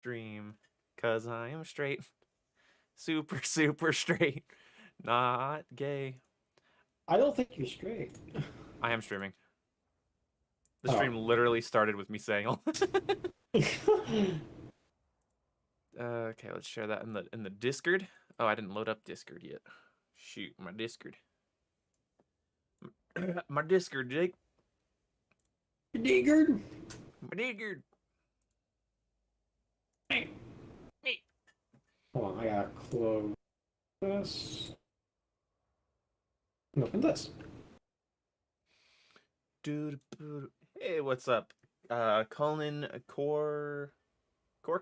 Stream, cause I am straight. Super, super straight. Not gay. I don't think you're straight. I am streaming. The Oh. stream literally started with me saying all okay, let's share that in the Discord. Oh, I didn't load up Discord yet. Shoot, my Discord. My Discord, Jake. Diggered. My Discord. Hold on, I gotta close this. And open this. Dude, hey, what's up? Colin Corkin? I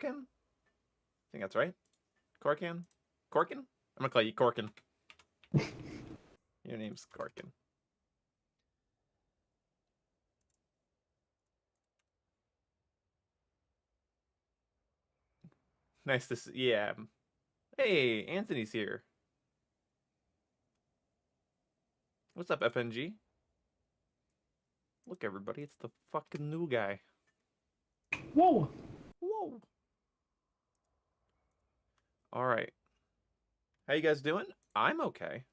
think that's right. Corkin? I'm gonna call you Corkin. Your name's Corkin. Nice to see. Yeah. Hey, Anthony's here. What's up, FNG? Look, everybody, it's the fucking new guy. Whoa. Whoa. All right. How you guys doing? I'm okay.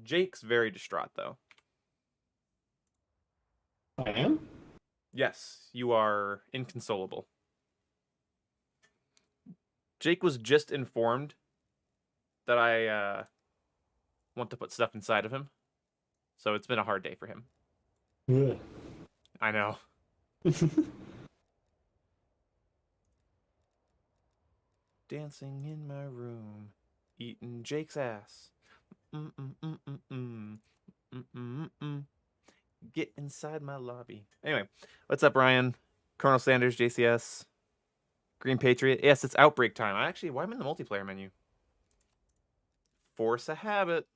Jake's very distraught, though. I am? Yes, you are inconsolable. Jake was just informed that I want to put stuff inside of him. So it's been a hard day for him. Yeah. I know. Dancing in my room, eating Jake's ass. Get inside my lobby. Anyway, what's up, Ryan? Colonel Sanders, JCS, Green Patriot. Yes, it's Outbreak time. Why am I in the multiplayer menu? Force a habit.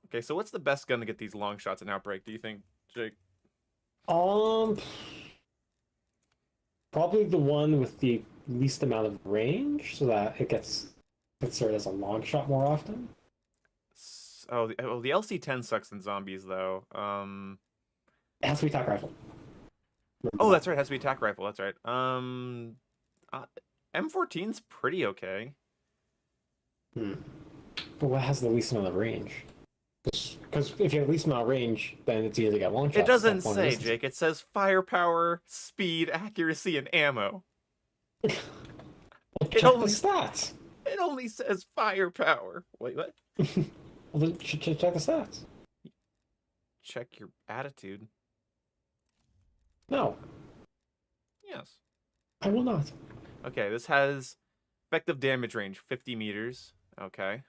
Okay, so what's the best gun to get these long shots in Outbreak, do you think, Jake? Probably the one with the least amount of range, so that it gets considered as a long shot more often. Oh, the LC-10 sucks in zombies, though. It has to be attack rifle. Oh, that's right. It has to be attack rifle. That's right. M14's pretty okay. But what has the least amount of range? Because if you have the least amount of range, then it's easy to get long shots. It doesn't say, Jake. It says firepower, speed, accuracy, and ammo. Well, check the stats. It only says firepower. Wait, what? Well, then check the stats. Check your attitude. No. Yes. I will not. Okay, this has effective damage range 50 meters. Okay.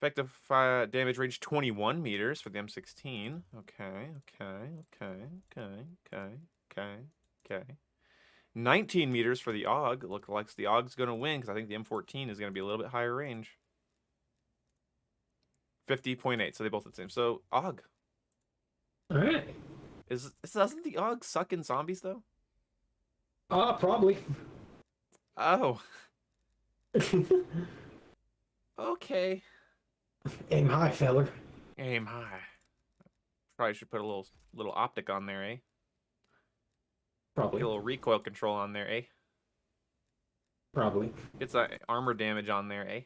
Effective damage range 21 meters for the M16. Okay. 19 meters for the AUG. Looks like the AUG's going to win because I think the M14 is going to be a little bit higher range. 50.8, so they both the same. So, AUG. Alright. Doesn't the AUG suck in zombies, though? Probably. Oh. Okay. Aim high, feller. Aim high. Probably should put a little optic on there, eh? Probably. Get a little recoil control on there, eh? Probably. Get some armor damage on there, eh?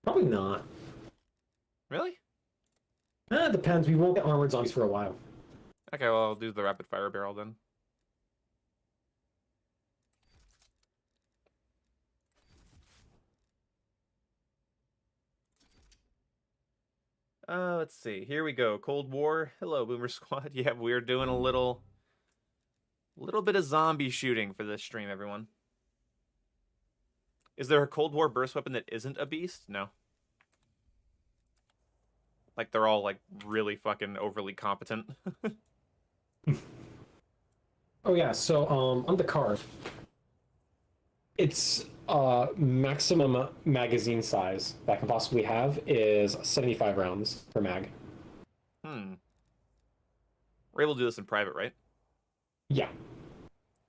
Probably not. Really? It depends. We won't get armored zombies for a while. Okay, well, I'll do the rapid fire barrel then. Let's see. Here we go. Cold War. Hello, Boomer Squad. Yeah, we're doing a little bit of zombie shooting for this stream, everyone. Is there a Cold War burst weapon that isn't a beast? No. Like, they're all, like, really fucking overly competent. Oh, yeah. So, on the CARV, its maximum magazine size that I can possibly have is 75 rounds per mag. We're able to do this in private, right? Yeah.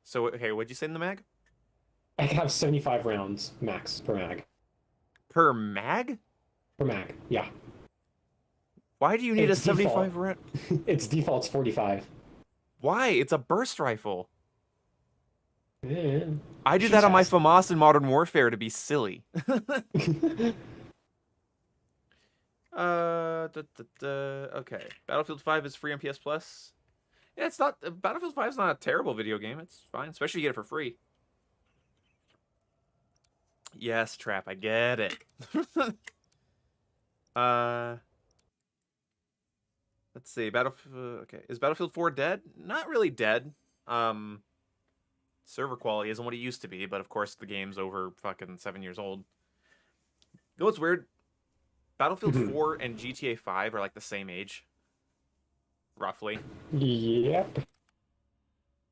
So, okay, what'd you say in the mag? I can have 75 rounds max per mag. Per mag? Per mag, yeah. Why do you need It's a 75 round? Its default's 45. Why? It's a burst rifle. Yeah. I do Shoot that on my fast. FAMAS in Modern Warfare to be silly. Okay. Battlefield 5 is free on PS Plus. Yeah, it's not. Battlefield 5 is not a terrible video game. It's fine, especially you get it for free. Yes, Trap, I get it. Let's see. Battlefield. Okay, is Battlefield 4 dead? Not really dead. Server quality isn't what it used to be, but of course the game's over fucking 7 years old. You know what's weird? Battlefield 4 and GTA 5 are like the same age. Roughly. Yep.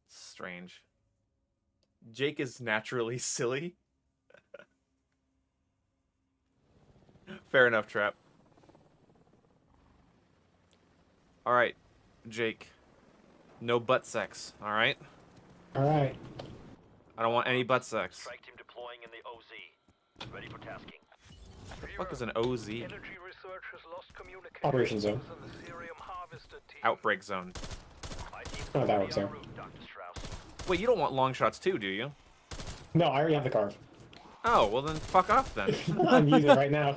Strange. Jake is naturally silly. Fair enough, Trap. Alright, Jake. No butt sex, alright? Alright. I don't want any butt sex. Strike team deploying in the OZ. Ready for tasking. What the fuck is an OZ? Energy researchers lost communication Operation zone. with the Cerium harvester team. Outbreak zone. My team Oh, that will works be en there. route, Dr. Strauss. Wait, you don't want long shots too, do you? No, I already have the CARV. Oh, well then fuck off then. I'm using it right now.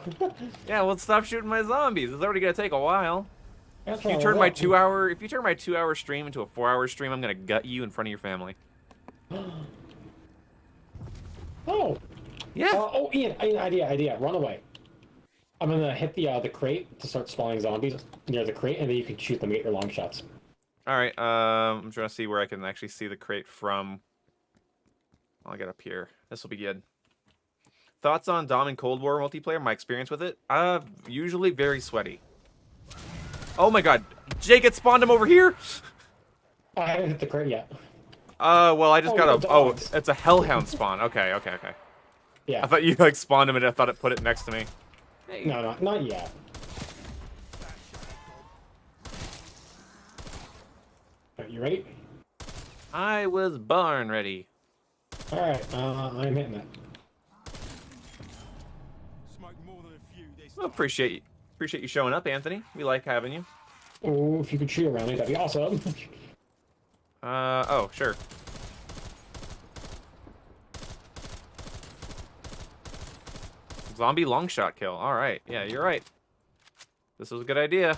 Yeah, well stop shooting my zombies. It's already gonna take a while. That's If you all turn my right. 2-hour stream into a 4-hour stream, I'm gonna gut you in front of your family. Oh. Yeah. Oh, Ian, idea. Run away. I'm gonna hit the crate to start spawning zombies near the crate, and then you can shoot them and get your long shots. Alright, I'm trying to see where I can actually see the crate from. I'll get up here. This will be good. Thoughts on Dom and Cold War multiplayer? My experience with it? Usually very sweaty. Oh my god. Jake had spawned him over here? I haven't hit the crate yet. Well, I just Oh, got the a... Oh, dogs. it's a Hellhound spawn. Okay. Yeah. I thought you, like, spawned him and I thought it put it next to me. Hey. No, not yet. You ready? I was barn ready. Alright, I'm hitting it. Well, appreciate you showing up, Anthony. We like having you. Oh, if you could shoot around me, that'd be awesome. Oh, sure. Zombie long shot kill. Alright. Yeah, you're right. This was a good idea.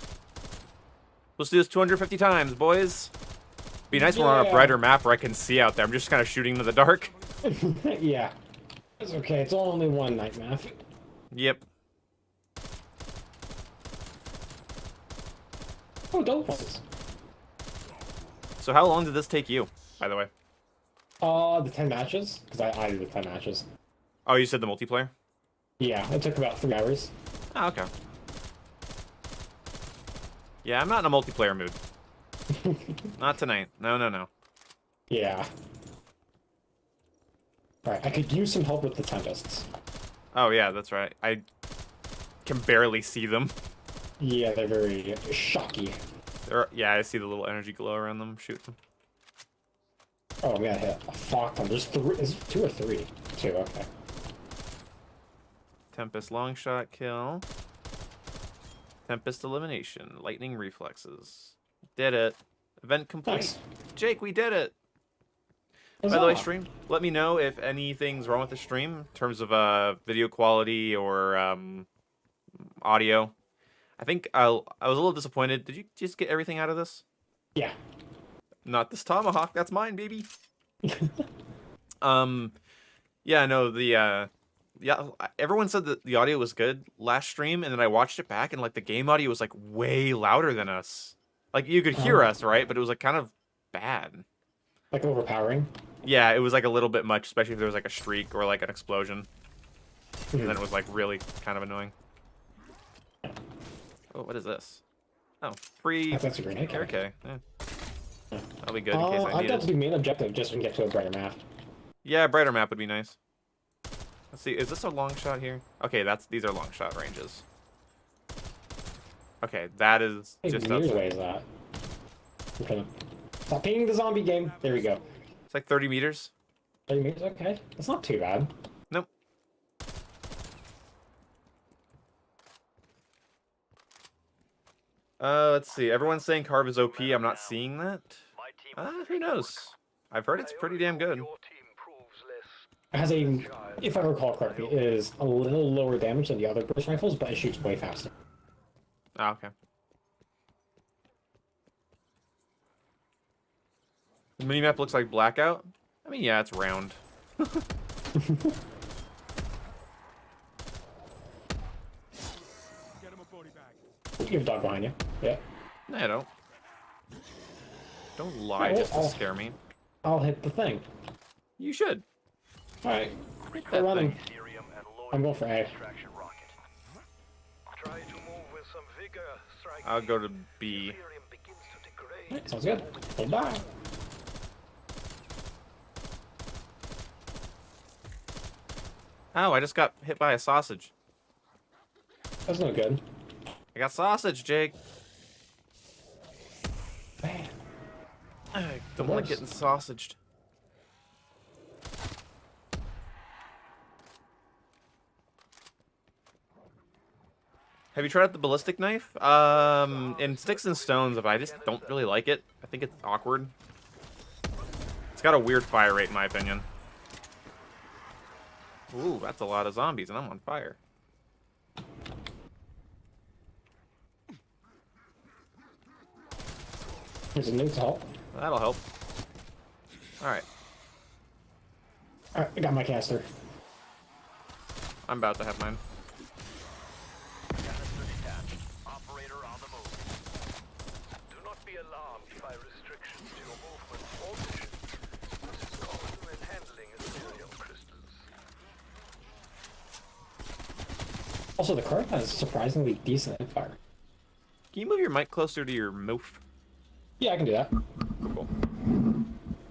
Let's do this 250 times, boys. Be nice when we're on a Yeah. brighter map where I can see out there. I'm just kind of shooting into the dark. Yeah. It's okay, it's only one night map. Yep. Oh, double points. So how long did this take you, by the way? The 10 matches? Because I did the 10 matches. Oh, you said the multiplayer? Yeah, it took about 3 hours. Oh, okay. Yeah, I'm not in a multiplayer mood. Not tonight. No. Yeah. Alright, I could use some help with the Tempests. Oh, yeah, that's right. I can barely see them. Yeah, they're very shocky. Yeah, I see the little energy glow around them. Shoot them. Oh, we gotta hit a fuck ton. There's 3. Is it 2 or 3? 2, okay. Tempest long shot kill. Tempest elimination. Lightning reflexes. Did it. Event complete. Nice. Jake, we did it. By the way, stream, let me know if anything's wrong with the stream in terms of video quality or audio. I think I was a little disappointed. Did you just get everything out of this? Yeah. Not this tomahawk. That's mine, baby. Yeah, no, yeah, everyone said that the audio was good last stream, and then I watched it back, and like the game audio was like way louder than us. Like you could hear us, right? But it was like kind of bad. Like overpowering? Yeah, it was like a little bit much, especially if there was like a streak or like an explosion. And then it was like really kind of annoying. Oh, what is this? Oh, free That's a grenade. Okay. Yeah. That'll be good in case I I'd need got it. to do main objective just so we can get to a brighter map. Yeah, a brighter map would be nice. Let's see, is this a long shot here? Okay, these are long shot ranges. Okay, that is Hey, just meters outside. away is that? Okay. Stop pinging the zombie game. There we go. It's like 30 meters. 30 meters? Okay. That's not too bad. Nope. Let's see. Everyone's saying CARV is OP. I'm not seeing that. My team has Who knows? I've heard it's pretty damn good. Your team proves less. It has a, if I recall correctly, it is a little lower damage than the other burst rifles, but it shoots way faster. Oh, okay. The minimap looks like Blackout. I mean, yeah, it's round. You have a dog behind you. Yeah. No, I don't. Don't lie Oh, just to oh. scare me. I'll hit the thing. You should. Alright. Hit We're that running. thing. Ethereum and low I'm going for A. extraction rocket. Try to move with some vigor, strike. I'll go to B. Ethereum begins to degrade. Alright, sounds good. Hold by. Oh, I just got hit by a sausage. That's no good. I got sausage, Jake. Man. I don't like worst. getting sausaged. Have you tried out the ballistic knife? In Sticks and Stones, but I just don't really like it. I think it's awkward. It's got a weird fire rate, in my opinion. Ooh, that's a lot of zombies, and I'm on fire. There's a new help. That'll help. Alright, Alright, I got my caster. I'm about to have mine. Canister detached. Operator on the move. Do not be alarmed by restrictions to your movement or vision. This is common when handling Ethereum crystals. Also, the card has surprisingly decent fire. Can you move your mic closer to your mouth? Yeah, I can do that. Cool.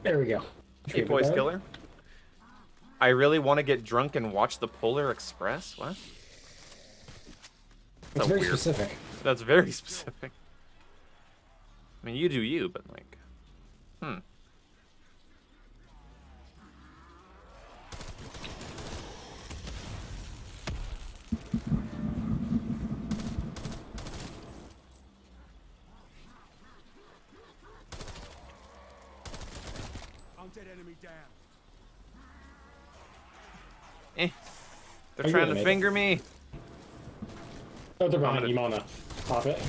There we go. Hey, Should we Boys go? Killer. I really want to get drunk and watch the Polar Express? What? It's so very weird. specific. That's very specific. I mean, you do you, but like... Hunted enemy down. Eh. They're Are you trying gonna to make finger me. Oh, they're behind gonna- you, Mona. Pop it.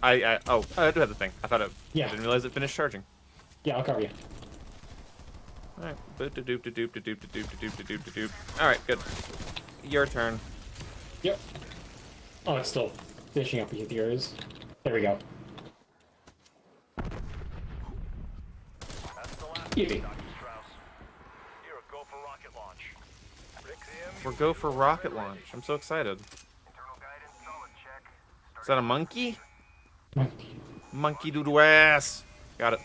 I do have the thing. I thought it... Yeah. I didn't realize it finished charging. Yeah, I'll cover you. Alright. Boop-de-doop-de-doop-de-doop-de-doop-de-doop-de-doop. Alright, good. Your turn. Yep. Oh, it's still finishing up with yours. There we go. That's the last Easy. Dr. Strauss. Here, go for rocket launch. Requiem, Or go for rocket launch. I'm so excited. internal guidance solid check. Is that a monkey? Come Monkey doodle ass. Got it.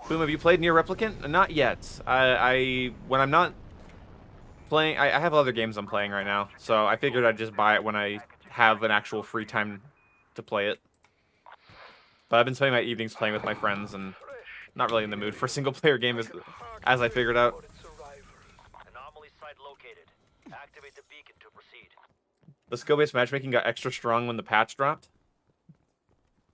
Boom, have you played Near Replicant? Not yet. When I'm not playing, I have other games I'm playing right now, so I figured I'd just buy it when I have an actual free time to play it. But I've been spending my evenings playing with my friends, and not really in the mood for a single player game as I figured out. Anomaly site located. Activate the beacon to proceed. The skill-based matchmaking got extra strong when the patch dropped.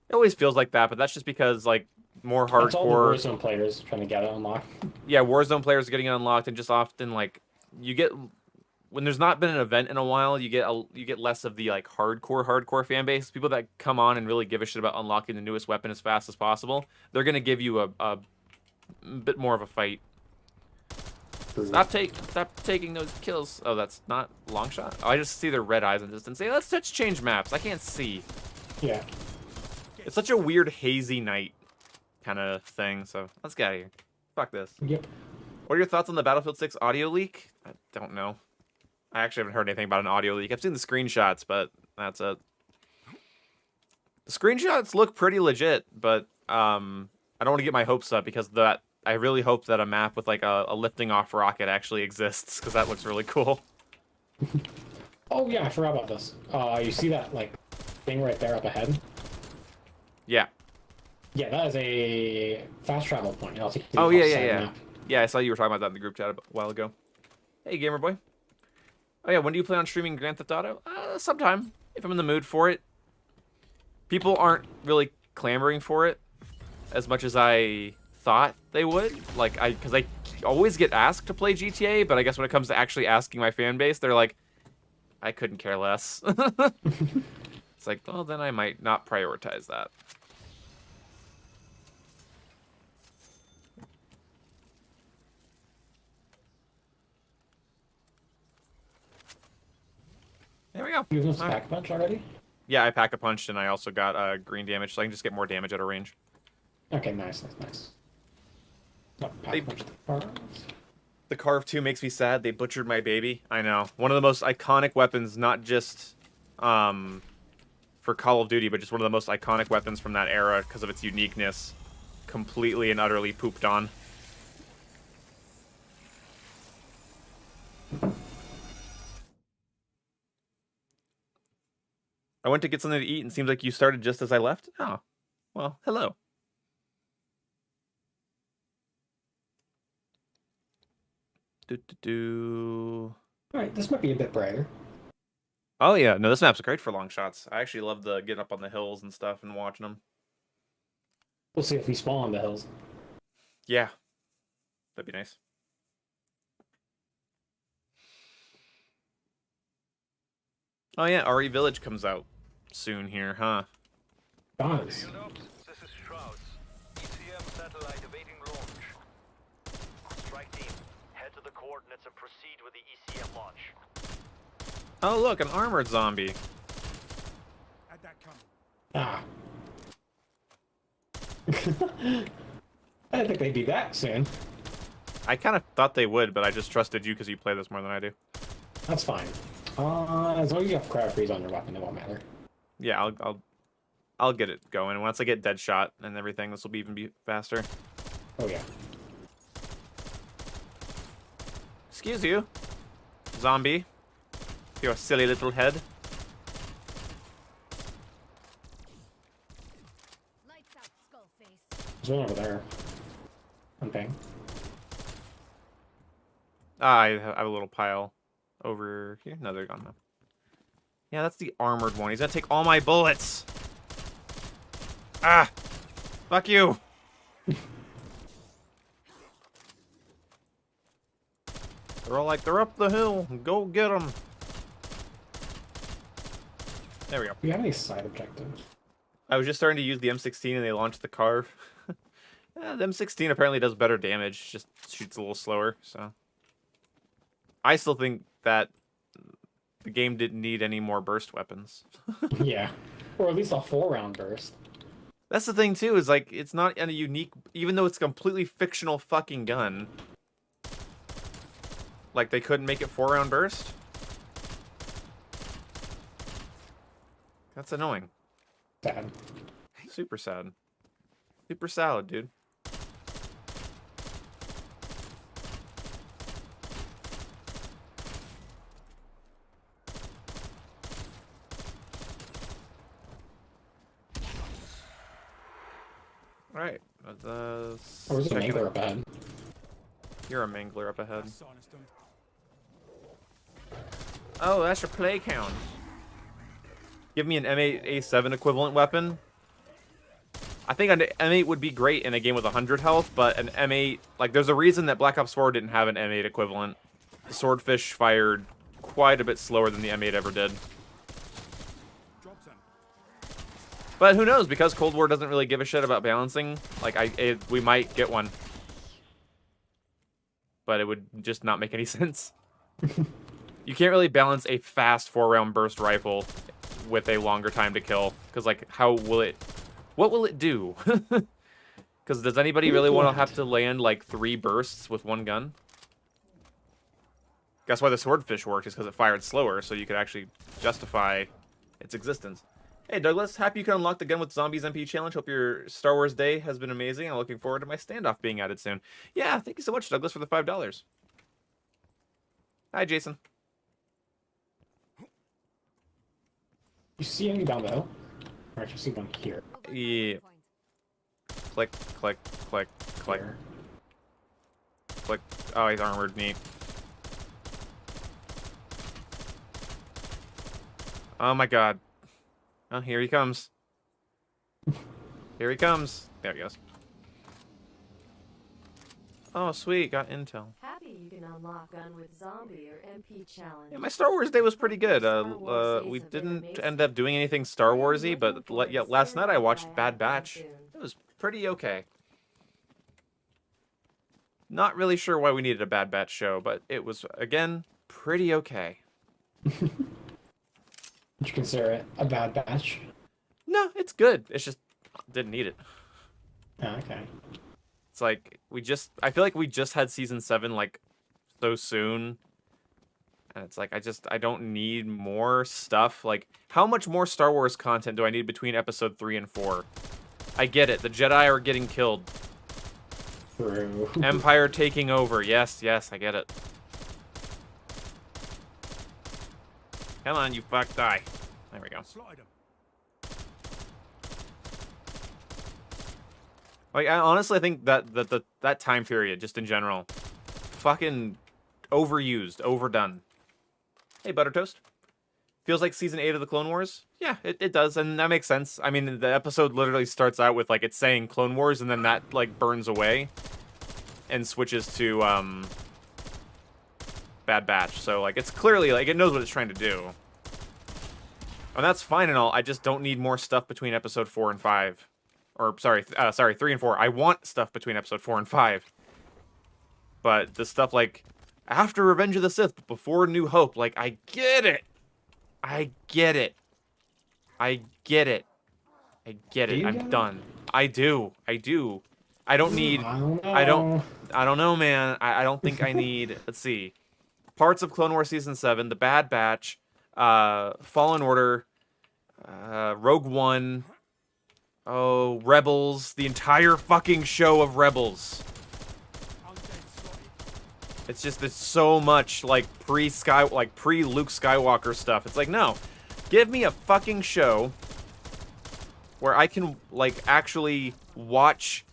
It always feels like that, but that's just because like more That's all the hardcore. Warzone players trying to get it unlocked. Yeah, Warzone players are getting it unlocked, and just often like you get when there's not been an event in a while, you get less of the like hardcore fan base. People that come on and really give a shit about unlocking the newest weapon as fast as possible. They're gonna give you a bit more of a fight. Stop taking those kills. Oh, that's not long shot. Oh, I just see their red eyes in the distance. Say, let's change maps. I can't see. Yeah. It's such a weird hazy night kind of thing. So let's get out of here. Fuck this. Yep. What are your thoughts on the Battlefield 6 audio leak? I don't know. I actually haven't heard anything about an audio leak. I've seen the screenshots, but that's it. The screenshots look pretty legit, but I don't want to get my hopes up because I really hope that a map with like a lifting off rocket actually exists because that looks really cool. Oh yeah, I forgot about this. You see that like thing right there up ahead? Yeah. Yeah, that is a fast travel point. I'll take you to Oh the yeah, top yeah, side yeah. map. Yeah, I saw you were talking about that in the group chat a while ago. Hey, gamer boy. Oh yeah, when do you plan on streaming Grand Theft Auto? Sometime if I'm in the mood for it. People aren't really clamoring for it as much as I thought they would. Like because I always get asked to play GTA, but I guess when it comes to actually asking my fan base, they're like, I couldn't care less. It's like, well, then I might not prioritize that. There we go. You used All the right. pack punch already? Yeah, I pack a punch and I also got green damage, so I can just get more damage at a range. Okay, nice, nice, nice. Oh, They- pack punch the cards. The CARV.2 makes me sad. They butchered my baby. I know. One of the most iconic weapons, not just for Call of Duty, but just one of the most iconic weapons from that era because of its uniqueness. Completely and utterly pooped on. I went to get something to eat and seems like you started just as I left. Oh, well, hello. Do. Alright, this might be a bit brighter. Oh yeah, no, this map's great for long shots. I actually love the getting up on the hills and stuff and watching them. We'll see if we spawn on the hills. Yeah, that'd be nice. Oh yeah, RE Village comes out soon here, huh? Guys, Field ops, this is Shrouds. ECM satellite awaiting launch. Strike team, head to the coordinates and proceed with the ECM launch. Oh look, an armored zombie. Had that coming. ah. I didn't think they'd be that soon. I kind of thought they would, but I just trusted you because you play this more than I do. That's fine. As long as you have crowd freeze on your weapon, it won't matter. Yeah, I'll get it going. Once I get dead shot and everything, this will be even faster. Oh yeah. Excuse you, zombie. Your silly little head. Lights out, Skullface. There's one over there. Okay. I have a little pile over here. No, they're gone now. Yeah, that's the armored one. He's gonna take all my bullets. Ah! Fuck you! They're all like, they're up the hill. Go get them. There we go. Do you have any side objectives? I was just starting to use the M16 and they launched the CARV. The M16 apparently does better damage, just shoots a little slower, so. I still think that the game didn't need any more burst weapons. Yeah. Or at least a 4-round burst. That's the thing too, is like, it's not a unique, even though it's a completely fictional fucking gun. Like, they couldn't make it 4-round burst? That's annoying. Sad. Super sad. Super salad, dude. Alright. Or was it an angler up ahead? You're a mangler up ahead. That's honest done. Oh, that's your play count. Give me an M8 A7 equivalent weapon. I think an M8 would be great in a game with 100 health, but an M8... Like, there's a reason that Black Ops 4 didn't have an M8 equivalent. The Swordfish fired quite a bit slower than the M8 ever did. Job done. But who knows? Because Cold War doesn't really give a shit about balancing, like, we might get one. But it would just not make any sense. You can't really balance a fast 4-round burst rifle with a longer time to kill. Because, like, how will it... What will it do? Because does anybody really want to have to land, like, 3 bursts with one gun? That's why the Swordfish worked, is because it fired slower, so you could actually justify its existence. Hey, Douglas, happy you can unlock the Gun with Zombies MP challenge. Hope your Star Wars day has been amazing. I'm looking forward to my standoff being added soon. Yeah, thank you so much, Douglas, for the $5. Hi, Jason. You see any down the hill? Or actually see one here. Yeah. Click, click, click, click, Here. click. Oh, he's armored. Neat. Oh my god. Oh, here he comes. Here he comes. There he goes. Oh, sweet. Got intel. Happy you can unlock gun with zombie or MP challenge. Yeah, my Star Wars day was pretty good. Star Wars We days have been didn't amazing. end up doing anything Star Warsy, but last night I watched Bad Batch. It was pretty okay. Not really sure why we needed a Bad Batch show, but it was, again, pretty okay. Would you consider it a bad batch? No, it's good. It's just, didn't need it. Oh, okay. It's like, I feel like we just had season 7, like, so soon. And it's like, I don't need more stuff. Like, how much more Star Wars content do I need between episode 3 and 4? I get it. The Jedi are getting killed. True. Empire taking over. Yes, I get it. Come on, you fuck, die. There we go. Slotted him. Like, honestly, I think that time period, just in general, fucking overused, overdone. Hey, Butter Toast. Feels like season 8 of the Clone Wars? Yeah, it does, and that makes sense. I mean, the episode literally starts out with, like, it's saying Clone Wars, and then that, like, burns away and switches to, Bad Batch. So, like, it's clearly, like, it knows what it's trying to do. And that's fine and all, I just don't need more stuff between episode 4 and 5. Or, sorry, 3 and 4. I want stuff between episode 4 and 5. But the stuff, like, after Revenge of the Sith, but before New Hope, like, I get it. I get it. I get it. I get Do it. you I'm get it? done. I do. I do. I don't need... I don't I don't know, man. I don't think I need... Let's see. Parts of Clone Wars Season 7, The Bad Batch, Fallen Order, Rogue One, oh, Rebels, the entire fucking show of Rebels. Undead slotted. It's so much, like, pre-Luke Skywalker stuff. It's like, no. Give me a fucking show where I can, like, actually watch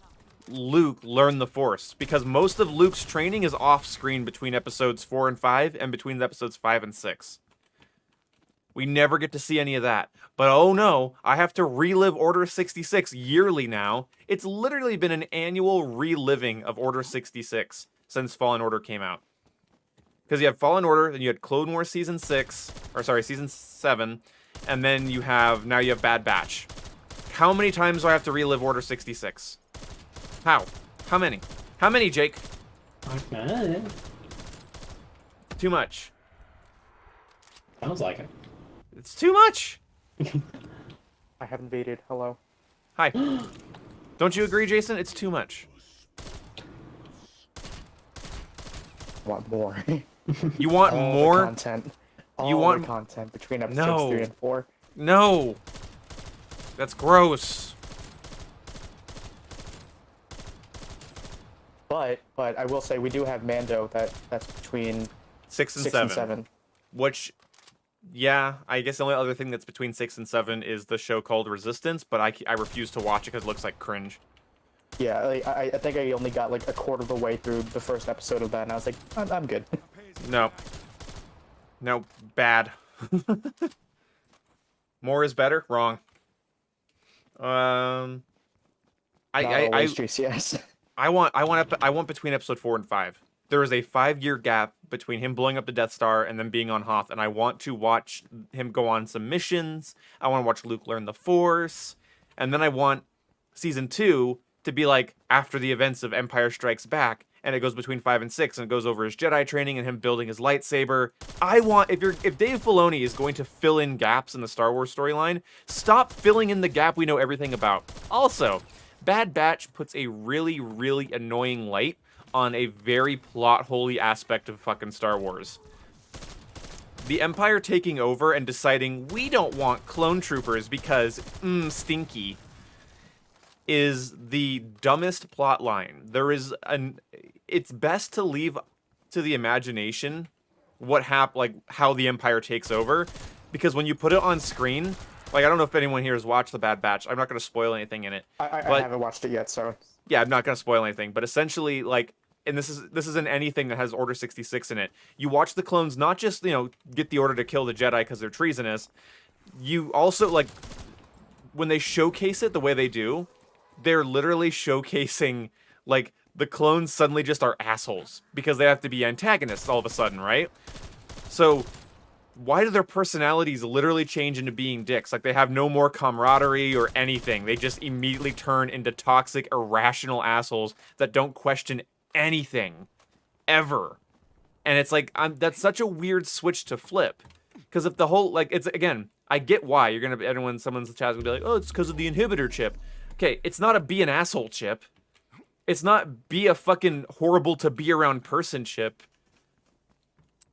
Luke learn the Force. Because most of Luke's training is off-screen between episodes 4 and 5 and between episodes 5 and 6. We never get to see any of that. But oh no, I have to relive Order 66 yearly now. It's literally been an annual reliving of Order 66 since Fallen Order came out. Because you have Fallen Order, then you had Clone Wars Season 7, and then now you have Bad Batch. How many times do I have to relive Order 66? How? How many? How many, Jake? know. Too much. Sounds like it. It's too much! I have invaded. Hello. Hi. Don't you agree, Jason? It's too much. Want more? You want All more? the content. You All want- the content between episodes No. 3 and 4. No! That's gross. But I will say we do have Mando that's between 6 and 6 7. and 7. Which, yeah, I guess the only other thing that's between 6 and 7 is the show called Resistance, but I refuse to watch it because it looks like cringe. Yeah, like, I think I only got like a quarter of the way through the first episode of that, and I was like, I'm good. No. No, bad. More is better? Wrong. Not I always GCS. I want between episode 4 and 5. There is a 5-year gap between him blowing up the Death Star and then being on Hoth, and I want to watch him go on some missions. I want to watch Luke learn the Force, and then I want season 2 to be like after the events of Empire Strikes Back, and it goes between 5 and 6, and it goes over his Jedi training and him building his lightsaber. I want if Dave Filoni is going to fill in gaps in the Star Wars storyline, stop filling in the gap we know everything about. Also, Bad Batch puts a really, really annoying light on a very plot-holy aspect of fucking Star Wars. The Empire taking over and deciding we don't want clone troopers because, stinky, is the dumbest plot line. It's best to leave to the imagination how the Empire takes over, because when you put it on screen, Like, I don't know if anyone here has watched The Bad Batch. I'm not going to spoil anything in it. I But- haven't watched it yet, so Yeah, I'm not going to spoil anything. But essentially, like, and this isn't anything that has Order 66 in it. You watch the clones not just, get the order to kill the Jedi because they're treasonous. You also, like, when they showcase it the way they do, they're literally showcasing, like, the clones suddenly just are assholes because they have to be antagonists all of a sudden, right? So why do their personalities literally change into being dicks? Like, they have no more camaraderie or anything. They just immediately turn into toxic, irrational assholes that don't question anything ever. And it's like, that's such a weird switch to flip. Because if the whole, like, it's, again, I get why. You're going to, someone's in the chat is going to be like, oh, it's because of the inhibitor chip. Okay, it's not a be an asshole chip. It's not be a fucking horrible to be around person chip.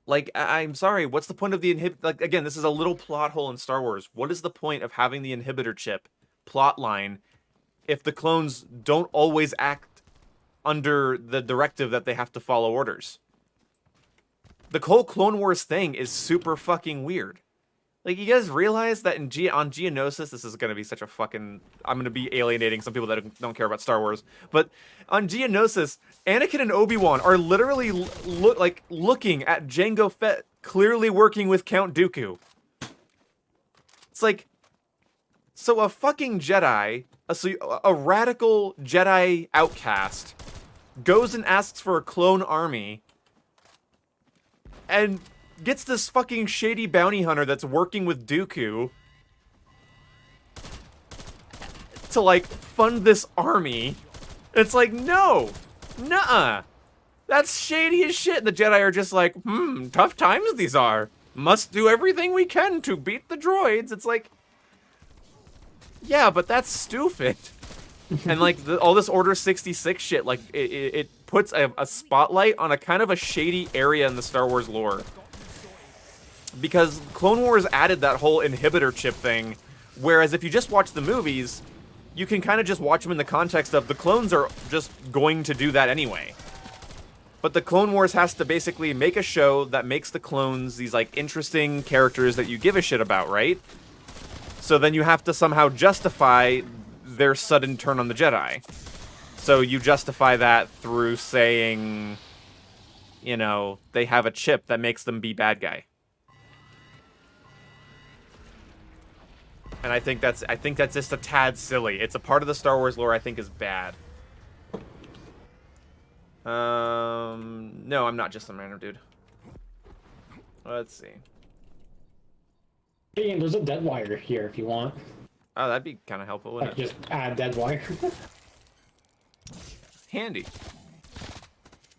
Like, I'm sorry, what's the point of the like, again, this is a little plot hole in Star Wars. What is the point of having the inhibitor chip plot line if the clones don't always act under the directive that they have to follow orders? The whole Clone Wars thing is super fucking weird. Like, you guys realize that on Geonosis, this is going to be such a fucking... I'm going to be alienating some people that don't care about Star Wars. But on Geonosis, Anakin and Obi-Wan are literally looking at Jango Fett clearly working with Count Dooku. It's like... So a fucking Jedi, a radical Jedi outcast, goes and asks for a clone army, and gets this fucking shady bounty hunter that's working with Dooku to, like, fund this army. It's like, no! Nuh-uh! That's shady as shit. The Jedi are just like, tough times these are. Must do everything we can to beat the droids. It's like, yeah, but that's stupid. And, like, all this Order 66 shit, like, it puts a spotlight on a kind of a shady area in the Star Wars lore. Because Clone Wars added that whole inhibitor chip thing, whereas if you just watch the movies, you can kind of just watch them in the context of the clones are just going to do that anyway. But the Clone Wars has to basically make a show that makes the clones these, like, interesting characters that you give a shit about, right? So then you have to somehow justify their sudden turn on the Jedi. So you justify that through saying, they have a chip that makes them be bad guy. And I think that's just a tad silly. It's a part of the Star Wars lore I think is bad. No, I'm not just some random dude. Let's see. Hey, there's a dead wire here if you want. Oh, that'd be kind of helpful, wouldn't Like, just add dead wire. Handy.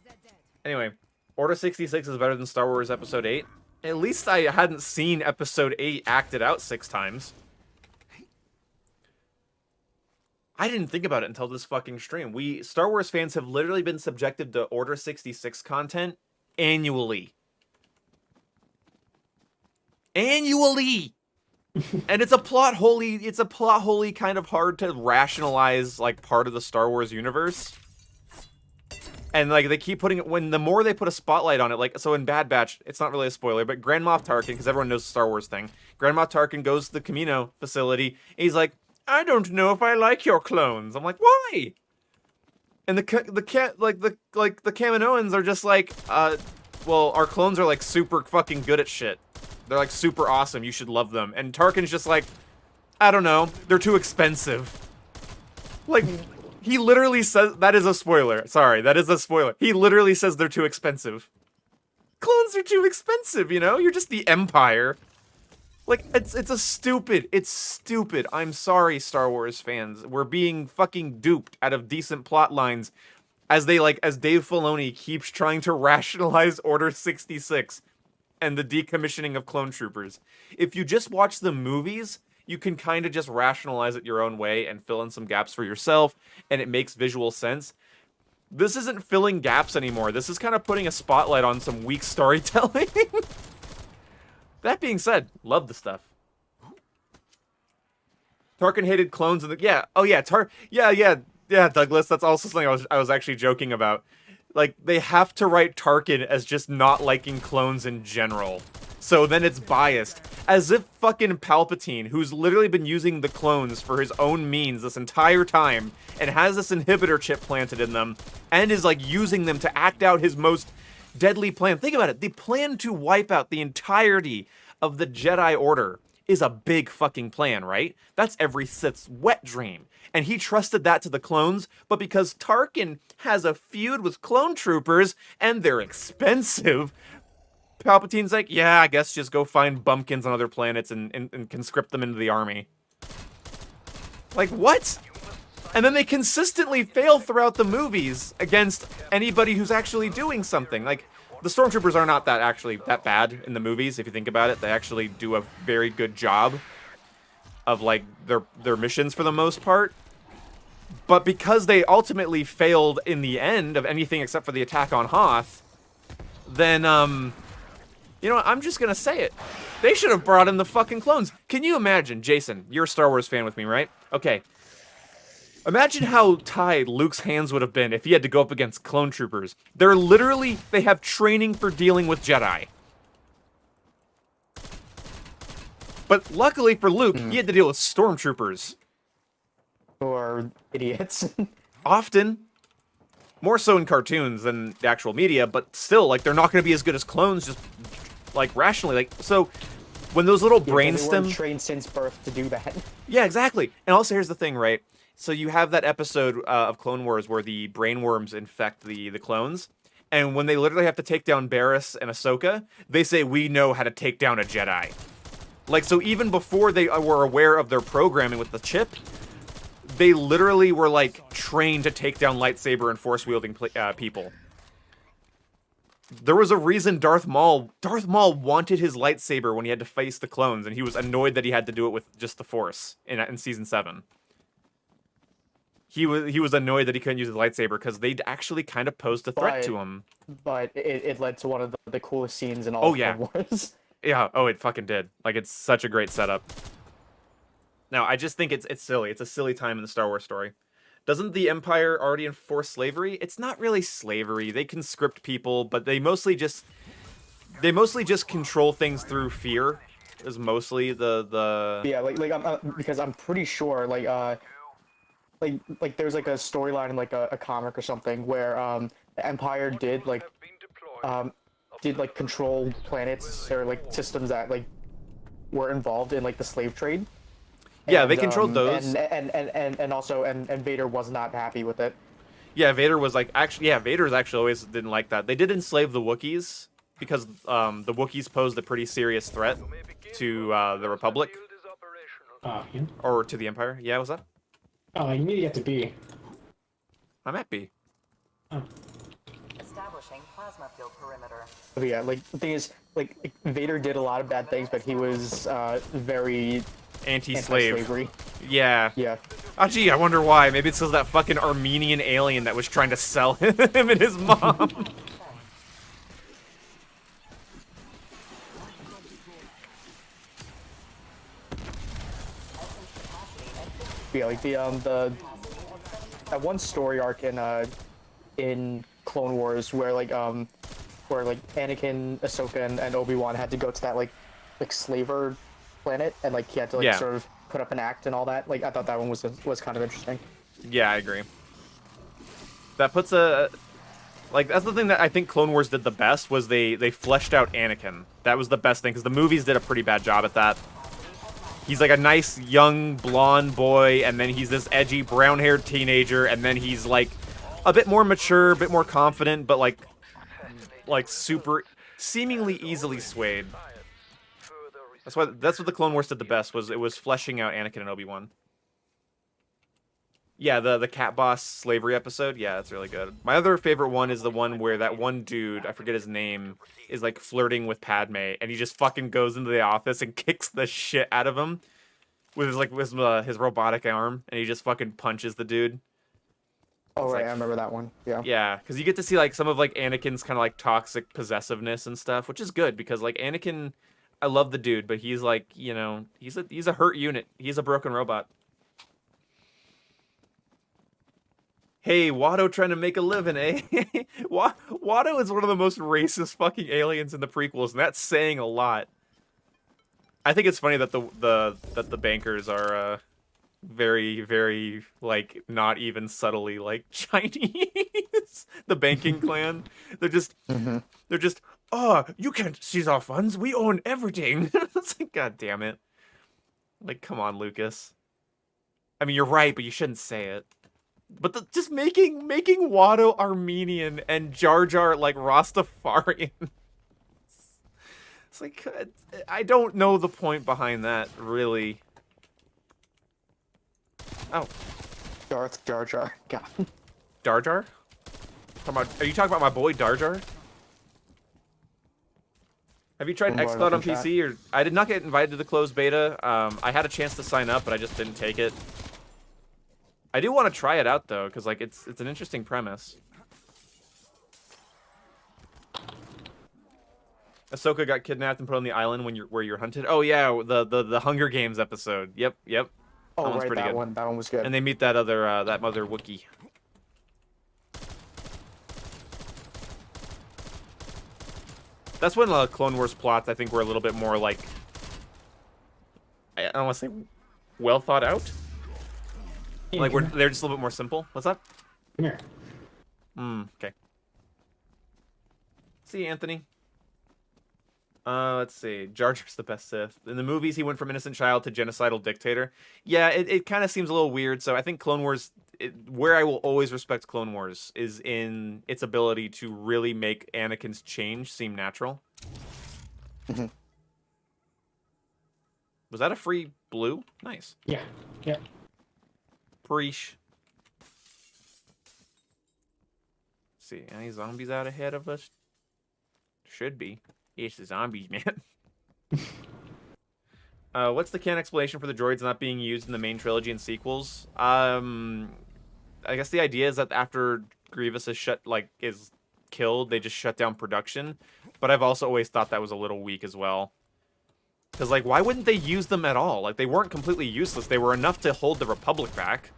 They're dead. Anyway, Order 66 is better than Star Wars Episode 8. At least I hadn't seen Episode 8 acted out 6 times. I didn't think about it until this fucking stream. Star Wars fans have literally been subjected to Order 66 content annually. Annually! And it's a plot wholly kind of hard to rationalize, like, part of the Star Wars universe. And, like, they keep putting it, the more they put a spotlight on it, like, so in Bad Batch, it's not really a spoiler, but Grand Moff Tarkin, because everyone knows the Star Wars thing, Grand Moff Tarkin goes to the Camino facility, and he's like, I don't know if I like your clones. I'm like, why? And the Kaminoans are just like, well, our clones are, like, super fucking good at shit. They're, like, super awesome. You should love them. And Tarkin's just like, I don't know. They're too expensive. Like, he literally says, that is a spoiler. Sorry, that is a spoiler. He literally says they're too expensive. Clones are too expensive, You're just the Empire. Like, it's stupid. I'm sorry, Star Wars fans. We're being fucking duped out of decent plot lines as Dave Filoni keeps trying to rationalize Order 66 and the decommissioning of clone troopers. If you just watch the movies, you can kind of just rationalize it your own way and fill in some gaps for yourself, and it makes visual sense. This isn't filling gaps anymore. This is kind of putting a spotlight on some weak storytelling. That being said, love the stuff. Tarkin hated clones and yeah, Douglas, that's also something I was actually joking about. Like, they have to write Tarkin as just not liking clones in general. so then it's biased. As if fucking Palpatine, who's literally been using the clones for his own means this entire time, and has this inhibitor chip planted in them, and is like using them to act out his most deadly plan. Think about it. The plan to wipe out the entirety of the Jedi Order is a big fucking plan, right? That's every Sith's wet dream. And he trusted that to the clones, but because Tarkin has a feud with clone troopers, and they're expensive, Palpatine's like, yeah, I guess just go find bumpkins on other planets and conscript them into the army. Like, what? And then they consistently fail throughout the movies against anybody who's actually doing something. Like, the stormtroopers are not that bad in the movies, if you think about it. They actually do a very good job of, like, their missions for the most part. But because they ultimately failed in the end of anything except for the attack on Hoth, then, you know what, I'm just gonna say it. They should have brought in the fucking clones. Can you imagine, Jason, you're a Star Wars fan with me, right? Okay. Imagine how tied Luke's hands would have been if he had to go up against clone troopers. They have training for dealing with Jedi. But luckily for Luke, he had to deal with stormtroopers. Or idiots. Often. More so in cartoons than the actual media, but still, like, they're not going to be as good as clones, just, like, rationally. Like, so, when those little brainstem... They weren't trained since birth to do that. Yeah, exactly. And also, here's the thing, right? So you have that episode of Clone Wars where the brainworms infect the clones, and when they literally have to take down Barriss and Ahsoka, they say, we know how to take down a Jedi. Like, so even before they were aware of their programming with the chip, they literally were, like, trained to take down lightsaber and force-wielding people. There was a reason Darth Maul wanted his lightsaber when he had to face the clones, and he was annoyed that he had to do it with just the Force in Season 7. He was annoyed that he couldn't use his lightsaber because they'd actually kind of posed a threat to him. But it led to one of the coolest scenes in all Oh, of yeah. Clone Wars. Yeah, oh, it fucking did. Like, it's such a great setup. Now, I just think it's silly. It's a silly time in the Star Wars story. Doesn't the Empire already enforce slavery? It's not really slavery. They conscript people, but they mostly just control things through fear. Is mostly the Yeah, because I'm pretty sure like there's like a storyline in like a comic or something where the Empire did control planets or like systems that like were involved in like the slave trade. Yeah, they controlled those. And also Vader was not happy with it. Yeah, Vader's actually always didn't like that. They did enslave the Wookiees because the Wookiees posed a pretty serious threat to the Republic. Yeah. Or to the Empire. Yeah, what's that? Oh, you need to get to B. I'm at B. Oh. Establishing plasma field perimeter. But yeah, like the thing is, like Vader did a lot of bad things, but he was very Anti-slave. anti-slavery. Yeah. Yeah. Oh, gee, I wonder why. Maybe it's because that fucking Armenian alien that was trying to sell him and his mom. Yeah, like that one story arc in Clone Wars where Anakin, Ahsoka, and Obi-Wan had to go to that like slaver planet, and like he had to sort of put up an act and all that. Like I thought that one was kind of interesting. Yeah, I agree. That puts that's the thing that I think Clone Wars did the best, was they fleshed out Anakin. That was the best thing, because the movies did a pretty bad job at that. He's like a nice young blonde boy, and then he's this edgy brown-haired teenager, and then he's like a bit more mature, a bit more confident, but like super seemingly easily swayed. That's what the Clone Wars did the best, was it was fleshing out Anakin and Obi-Wan. Yeah, the cat boss slavery episode. Yeah, that's really good. My other favorite one is the one where that one dude, I forget his name, is like flirting with Padme, and he just fucking goes into the office and kicks the shit out of him with his robotic arm, and he just fucking punches the dude. Oh, it's right, like, I remember that one. Yeah. Yeah, because you get to see like some of like Anakin's kind of like toxic possessiveness and stuff, which is good because like Anakin, I love the dude, but he's like, you know, he's a hurt unit. He's a broken robot. Hey, Watto trying to make a living, eh? Watto is one of the most racist fucking aliens in the prequels, and that's saying a lot. I think it's funny that the bankers are very, very, like, not even subtly, like, Chinese. The banking clan. They're just, they're just, oh, you can't seize our funds. We own everything. It's like, God damn it. Like, come on, Lucas. I mean, you're right, but you shouldn't say it. But just making Watto Armenian and Jar Jar, like, Rastafarian. It's like, I don't know the point behind that, really. Oh. Darth Jar Jar. God. Jar Jar? Are you talking about my boy Jar Jar? Have you tried Brought it xCloud up on in chat. PC? Or I did not get invited to the closed beta. I had a chance to sign up, but I just didn't take it. I do want to try it out though, because like it's an interesting premise. Ahsoka got kidnapped and put on the island where you're hunted. Oh yeah, the Hunger Games episode. Yep. That Oh, one's right, pretty that good. one. That one was good. And they meet that other Wookiee. That's when Clone Wars plots, I think, were a little bit more like, I don't want to say well thought out. Like they're just a little bit more simple. What's up? Come here. Okay. See, Anthony. Let's see. Jar Jar's the best Sith. In the movies, he went from innocent child to genocidal dictator. Yeah, it kind of seems a little weird. So I think Clone Wars, where I will always respect Clone Wars, is in its ability to really make Anakin's change seem natural. Was that a free blue? Nice. Yeah. Yeah. Preach. See, any zombies out ahead of us? Should be. It's the zombies, man. What's the canon explanation for the droids not being used in the main trilogy and sequels? I guess the idea is that after Grievous is killed, they just shut down production. But I've also always thought that was a little weak as well. Because, like, why wouldn't they use them at all? Like, they weren't completely useless. They were enough to hold the Republic back.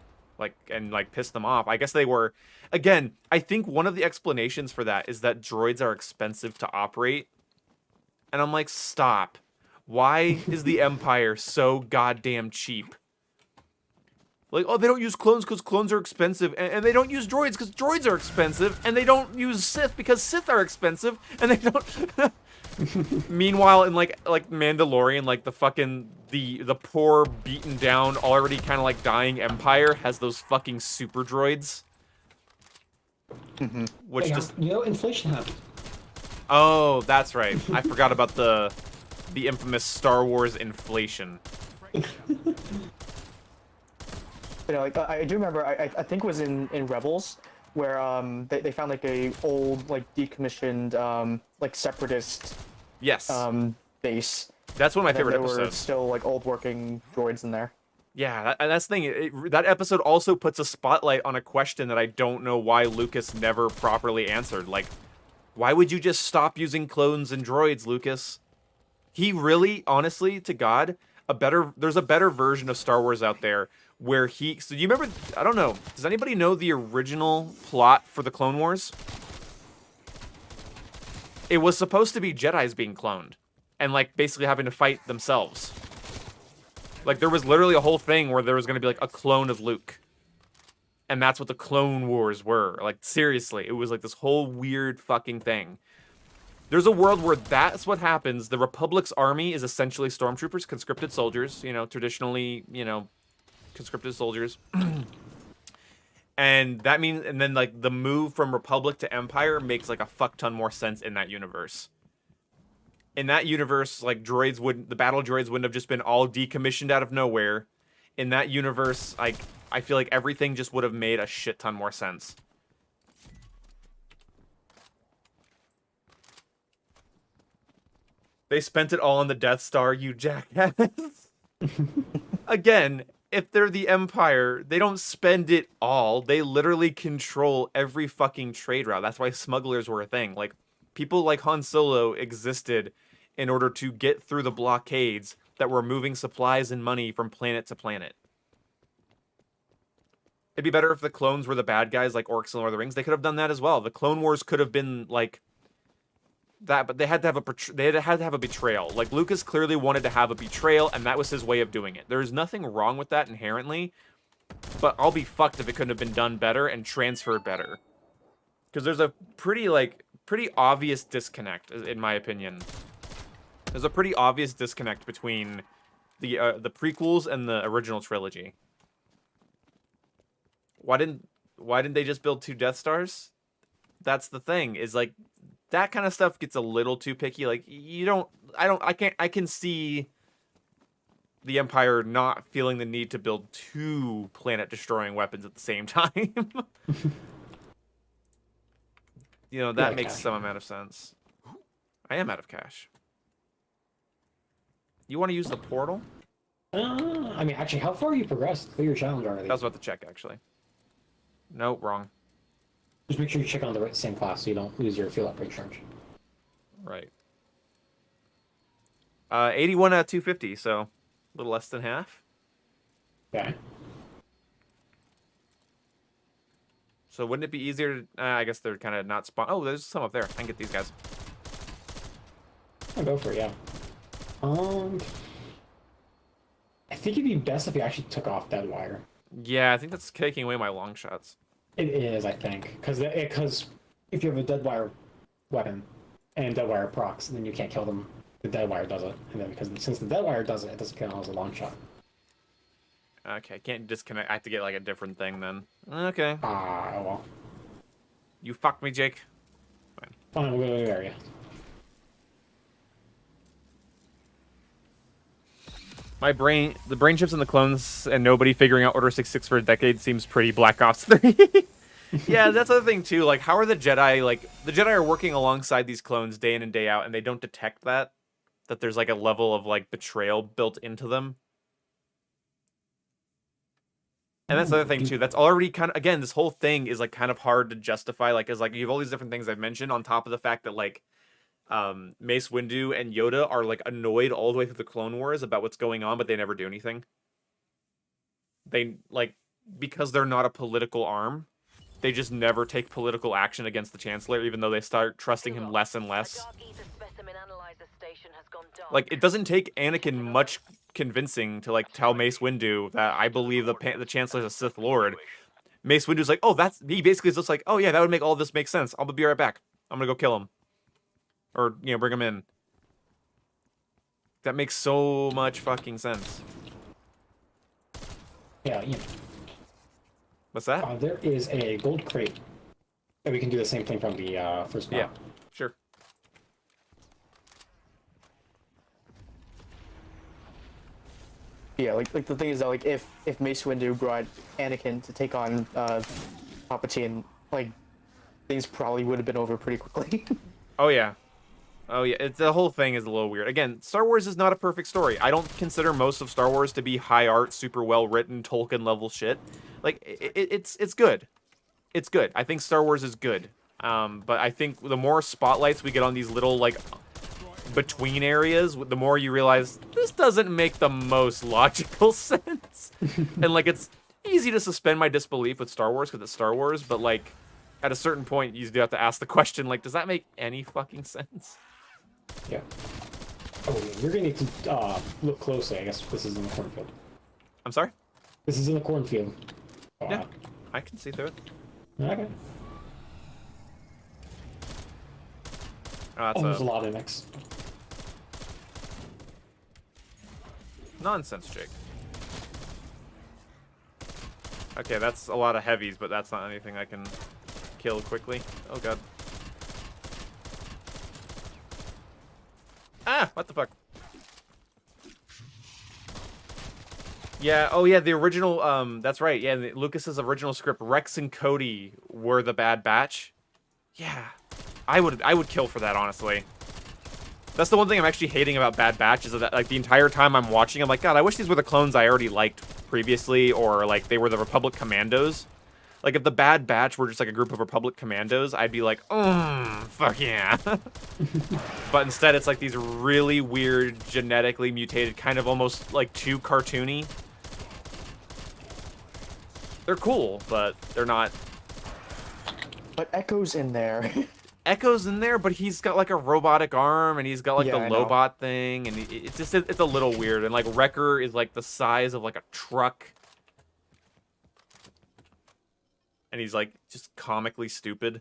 And piss them off. I guess they were... Again, I think one of the explanations for that is that droids are expensive to operate. And I'm like, stop. Why is the Empire so goddamn cheap? Like, oh, they don't use clones because clones are expensive. And they don't use droids because droids are expensive. And they don't use Sith because Sith are expensive. And they don't... Meanwhile, in like Mandalorian, like the fucking the poor, beaten down, already kind of like dying Empire has those fucking super droids, which Hey, just inflation happened. oh, that's right. I forgot about the infamous Star Wars inflation. Like I do remember. I think it was in Rebels where they found like a old like decommissioned like separatist Yes, base. that's one of my favorite There were episodes. still like old working droids in there. Yeah, that's the thing. That episode also puts a spotlight on a question that I don't know why Lucas never properly answered. Like, why would you just stop using clones and droids, Lucas? He really, honestly, to God, there's a better version of Star Wars out there where so you remember, I don't know, does anybody know the original plot for the Clone Wars? It was supposed to be Jedis being cloned and like basically having to fight themselves. Like there was literally a whole thing where there was going to be like a clone of Luke. And that's what the Clone Wars were. Like seriously, it was like this whole weird fucking thing. There's a world where that's what happens. The Republic's army is essentially stormtroopers, conscripted soldiers, traditionally, conscripted soldiers. And that means, and then like the move from Republic to Empire makes like a fuck ton more sense in that universe. In that universe, like the battle droids wouldn't have just been all decommissioned out of nowhere. In that universe, like I feel like everything just would have made a shit ton more sense. They spent it all on the Death Star, you jackass. Again, if they're the Empire, they don't spend it all. They literally control every fucking trade route. That's why smugglers were a thing. Like, people like Han Solo existed in order to get through the blockades that were moving supplies and money from planet to planet. It'd be better if the clones were the bad guys, like orcs in Lord of the Rings. They could have done that as well. The Clone Wars could have been like that, but they had to have a betrayal. Like Lucas clearly wanted to have a betrayal, and that was his way of doing it. There's nothing wrong with that inherently, but I'll be fucked if it couldn't have been done better and transferred better. Because there's a pretty obvious disconnect, in my opinion. There's a pretty obvious disconnect between the prequels and the original trilogy. Why didn't they just build 2 Death Stars? That's the thing, is like that kind of stuff gets a little too picky. Like I can see the Empire not feeling the need to build 2 planet-destroying weapons at the same time. You know, that makes some amount of sense. I am out of cash. You want to use the portal? I mean, actually, how far you progressed? Clear your challenge already. I was about to check, actually. Nope, wrong. Just make sure you check on the same class so you don't lose your fuel upgrade charge. Right. 81 out of 250, so a little less than half. Okay. So wouldn't it be easier to... I guess they're kind of not spawn... Oh, there's some up there. I can get these guys. I'll go for it, yeah. I think it'd be best if you actually took off that wire. Yeah, I think that's taking away my long shots. It is, I think. Because if you have a dead wire weapon and dead wire procs, then you can't kill them. The dead wire does it. And then since the dead wire does it, it doesn't count as a long shot. Okay, can't disconnect. I have to get like a different thing then. Okay. Oh well. You fucked me, Jake. Fine, we'll go to the area. The brain chips and the clones and nobody figuring out Order 66 for a decade seems pretty Black Ops 3. Yeah, that's the other thing too. Like, how are the Jedi, like, the Jedi are working alongside these clones day in and day out, and they don't detect that there's like a level of like betrayal built into them. And that's the other thing too. That's already kind of, again, this whole thing is like kind of hard to justify. Like, is like you have all these different things I've mentioned on top of the fact that like Mace Windu and Yoda are like annoyed all the way through the Clone Wars about what's going on, but they never do anything. They like, because they're not a political arm, they just never take political action against the Chancellor, even though they start trusting him less and less. Like, it doesn't take Anakin much convincing to like tell Mace Windu that I believe the Chancellor's a Sith Lord. Mace Windu's like, oh, he basically is just like, oh yeah, that would make all this make sense. I'll be right back. I'm gonna go kill him. Or, you know, bring him in. That makes so much fucking sense. Yeah, you know. What's that? There is a gold crate. And we can do the same thing from the first map. Yeah, sure. Yeah, like the thing is that like if Mace Windu brought Anakin to take on Palpatine, like things probably would have been over pretty quickly. Oh yeah. Oh yeah, the whole thing is a little weird. Again, Star Wars is not a perfect story. I don't consider most of Star Wars to be high art, super well written, Tolkien level shit. Like it's good. It's good. I think Star Wars is good. But I think the more spotlights we get on these little like between areas, the more you realize this doesn't make the most logical sense. And like it's easy to suspend my disbelief with Star Wars because it's Star Wars, but like at a certain point you do have to ask the question, like, does that make any fucking sense? Yeah. Oh, you're gonna need to look closely. I guess this is in the cornfield. I'm sorry? This is in the cornfield. Yeah, I can see through it. Okay. Oh, There's a lot of mix. Nonsense, Jake. Okay, that's a lot of heavies, but that's not anything I can kill quickly. Oh god. Ah, what the fuck? Yeah, oh yeah, the original, that's right, yeah, Lucas's original script, Rex and Cody were the Bad Batch. Yeah, I would kill for that, honestly. That's the one thing I'm actually hating about Bad Batch, is that, like, the entire time I'm watching, I'm like, God, I wish these were the clones I already liked previously, or, like, they were the Republic Commandos. Like, if the Bad Batch were just, like, a group of Republic Commandos, I'd be like, fuck yeah. But instead, it's, like, these really weird, genetically mutated, kind of almost, like, too cartoony. They're cool, but they're not. But Echo's in there. Echo's in there, but he's got like a robotic arm, and he's got like Yeah, the I know. Lobot thing, and it's a little weird. And like Wrecker is like the size of like a truck, and he's like just comically stupid.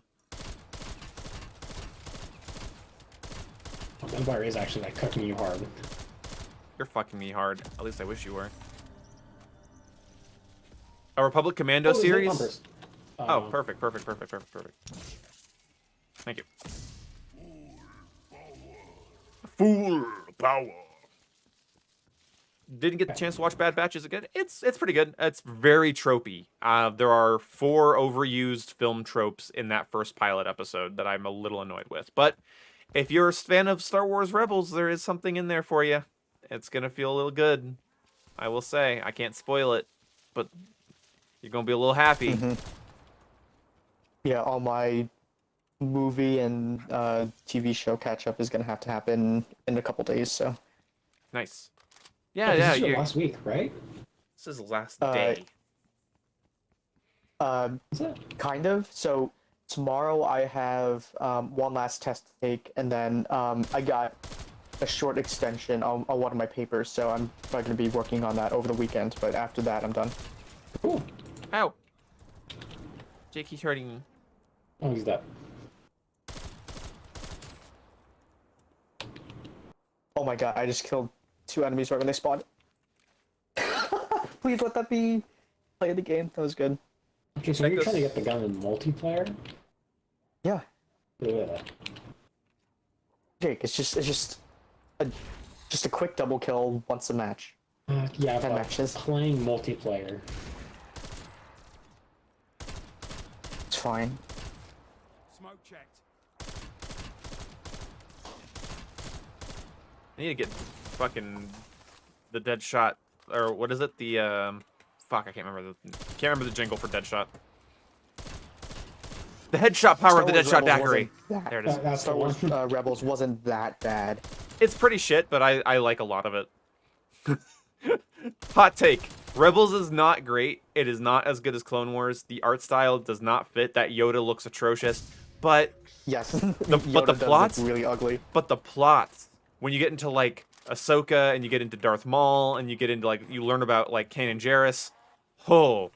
Deadwire is actually like cooking you hard. You're fucking me hard. At least I wish you were. A Republic Commando there's no series. numbers. Oh, perfect. Thank you. Full power. Didn't get the chance to watch Bad Batch. Is it good? It's pretty good. It's very tropey. There are 4 overused film tropes in that first pilot episode that I'm a little annoyed with. But if you're a fan of Star Wars Rebels, there is something in there for you. It's gonna feel a little good. I will say. I can't spoil it, but you're gonna be a little happy. Yeah, all my movie and TV show catch up is gonna have to happen in a couple days. So Nice. Oh, Yeah, this yeah. is your last week, right? This is the last day. Is it? kind of. So tomorrow I have one last test to take, and then I got a short extension on one of my papers. So I'm probably gonna be working on that over the weekend. But after that, I'm done. Cool. Ow. Jake, he's hurting me. Oh, he's dead. Oh my god! I just killed 2 enemies right when they spawned. Please let that be play the game. That was good. Okay, so Check you're this. trying to get the gun in multiplayer? Yeah, Yeah. Jake. It's just a quick double kill once a match. Yeah, 10 but matches. playing multiplayer. It's fine. Smoke checked. I need to get fucking the dead shot, or what is it? The fuck, I can't remember the jingle for Deadshot. The headshot power of the Star Deadshot Wars Rebels daiquiri. wasn't that- There it is. That's Star the Wars one. Rebels wasn't that bad. It's pretty shit, but I like a lot of it. Hot take. Rebels is not great. It is not as good as Clone Wars. The art style does not fit. That Yoda looks atrocious. But Yes, but Yoda the does look plots? really ugly. the plots, when you get into like Ahsoka and you get into Darth Maul and you get into like you learn about like Kanan Jarrus. Oh,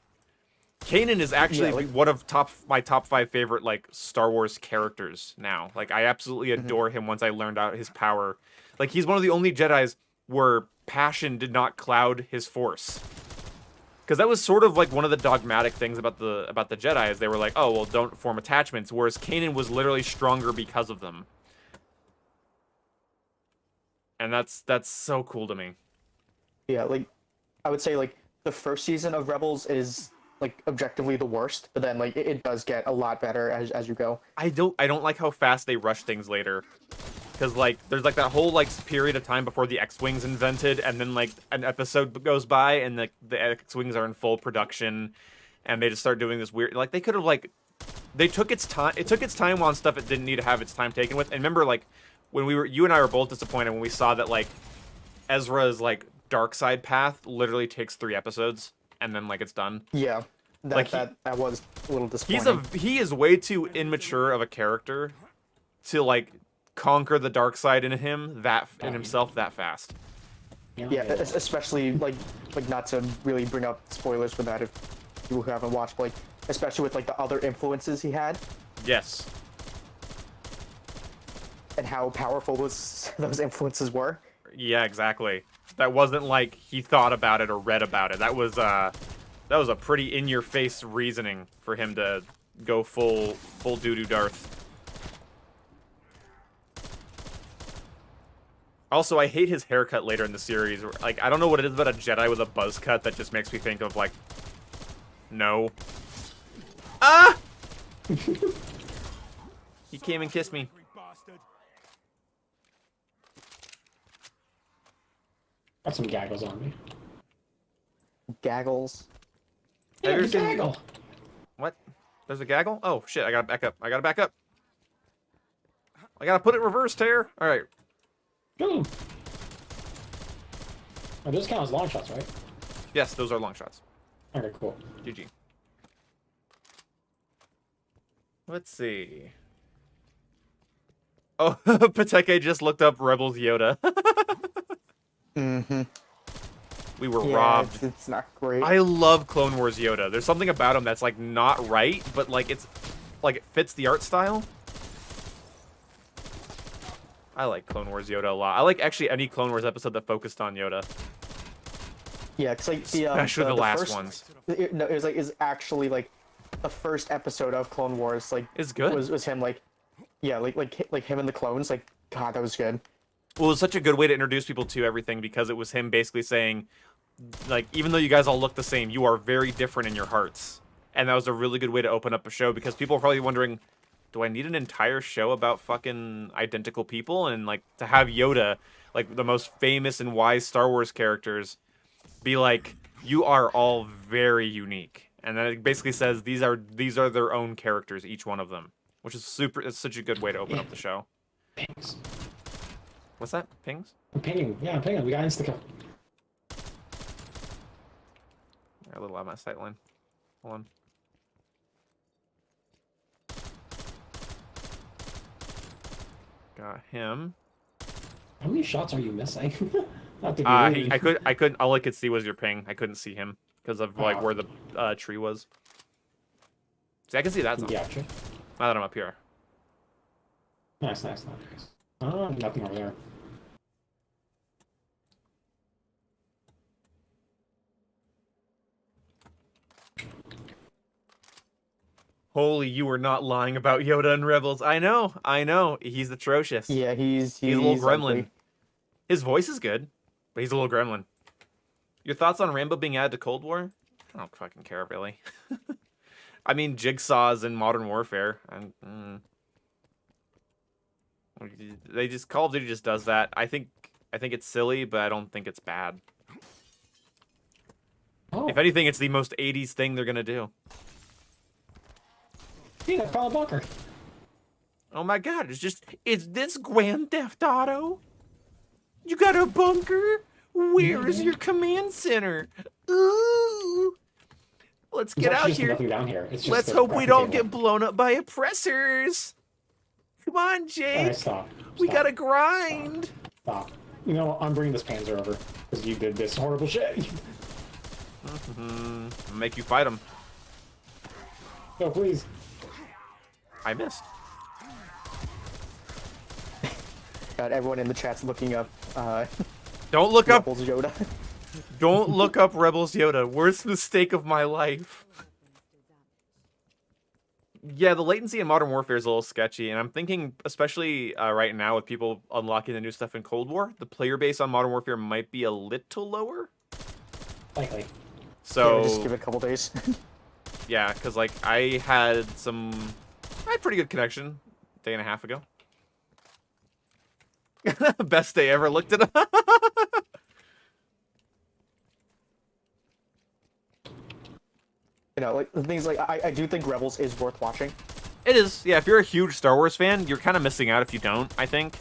Kanan is actually Yeah, like- one of my top 5 favorite like Star Wars characters now. Like I absolutely adore him once I learned out his power. Like he's one of the only Jedis where passion did not cloud his force. Because that was sort of like one of the dogmatic things about the Jedi is they were like, oh well, don't form attachments. Whereas Kanan was literally stronger because of them. And that's so cool to me. Yeah, like I would say like the first season of Rebels is like objectively the worst, but then like it does get a lot better as you go. I don't like how fast they rush things later. Because like there's like that whole like period of time before the X-Wing's invented, and then like an episode goes by and the X-Wings are in full production, and they just start doing this weird like they could have like they took its time. It took its time on stuff it didn't need to have its time taken with. And remember like when you and I were both disappointed when we saw that like Ezra's like dark side path literally takes 3 episodes and then like it's done. Yeah, Like, that was a little disappointing. He is way too immature of a character to like conquer the dark side in him in himself that fast. Yeah, especially like not to really bring up spoilers for that if people who haven't watched, but, like especially with like the other influences he had Yes. and how powerful those influences were. Yeah, exactly. That wasn't like he thought about it or read about it. That was a pretty in-your-face reasoning for him to go full doo-doo Darth. Also, I hate his haircut later in the series. Like, I don't know what it is about a Jedi with a buzz cut that just makes me think of, like, no. Ah! He came and kissed me. Bastard. Got some gaggles on me. Gaggles. Have you ever the seen- gaggle. What? There's a gaggle? Oh, shit, I gotta back up. I gotta back up. I gotta put it in reverse, Tear. Alright. Boom. Oh, those count as long shots, right? Yes, those are long shots. Okay, cool. GG. Let's see. Oh, Pateke just looked up Rebels Yoda. Mm-hmm. We were Yeah, robbed. it's not great. I love Clone Wars Yoda. There's something about him that's like not right, but like it's like it fits the art style. I like Clone Wars Yoda a lot. I like actually any Clone Wars episode that focused on Yoda. Yeah, it's like Especially the last first, ones. No, it was like is actually like the first episode of Clone Wars. Like It's good. was him like, yeah, like him and the clones. Like God, that was good. Well, it was such a good way to introduce people to everything because it was him basically saying, like, even though you guys all look the same, you are very different in your hearts. And that was a really good way to open up a show because people are probably wondering, do I need an entire show about fucking identical people? And, like, to have Yoda, like, the most famous and wise Star Wars characters, be like, you are all very unique. And then it basically says these are their own characters, each one of them. Which is it's such a good way to open up the show. Pings. What's that? Pings? I'm pinging. Yeah, I'm pinging. We got insta-kill. A little out of my sight line. Hold on. Got him. How many shots are you missing? Not to be rude. I couldn't. All I could see was your ping. I couldn't see him because of like where the tree was. See, I can see that. Zone. Yeah, true. Now that I'm up here. Nice. Nothing over there. Holy, you were not lying about Yoda and Rebels. I know. He's atrocious. Yeah, he's a little gremlin. ugly. His voice is good, but he's a little gremlin. Your thoughts on Rambo being added to Cold War? I don't fucking care, really. I mean, Jigsaw's in Modern Warfare. They just Call of Duty just does that. I think it's silly, but I don't think it's bad. Oh, If anything, it's the most 80s thing they're gonna do. hey, I found a bunker. Oh my god, it's this Grand Theft Auto? You got a bunker? Where is your command center? Ooh. Let's There's get actually out just here. nothing down here. It's just Let's the hope we crafting don't table. get blown up by oppressors. Come on, Jake. Alright, stop. We Stop. gotta grind. Stop. You know what? I'm bringing this Panzer over because you did this horrible shit. Make you fight him. No, please. I missed. God, everyone in the chat's looking up Don't look up. Rebels Yoda. Don't look up Rebels Yoda. Worst mistake of my life. Yeah, the latency in Modern Warfare is a little sketchy, and I'm thinking, especially right now with people unlocking the new stuff in Cold War, the player base on Modern Warfare might be a little lower. Likely. So Yeah, just give it a couple days. yeah, because like I had pretty good connection a day and a half ago. Best day ever. Looked it up. You know, like the things like I do think Rebels is worth watching. It is. Yeah, if you're a huge Star Wars fan, you're kind of missing out if you don't, I think.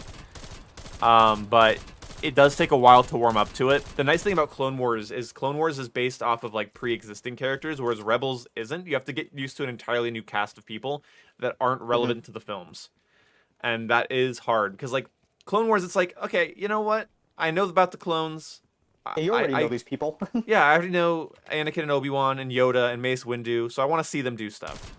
But it does take a while to warm up to it. The nice thing about Clone Wars is based off of like pre-existing characters, whereas Rebels isn't. You have to get used to an entirely new cast of people that aren't relevant to the films. And that is hard because like Clone Wars, it's like, okay, you know what? I know about the clones. Yeah, you already know these people. Yeah, I already know Anakin and Obi-Wan and Yoda and Mace Windu, so I want to see them do stuff.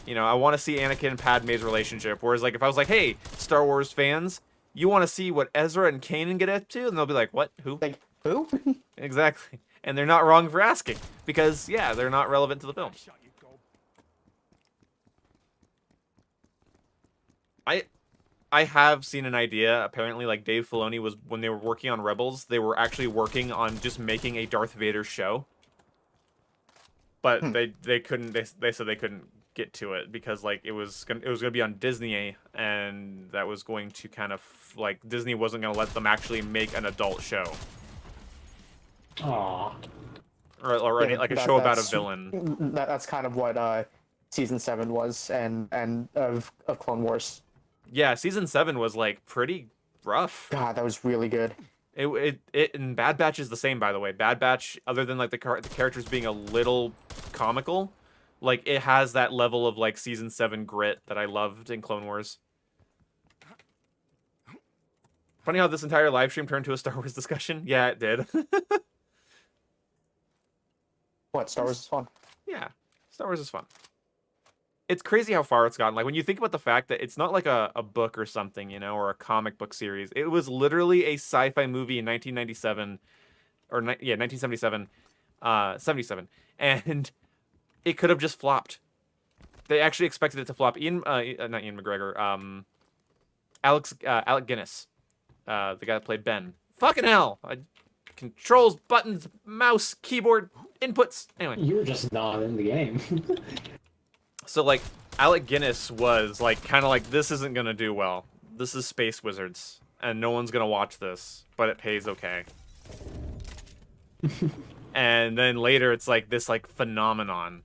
You know, I want to see Anakin and Padme's relationship. Whereas, like, if I was like, hey, Star Wars fans, you want to see what Ezra and Kanan get up to? And they'll be like, what? Who? Like, who? Exactly. And they're not wrong for asking. Because, yeah, they're not relevant to the films. Shut you gob. I have seen an idea. Apparently, like, Dave Filoni was, when they were working on Rebels, they were actually working on just making a Darth Vader show. But they couldn't, they said they couldn't get to it because, like, it was gonna be on Disney, and that was going to kind of, like, Disney wasn't gonna let them actually make an adult show. Aww. Or Yeah, like a show about a that's- villain. That's kind of what season 7 was, and of Clone Wars. Yeah, season 7 was like pretty rough. God, that was really good. It and Bad Batch is the same, by the way. Bad Batch, other than like the characters being a little comical, Like, it has that level of, like, Season 7 grit that I loved in Clone Wars. Funny how this entire live stream turned to a Star Wars discussion. Yeah, it did. What, Star Wars is fun. Yeah, Star Wars is fun. It's crazy how far it's gotten. Like, when you think about the fact that it's not like a book or something, you know, or a comic book series. It was literally a sci-fi movie in 1997, or, 1977, 77. And it could have just flopped. They actually expected it to flop. Not Ian McGregor, Alec Guinness, the guy that played Ben. Fucking hell! Controls, buttons, mouse, keyboard, inputs. Anyway. You were just not in the game. So, like, Alec Guinness was, like, kind of like, this isn't gonna do well. This is Space Wizards, and no one's gonna watch this, but it pays okay. And then later, it's like this, like, phenomenon.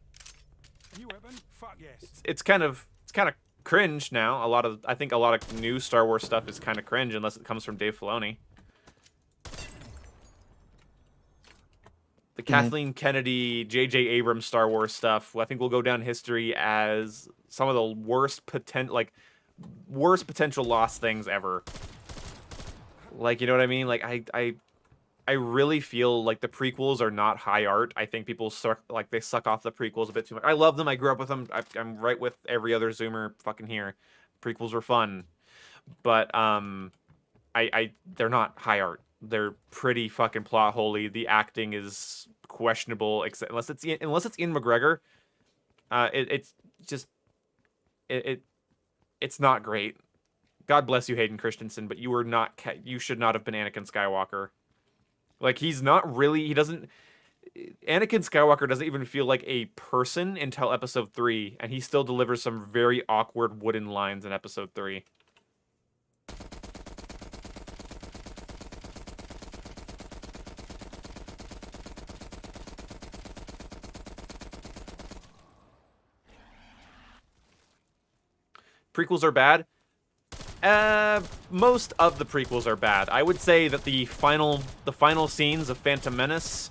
New weapon? Fuck yes. It's kind of cringe now. I think a lot of new Star Wars stuff is kind of cringe unless it comes from Dave Filoni. The Kathleen Kennedy, J.J. Abrams Star Wars stuff, I think will go down history as some of the worst potential lost things ever. Like, you know what I mean? Like, I really feel like the prequels are not high art. I think people they suck off the prequels a bit too much. I love them. I grew up with them. I'm right with every other Zoomer fucking here. Prequels were fun, but they're not high art. They're pretty fucking plot holy. The acting is questionable, except unless it's Ian McGregor. It's not great. God bless you, Hayden Christensen, but you should not have been Anakin Skywalker. Like, Anakin Skywalker doesn't even feel like a person until episode 3, and he still delivers some very awkward wooden lines in episode 3. Prequels are bad. Most of the prequels are bad. I would say that the final scenes of Phantom Menace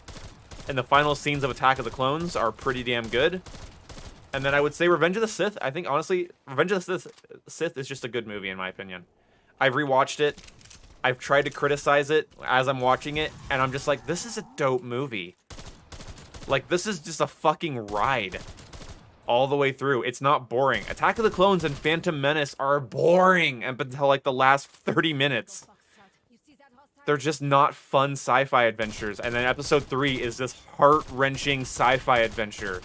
and the final scenes of Attack of the Clones are pretty damn good. And then I would say Revenge of the Sith. I think, honestly, Revenge of the Sith is just a good movie, in my opinion. I've rewatched it. I've tried to criticize it as I'm watching it, and I'm just like, this is a dope movie. Like, this is just a fucking ride. All the way through. It's not boring. Attack of the Clones and Phantom Menace are boring up until like the last 30 minutes. They're just not fun sci-fi adventures. And then episode 3 is this heart-wrenching sci-fi adventure.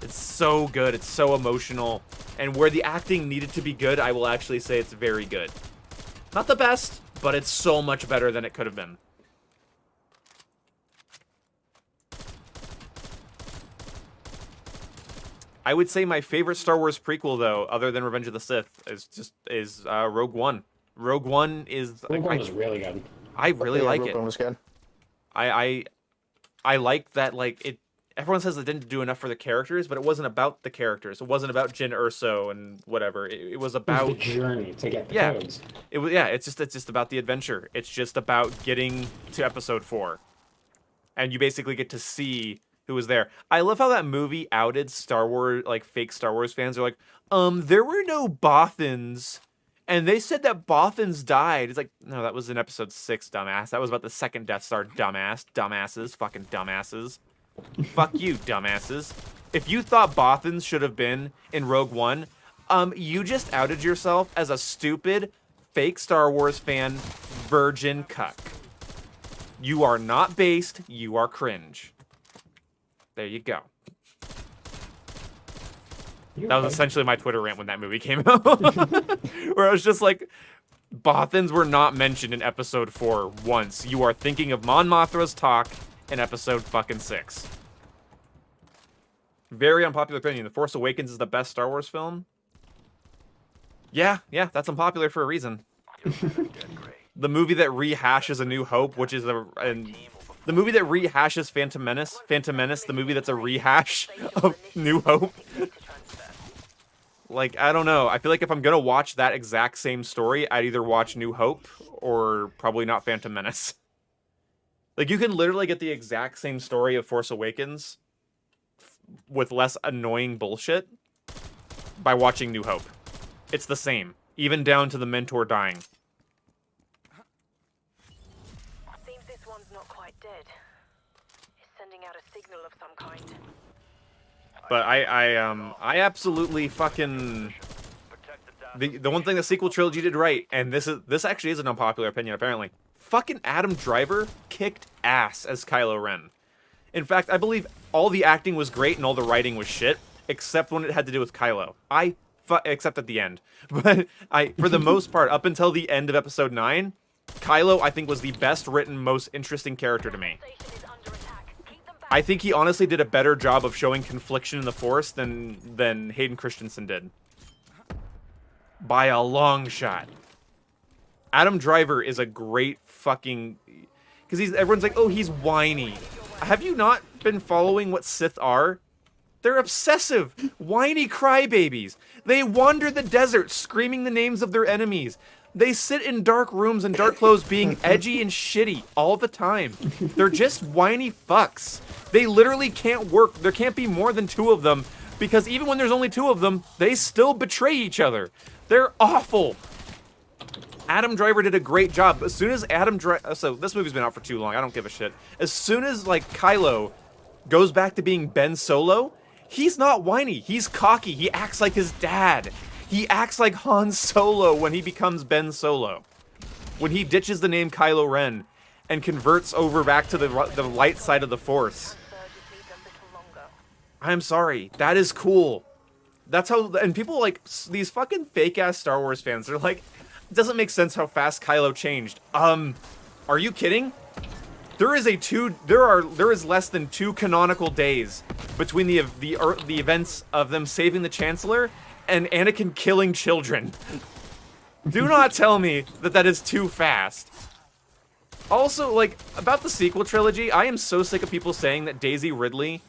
It's so good. It's so emotional. And where the acting needed to be good, I will actually say it's very good. Not the best, but it's so much better than it could have been. I would say my favorite Star Wars prequel, though, other than Revenge of the Sith, is Rogue One. Rogue One Rogue One was really good. I really like Rogue it. One was good. I like that. Like, it. Everyone says it didn't do enough for the characters, but it wasn't about the characters. It wasn't about Jyn Erso and whatever. It was about the journey to get the codes. It was It's just about the adventure. It's just about getting to episode 4, and you basically get to see who was there. I love how that movie outed Star Wars, like, fake Star Wars fans are like, there were no Bothans, and they said that Bothans died. It's like, no, that was in episode 6, dumbass. That was about the second Death Star, dumbasses, fucking dumbasses. Fuck you, dumbasses. If you thought Bothans should have been in Rogue One, you just outed yourself as a stupid, fake Star Wars fan, virgin cuck. You are not based, you are cringe. There you go. That was essentially my Twitter rant when that movie came out. Where I was just like, Bothans were not mentioned in episode 4 once. You are thinking of Mon Mothra's talk in episode fucking 6. Very unpopular opinion. The Force Awakens is the best Star Wars film? Yeah, that's unpopular for a reason. The movie that rehashes A New Hope, which is the movie that rehashes Phantom Menace, the movie that's a rehash of New Hope. Like, I don't know. I feel like if I'm gonna watch that exact same story, I'd either watch New Hope or probably not Phantom Menace. Like, you can literally get the exact same story of Force Awakens with less annoying bullshit by watching New Hope. It's the same, even down to the mentor dying. Seems this one's not quite dead. It's sending out a signal of some kind. But I absolutely fucking the one thing the sequel trilogy did right, and this actually is an unpopular opinion apparently. Fucking Adam Driver kicked ass as Kylo Ren. In fact, I believe all the acting was great and all the writing was shit, except when it had to do with Kylo. Except at the end. But for the most part, up until the end of Episode 9, Kylo, I think, was the best written, most interesting character to me. I think he honestly did a better job of showing confliction in the Force than Hayden Christensen did. By a long shot. Adam Driver is a great fucking... Because everyone's like, oh, he's whiny. Have you not been following what Sith are? They're obsessive, whiny crybabies. They wander the desert screaming the names of their enemies. They sit in dark rooms and dark clothes being edgy and shitty all the time. They're just whiny fucks. They literally can't work. There can't be more than 2 of them because even when there's only 2 of them, they still betray each other. They're awful. Adam Driver did a great job. As soon as so this movie's been out for too long. I don't give a shit. As soon as like Kylo goes back to being Ben Solo, he's not whiny. He's cocky. He acts like his dad. He acts like Han Solo when he becomes Ben Solo. When he ditches the name Kylo Ren and converts over back to the light side of the Force. I'm sorry. That is cool. That's how... And people like... These fucking fake-ass Star Wars fans, they're like... It doesn't make sense how fast Kylo changed. Are you kidding? There is less than 2 canonical days between the events of them saving the Chancellor and Anakin killing children. Do not tell me that is too fast. Also, like, about the sequel trilogy, I am so sick of people saying that Daisy Ridley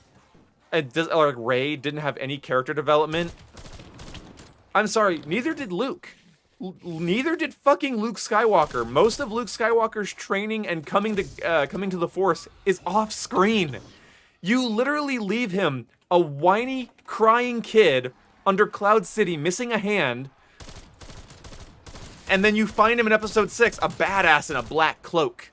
or Rey didn't have any character development. I'm sorry, neither did Luke. Neither did fucking Luke Skywalker. Most of Luke Skywalker's training and coming to the Force is off screen. You literally leave him a whiny, crying kid under Cloud City missing a hand, and then you find him in Episode 6, a badass in a black cloak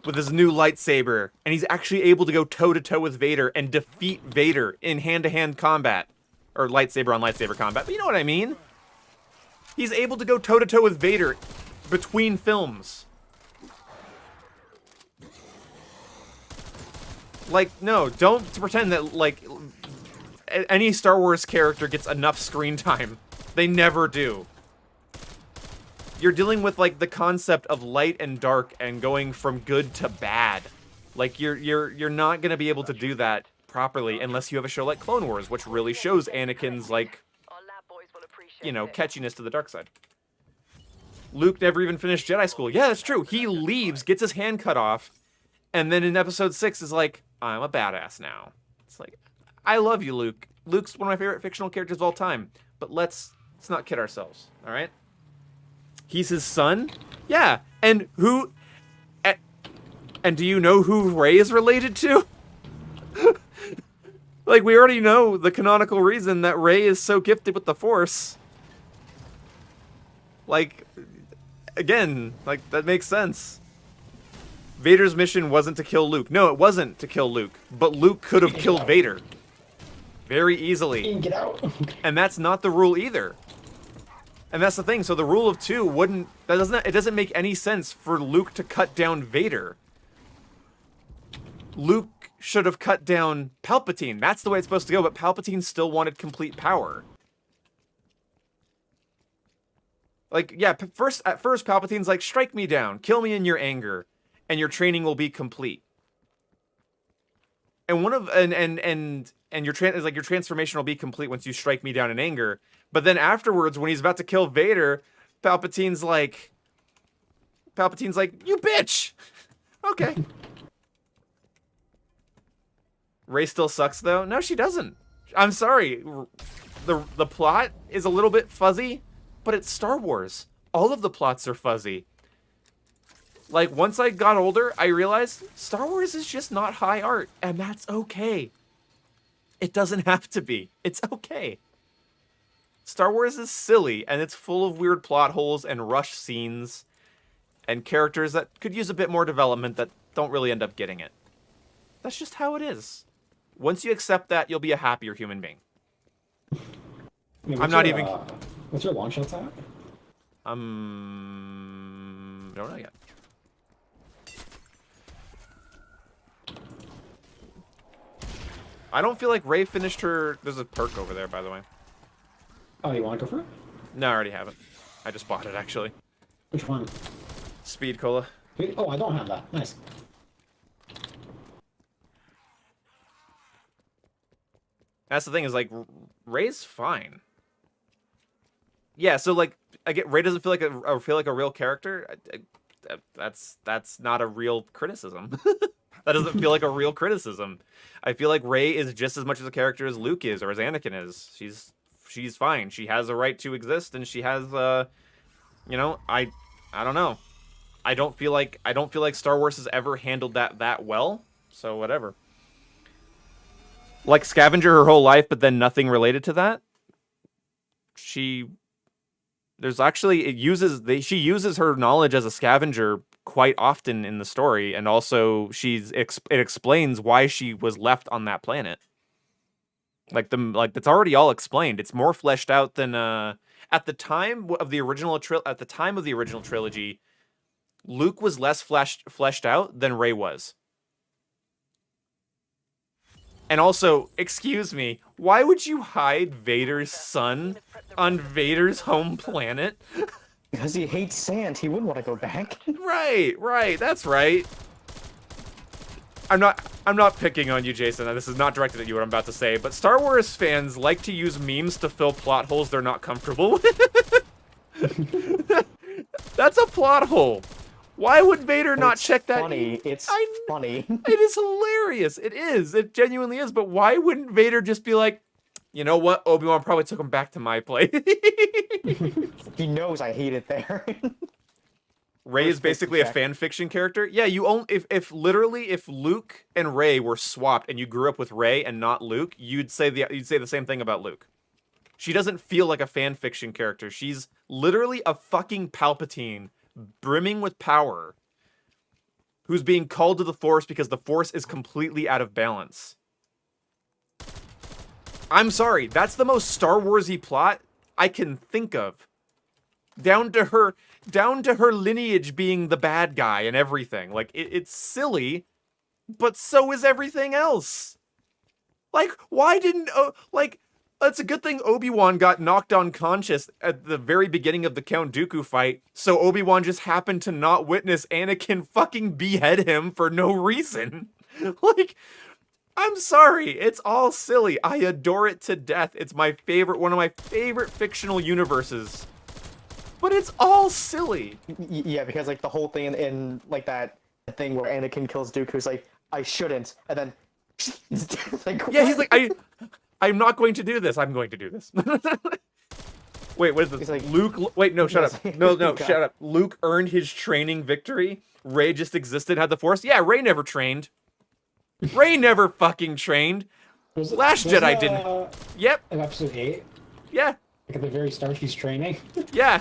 with his new lightsaber, and he's actually able to go toe-to-toe with Vader and defeat Vader in hand-to-hand combat. Or lightsaber on lightsaber combat, but you know what I mean? He's able to go toe-to-toe with Vader between films. Like, no, don't pretend that, like, any Star Wars character gets enough screen time. They never do. You're dealing with, like, the concept of light and dark and going from good to bad. Like, you're not gonna be able to do that properly unless you have a show like Clone Wars, which really shows Anakin's, like, you know, catchiness to the dark side. Luke never even finished Jedi school. Yeah, that's true. He leaves, gets his hand cut off, and then in Episode 6 is like, I'm a badass now. It's like, I love you, Luke. Luke's one of my favorite fictional characters of all time, but let's not kid ourselves, all right? He's his son? Yeah, and who... And do you know who Rey is related to? Like, we already know the canonical reason that Rey is so gifted with the Force. Like, again, like, that makes sense. Vader's mission wasn't to kill Luke. No, it wasn't to kill Luke. But Luke could have killed Vader. Very easily. Get out. And that's not the rule either. And that's the thing. So the rule of 2 wouldn't... It doesn't make any sense for Luke to cut down Vader. Luke should have cut down Palpatine. That's the way it's supposed to go, but Palpatine still wanted complete power. Like, yeah, at first Palpatine's like, strike me down, kill me in your anger, and your training will be complete. And your transformation will be complete once you strike me down in anger. But then afterwards, when he's about to kill Vader, Palpatine's like, you bitch! Okay. Rey still sucks, though? No, she doesn't. I'm sorry. The plot is a little bit fuzzy, but it's Star Wars. All of the plots are fuzzy. Like, once I got older, I realized Star Wars is just not high art, and that's okay. It doesn't have to be. It's okay. Star Wars is silly, and it's full of weird plot holes and rush scenes and characters that could use a bit more development that don't really end up getting it. That's just how it is. Once you accept that, you'll be a happier human being. I'm not even... What's your long shots at? Don't know yet. I don't feel like Ray finished her... There's a perk over there, by the way. Oh, you want to go for it? No, I already have it. I just bought it, actually. Which one? Speed Cola. Wait, oh, I don't have that. Nice. That's the thing, is like, Ray's fine. Yeah, so like, I get Ray doesn't feel like a real character. That's not a real criticism. That doesn't feel like a real criticism. I feel like Rey is just as much as a character as Luke is or as Anakin is. She's fine. She has a right to exist, and she has you know, I don't know. I don't feel like Star Wars has ever handled that well. So whatever. Like Scavenger her whole life, but then nothing related to that. She uses her knowledge as a scavenger quite often in the story, and also it explains why she was left on that planet. Like it's already all explained. It's more fleshed out than at the time of the original trilogy. Luke was less fleshed out than Rey was. And also, excuse me, why would you hide Vader's son on Vader's home planet? Because he hates sand. He wouldn't want to go back. Right. That's right. I'm not picking on you, Jason. This is not directed at you, what I'm about to say, but Star Wars fans like to use memes to fill plot holes they're not comfortable with. That's a plot hole. Why would Vader not check that? Funny. It's funny. It is hilarious. It is. It genuinely is. But why wouldn't Vader just be like, you know what? Obi-Wan probably took him back to my place. He knows I hate it there. Rey is basically a fan fiction character. Yeah, you only if Luke and Rey were swapped and you grew up with Rey and not Luke, you'd say the same thing about Luke. She doesn't feel like a fan fiction character. She's literally a fucking Palpatine, brimming with power, who's being called to the Force because the Force is completely out of balance. I'm sorry, that's the most Star Wars-y plot I can think of. Down to her lineage being the bad guy and everything. Like, it's silly, but so is everything else. Like, why didn't... it's a good thing Obi-Wan got knocked unconscious at the very beginning of the Count Dooku fight, so Obi-Wan just happened to not witness Anakin fucking behead him for no reason. Like, I'm sorry, it's all silly. I adore it to death. It's one of my favorite fictional universes. But it's all silly. Yeah, because like the whole thing in like that thing where Anakin kills Dooku is like, I shouldn't, and then like, yeah, he's like, I'm not going to do this. I'm going to do this. Wait, what is this? He's like, Luke. Wait, no, shut up. No, God. shut up. Luke earned his training victory. Rey just existed, had the Force. Yeah, Rey never trained. Rey never fucking trained. Last Jedi didn't. Yep. In episode 8? Yeah. Like at the very start, he's training. Yeah.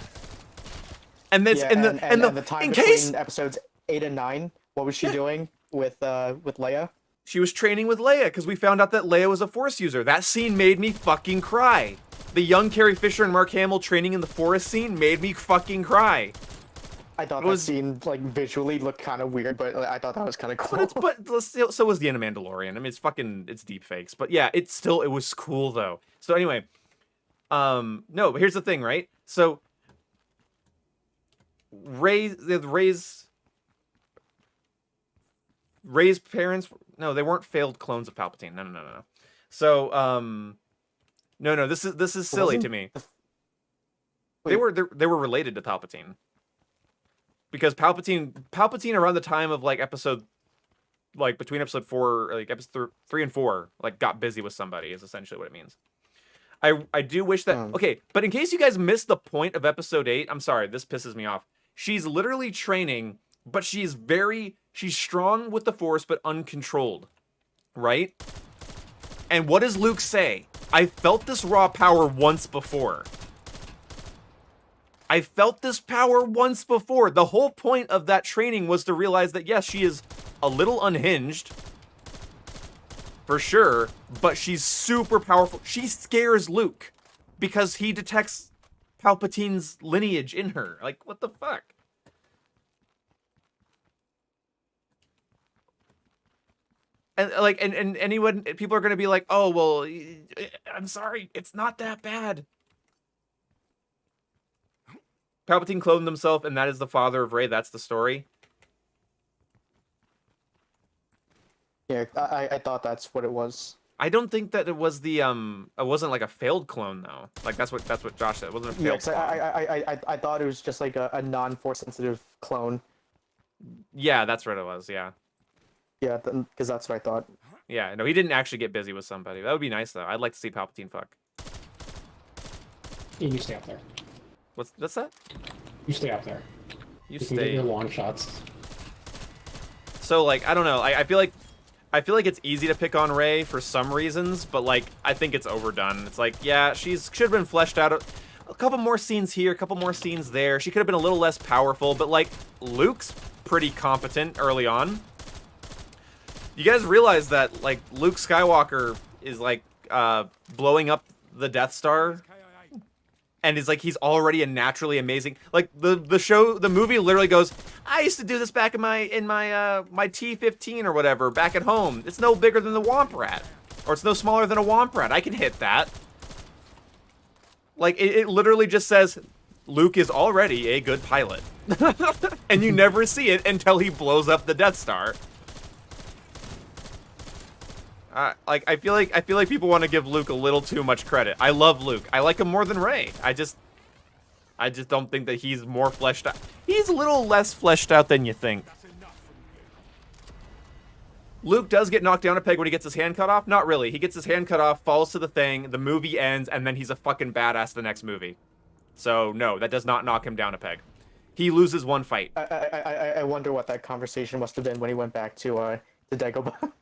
And this yeah, and the time in between case episodes 8 and 9, what was she doing with Leia? She was training with Leia because we found out that Leia was a Force user. That scene made me fucking cry. The young Carrie Fisher and Mark Hamill training in the Forest scene made me fucking cry. I thought that scene like visually looked kind of weird, but I thought that was kind of cool. But so was the end of Mandalorian. I mean, it's deep fakes, but yeah, it was cool though. So anyway, no, but here's the thing, right? So Rey's parents, no, they weren't failed clones of Palpatine. No. So no, this is silly to me. They were related to Palpatine. Because Palpatine around the time of like between episode 4, like episode 3 and 4, like got busy with somebody is essentially what it means. I do wish that okay, but in case you guys missed the point of episode 8, I'm sorry, this pisses me off. She's literally training, but she's strong with the Force but uncontrolled, right? And what does Luke say? I felt this raw power once before. I felt this power once before. The whole point of that training was to realize that, yes, she is a little unhinged, for sure, but she's super powerful. She scares Luke because he detects Palpatine's lineage in her. Like, what the fuck? And like, and anyone, people are gonna be like, oh well, I'm sorry, it's not that bad. Palpatine cloned himself, and that is the father of Rey. That's the story. Yeah, I thought that's what it was. I don't think that it was the it wasn't like a failed clone though. Like that's what Josh said. It wasn't a failed Yeah, 'cause clone. I thought it was just like a non-force sensitive clone. Yeah, that's what it was. Yeah. Yeah, because that's what I thought. Yeah, no, he didn't actually get busy with somebody. That would be nice though. I'd like to see Palpatine fuck. Yeah, you stay up there. What's that? You stay up there. You You can get stay. your long shots. So like, I don't know. I feel like it's easy to pick on Rey for some reasons, but like I think it's overdone. It's like, yeah, should have been fleshed out a couple more scenes here, a couple more scenes there. She could have been a little less powerful, but like Luke's pretty competent early on. You guys realize that like Luke Skywalker is like blowing up the Death Star, and is like he's already a naturally amazing. Like the movie literally goes, I used to do this back in my my T-15 or whatever back at home. It's no bigger than the Womp Rat, or it's no smaller than a Womp Rat. I can hit that. Like it literally just says Luke is already a good pilot, and you never see it until he blows up the Death Star. Like I feel like people want to give Luke a little too much credit. I love Luke. I like him more than Rey. I just don't think that he's more fleshed out. He's a little less fleshed out than you think. Luke does get knocked down a peg when he gets his hand cut off. Not really. He gets his hand cut off, falls to the thing, the movie ends, and then he's a fucking badass the next movie. So no, that does not knock him down a peg. He loses one fight. I wonder what that conversation must have been when he went back to Dagobah.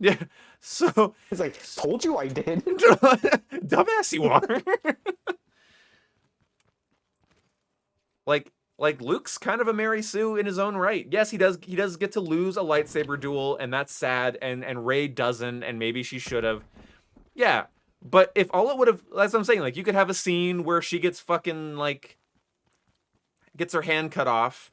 Yeah, so It's like, told you I did. dumbass you are. like Luke's kind of a Mary Sue in his own right. Yes, he does get to lose a lightsaber duel, and that's sad, and Rey doesn't, and maybe she should have. Yeah, but if all it would have, that's what I'm saying, like you could have a scene where she gets fucking like gets her hand cut off.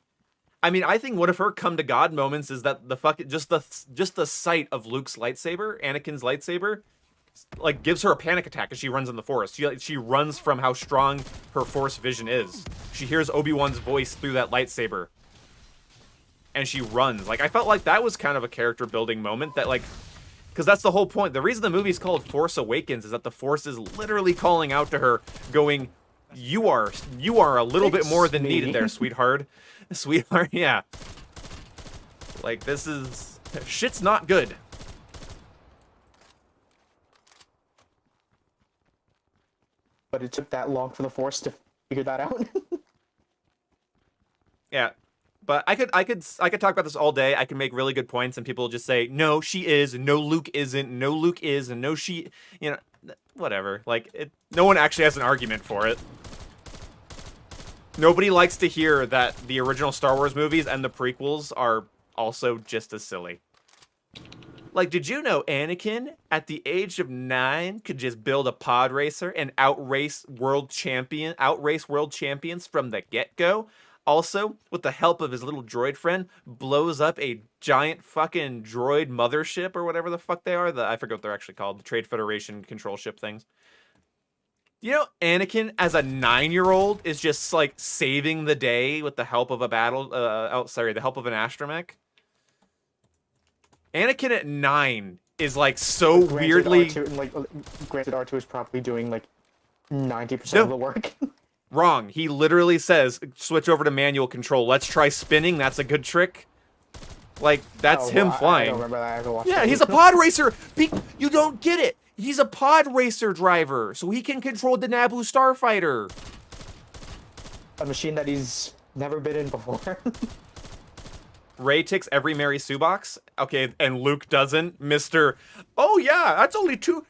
I mean, I think one of her come to God moments is that just the sight of Luke's lightsaber, Anakin's lightsaber, like gives her a panic attack as she runs in the forest. She runs from how strong her force vision is. She hears Obi-Wan's voice through that lightsaber, and she runs. Like I felt like that was kind of a character building moment that like, because that's the whole point. The reason the movie's called Force Awakens is that the Force is literally calling out to her, going, "You are a little bit more than needed there, sweetheart." Sweetheart, yeah. Like, this is... shit's not good. But it took that long for the Force to figure that out. Yeah. But I could talk about this all day. I can make really good points, and people just say, no, she is, no, Luke isn't, no, Luke is, and no, she... You know, whatever. Like, no one actually has an argument for it. Nobody likes to hear that the original Star Wars movies and the prequels are also just as silly. Like, did you know Anakin, at the age of 9, could just build a pod racer and outrace world champions from the get-go? Also, with the help of his little droid friend, blows up a giant fucking droid mothership or whatever the fuck they are. I forget what they're actually called. The Trade Federation control ship things. You know, Anakin as a 9-year-old is just like saving the day with the help of a the help of an astromech. Anakin at 9 is like so weirdly. Granted, R2 is probably doing like 90% of the work. Wrong. He literally says, "Switch over to manual control. Let's try spinning. That's a good trick." Like that's him flying. I don't remember that. I haven't watched Yeah, it. he's a pod racer. You don't get it. He's a pod racer driver, so he can control the Naboo starfighter. A machine that he's never been in before. Rey ticks every Mary Sue box, okay, and Luke doesn't. Mr. Oh yeah, that's only two.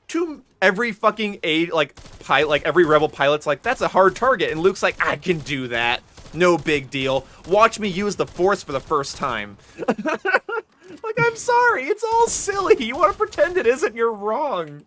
Every fucking pilot, like every rebel pilot's like, that's a hard target, and Luke's like, I can do that. No big deal. Watch me use the Force for the first time. Like, I'm sorry, it's all silly. You want to pretend it isn't, you're wrong.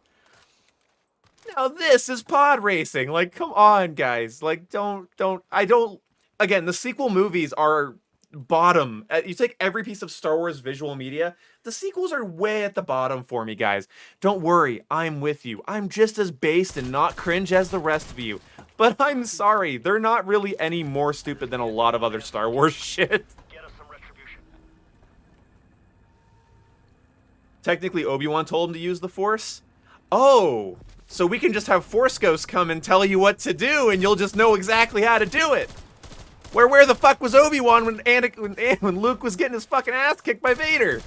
Now this is pod racing. Like, come on, guys. Like, again, the sequel movies are bottom. You take every piece of Star Wars visual media, the sequels are way at the bottom for me, guys. Don't worry, I'm with you. I'm just as based and not cringe as the rest of you. But I'm sorry, they're not really any more stupid than a lot of other Star Wars shit. Get us some retribution. Technically, Obi-Wan told him to use the Force. Oh, so we can just have Force Ghosts come and tell you what to do, and you'll just know exactly how to do it. Where the fuck was Obi-Wan when Luke was getting his fucking ass kicked by Vader?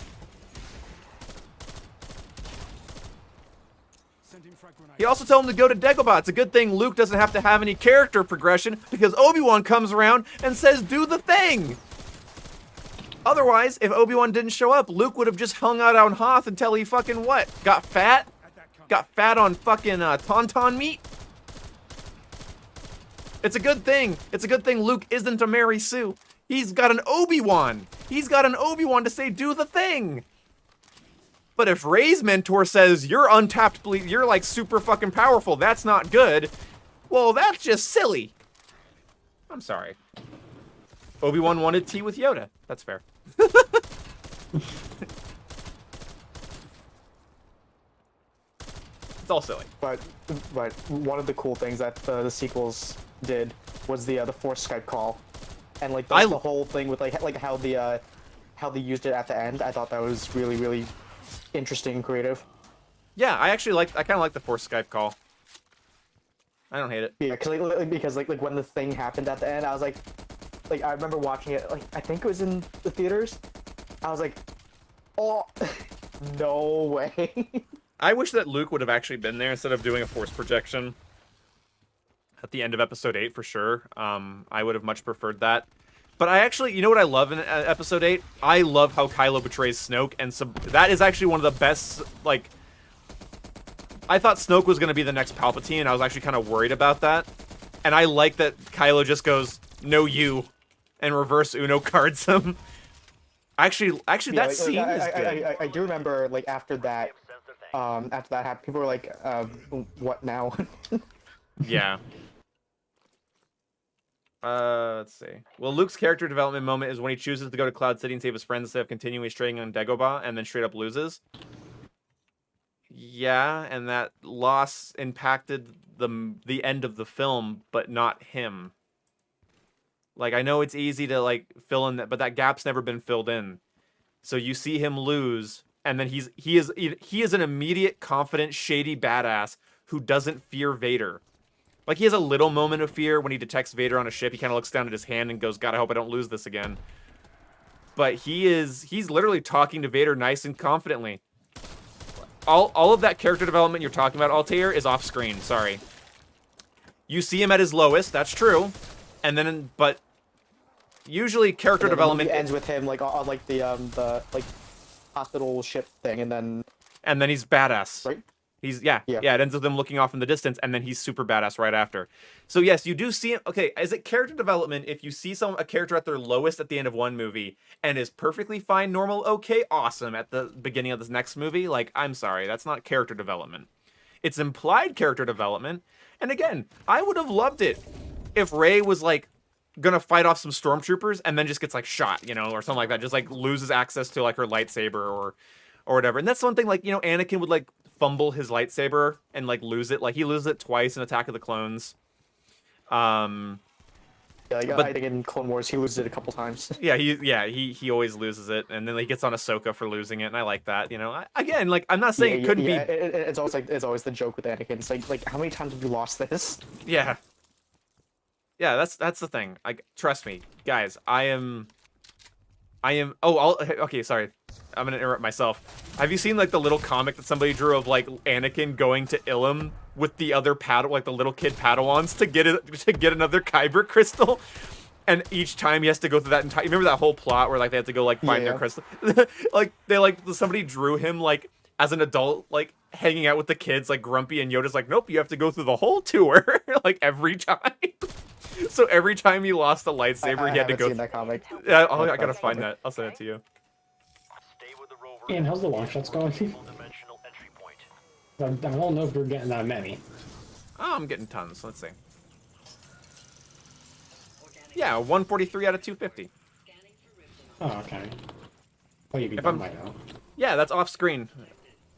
Sending frag grenade. He also told him to go to Dagobah. It's a good thing Luke doesn't have to have any character progression because Obi-Wan comes around and says, do the thing. Otherwise, if Obi-Wan didn't show up, Luke would have just hung out on Hoth until he fucking what? Got fat? At that cunt. Got fat on fucking tauntaun meat? It's a good thing. It's a good thing Luke isn't a Mary Sue. He's got an Obi-Wan. He's got an Obi-Wan to say, do the thing. But if Rey's mentor says, you're untapped, you're like super fucking powerful, that's not good, well, that's just silly. I'm sorry. Obi-Wan wanted tea with Yoda. That's fair. It's all silly. But one of the cool things that the sequels did was the Force Skype call, and like the whole thing with like how they used it at the end. I thought that was really interesting and creative. Yeah, I kind of like the Force Skype call. I don't hate it. Yeah, because when the thing happened at the end, I was like I remember watching it. Like I think it was in the theaters. I was like, oh, no way. I wish that Luke would have actually been there instead of doing a Force projection at the end of Episode 8 for sure. I would have much preferred that. But I actually, you know what I love in Episode 8? I love how Kylo betrays Snoke, and that is actually one of the best, like... I thought Snoke was going to be the next Palpatine, and I was actually kind of worried about that. And I like that Kylo just goes, no you, and reverse Uno cards him. Actually, that scene is good. I do remember, like, after that happened, people were like, what now? Yeah. Let's see. Well, Luke's character development moment is when he chooses to go to Cloud City and save his friends instead of continuing straying on Dagobah, and then straight up loses. Yeah, and that loss impacted the end of the film, but not him. Like, I know it's easy to, like, fill in that, but that gap's never been filled in. So you see him lose, and then he is an immediate, confident, shady badass who doesn't fear Vader. Like, he has a little moment of fear when he detects Vader on a ship. He kind of looks down at his hand and goes, God, I hope I don't lose this again. But he's literally talking to Vader nice and confidently. All of that character development you're talking about, Altair, is off screen. Sorry. You see him at his lowest, that's true. And then, but usually character development ends with him like on like the like hospital ship thing, and then he's badass. Right? Yeah, it ends with him looking off in the distance, and then he's super badass right after. So yes, you do see him. Okay, is it character development if you see a character at their lowest at the end of one movie and is perfectly fine, normal, okay, awesome at the beginning of this next movie? Like, I'm sorry, that's not character development. It's implied character development. And again, I would have loved it if Rey was like gonna fight off some stormtroopers and then just gets like shot, or something like that. Just like loses access to like her lightsaber or whatever. And that's one thing, like, Anakin would like fumble his lightsaber and like lose it. Like, he loses it twice in Attack of the Clones. I think in Clone Wars he loses it a couple times. He always loses it, and then he gets on Ahsoka for losing it, and I like that. Again, like, I'm not saying it couldn't be. It's always the joke with Anakin. It's like how many times have you lost this? Yeah, that's the thing. Trust me, guys. I am. Okay, sorry. I'm gonna interrupt myself. Have you seen like the little comic that somebody drew of like Anakin going to Ilum with the other like the little kid Padawans to get another Kyber crystal? And each time he has to go through that entire. You remember that whole plot where like they have to go like find their Yeah. crystal? Like somebody drew him like as an adult, like hanging out with the kids, like grumpy, and Yoda's like, nope, you have to go through the whole tour, like every time. So every time he lost a lightsaber, I he had to haven't go. seen that comic. Yeah, I gotta That's find funny. that. I'll send it to you. Stay with the rover. Ian, how's the long shots going? Dimensional entry point. I don't know if you're getting that many. Oh, I'm getting tons. Let's see. Yeah, 143 out of 250. Oh, okay. Well, you'd be If done I'm- by now. Yeah, that's off screen.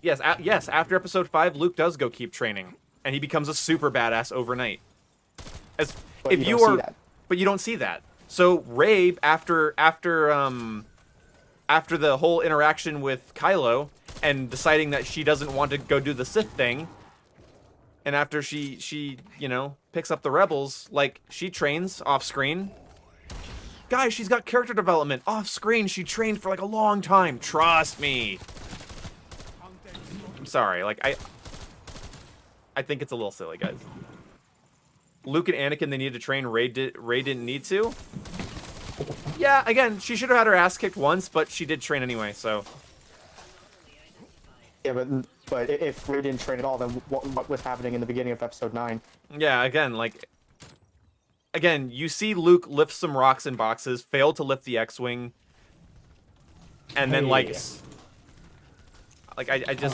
Yes, yes. After episode 5, Luke does go keep training, and he becomes a super badass overnight. As But if you don't see are, that. but you don't see that. So Rey, after the whole interaction with Kylo, and deciding that she doesn't want to go do the Sith thing, and after she picks up the rebels, like she trains off screen. Guys, she's got character development off screen. She trained for like a long time. Trust me. I'm sorry. Like I think it's a little silly, guys. Luke and Anakin, they needed to train. Rey didn't need to. Yeah, again, she should have had her ass kicked once, but she did train anyway. So Yeah, but if Rey didn't train at all, then what was happening in the beginning of episode 9? yeah, again, you see Luke lift some rocks in boxes, fail to lift the X-wing, and then Hey. I just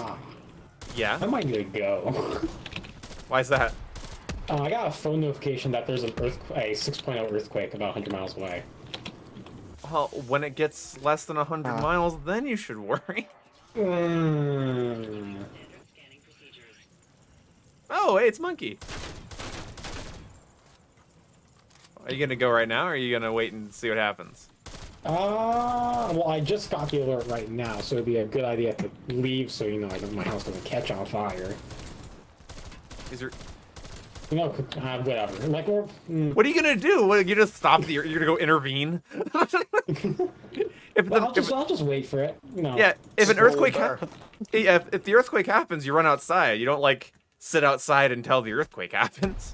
Ah, yeah. I might need to go. Why is that? I got a phone notification that there's a 6.0 earthquake about 100 miles away. Well, when it gets less than 100 miles, then you should worry. Mm. Oh, hey, it's Monkey. Are you gonna go right now, or are you gonna wait and see what happens? Well, I just got the alert right now, so it'd be a good idea to leave so my house doesn't catch on fire. Is there? Whatever. Like, What are you gonna do? What, you just stop the? You're gonna go intervene? I'll just wait for it. Yeah, if an earthquake, Slow if the earthquake happens, you run outside. You don't like sit outside until the earthquake happens.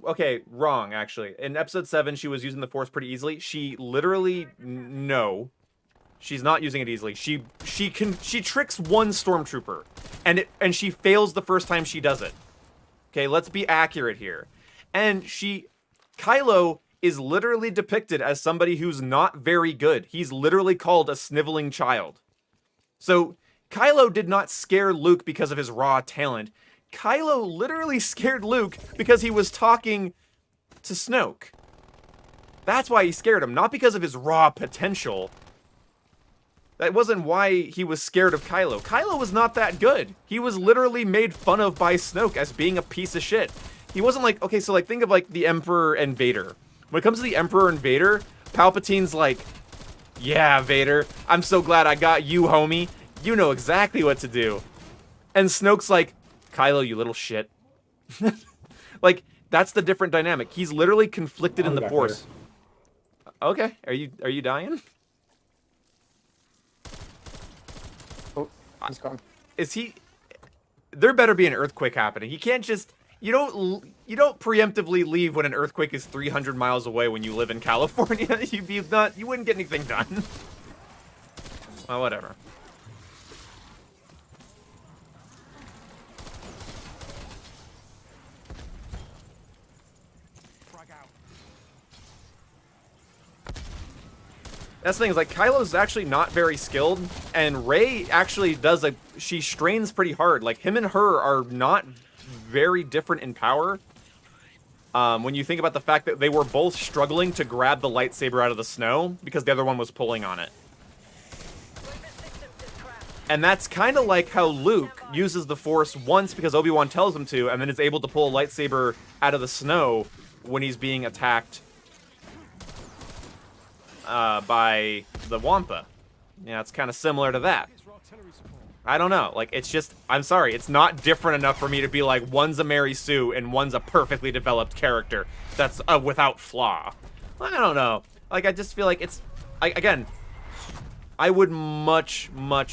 Okay, wrong, actually. In episode 7, she was using the Force pretty easily. She literally, no. She's not using it easily. She tricks one stormtrooper, and she fails the first time she does it. Okay, let's be accurate here. And Kylo is literally depicted as somebody who's not very good. He's literally called a sniveling child. So Kylo did not scare Luke because of his raw talent. Kylo literally scared Luke because he was talking to Snoke. That's why he scared him, not because of his raw potential. That wasn't why he was scared of Kylo. Kylo was not that good. He was literally made fun of by Snoke as being a piece of shit. He wasn't like, okay, so like think of like the Emperor and Vader. When it comes to the Emperor and Vader, Palpatine's like, yeah, Vader, I'm so glad I got you, homie. You know exactly what to do. And Snoke's like, Kylo, you little shit. Like, that's the different dynamic. He's literally conflicted in the Force. Okay, are you dying? Oh, he's gone. Is he? There better be an earthquake happening. He can't just. You don't preemptively leave when an earthquake is 300 miles away when you live in California. You wouldn't get anything done. Well, whatever. That's the thing, is like Kylo's actually not very skilled, and Rey actually does she strains pretty hard. Like him and her are not very different in power. When you think about the fact that they were both struggling to grab the lightsaber out of the snow because the other one was pulling on it. And that's kind of like how Luke uses the Force once because Obi-Wan tells him to, and then is able to pull a lightsaber out of the snow when he's being attacked by the Wampa. Yeah, it's kind of similar to that. I don't know. Like, it's just, I'm sorry, it's not different enough for me to be like, one's a Mary Sue and one's a perfectly developed character that's without flaw. I don't know. Like, I just feel like it's, again, I would much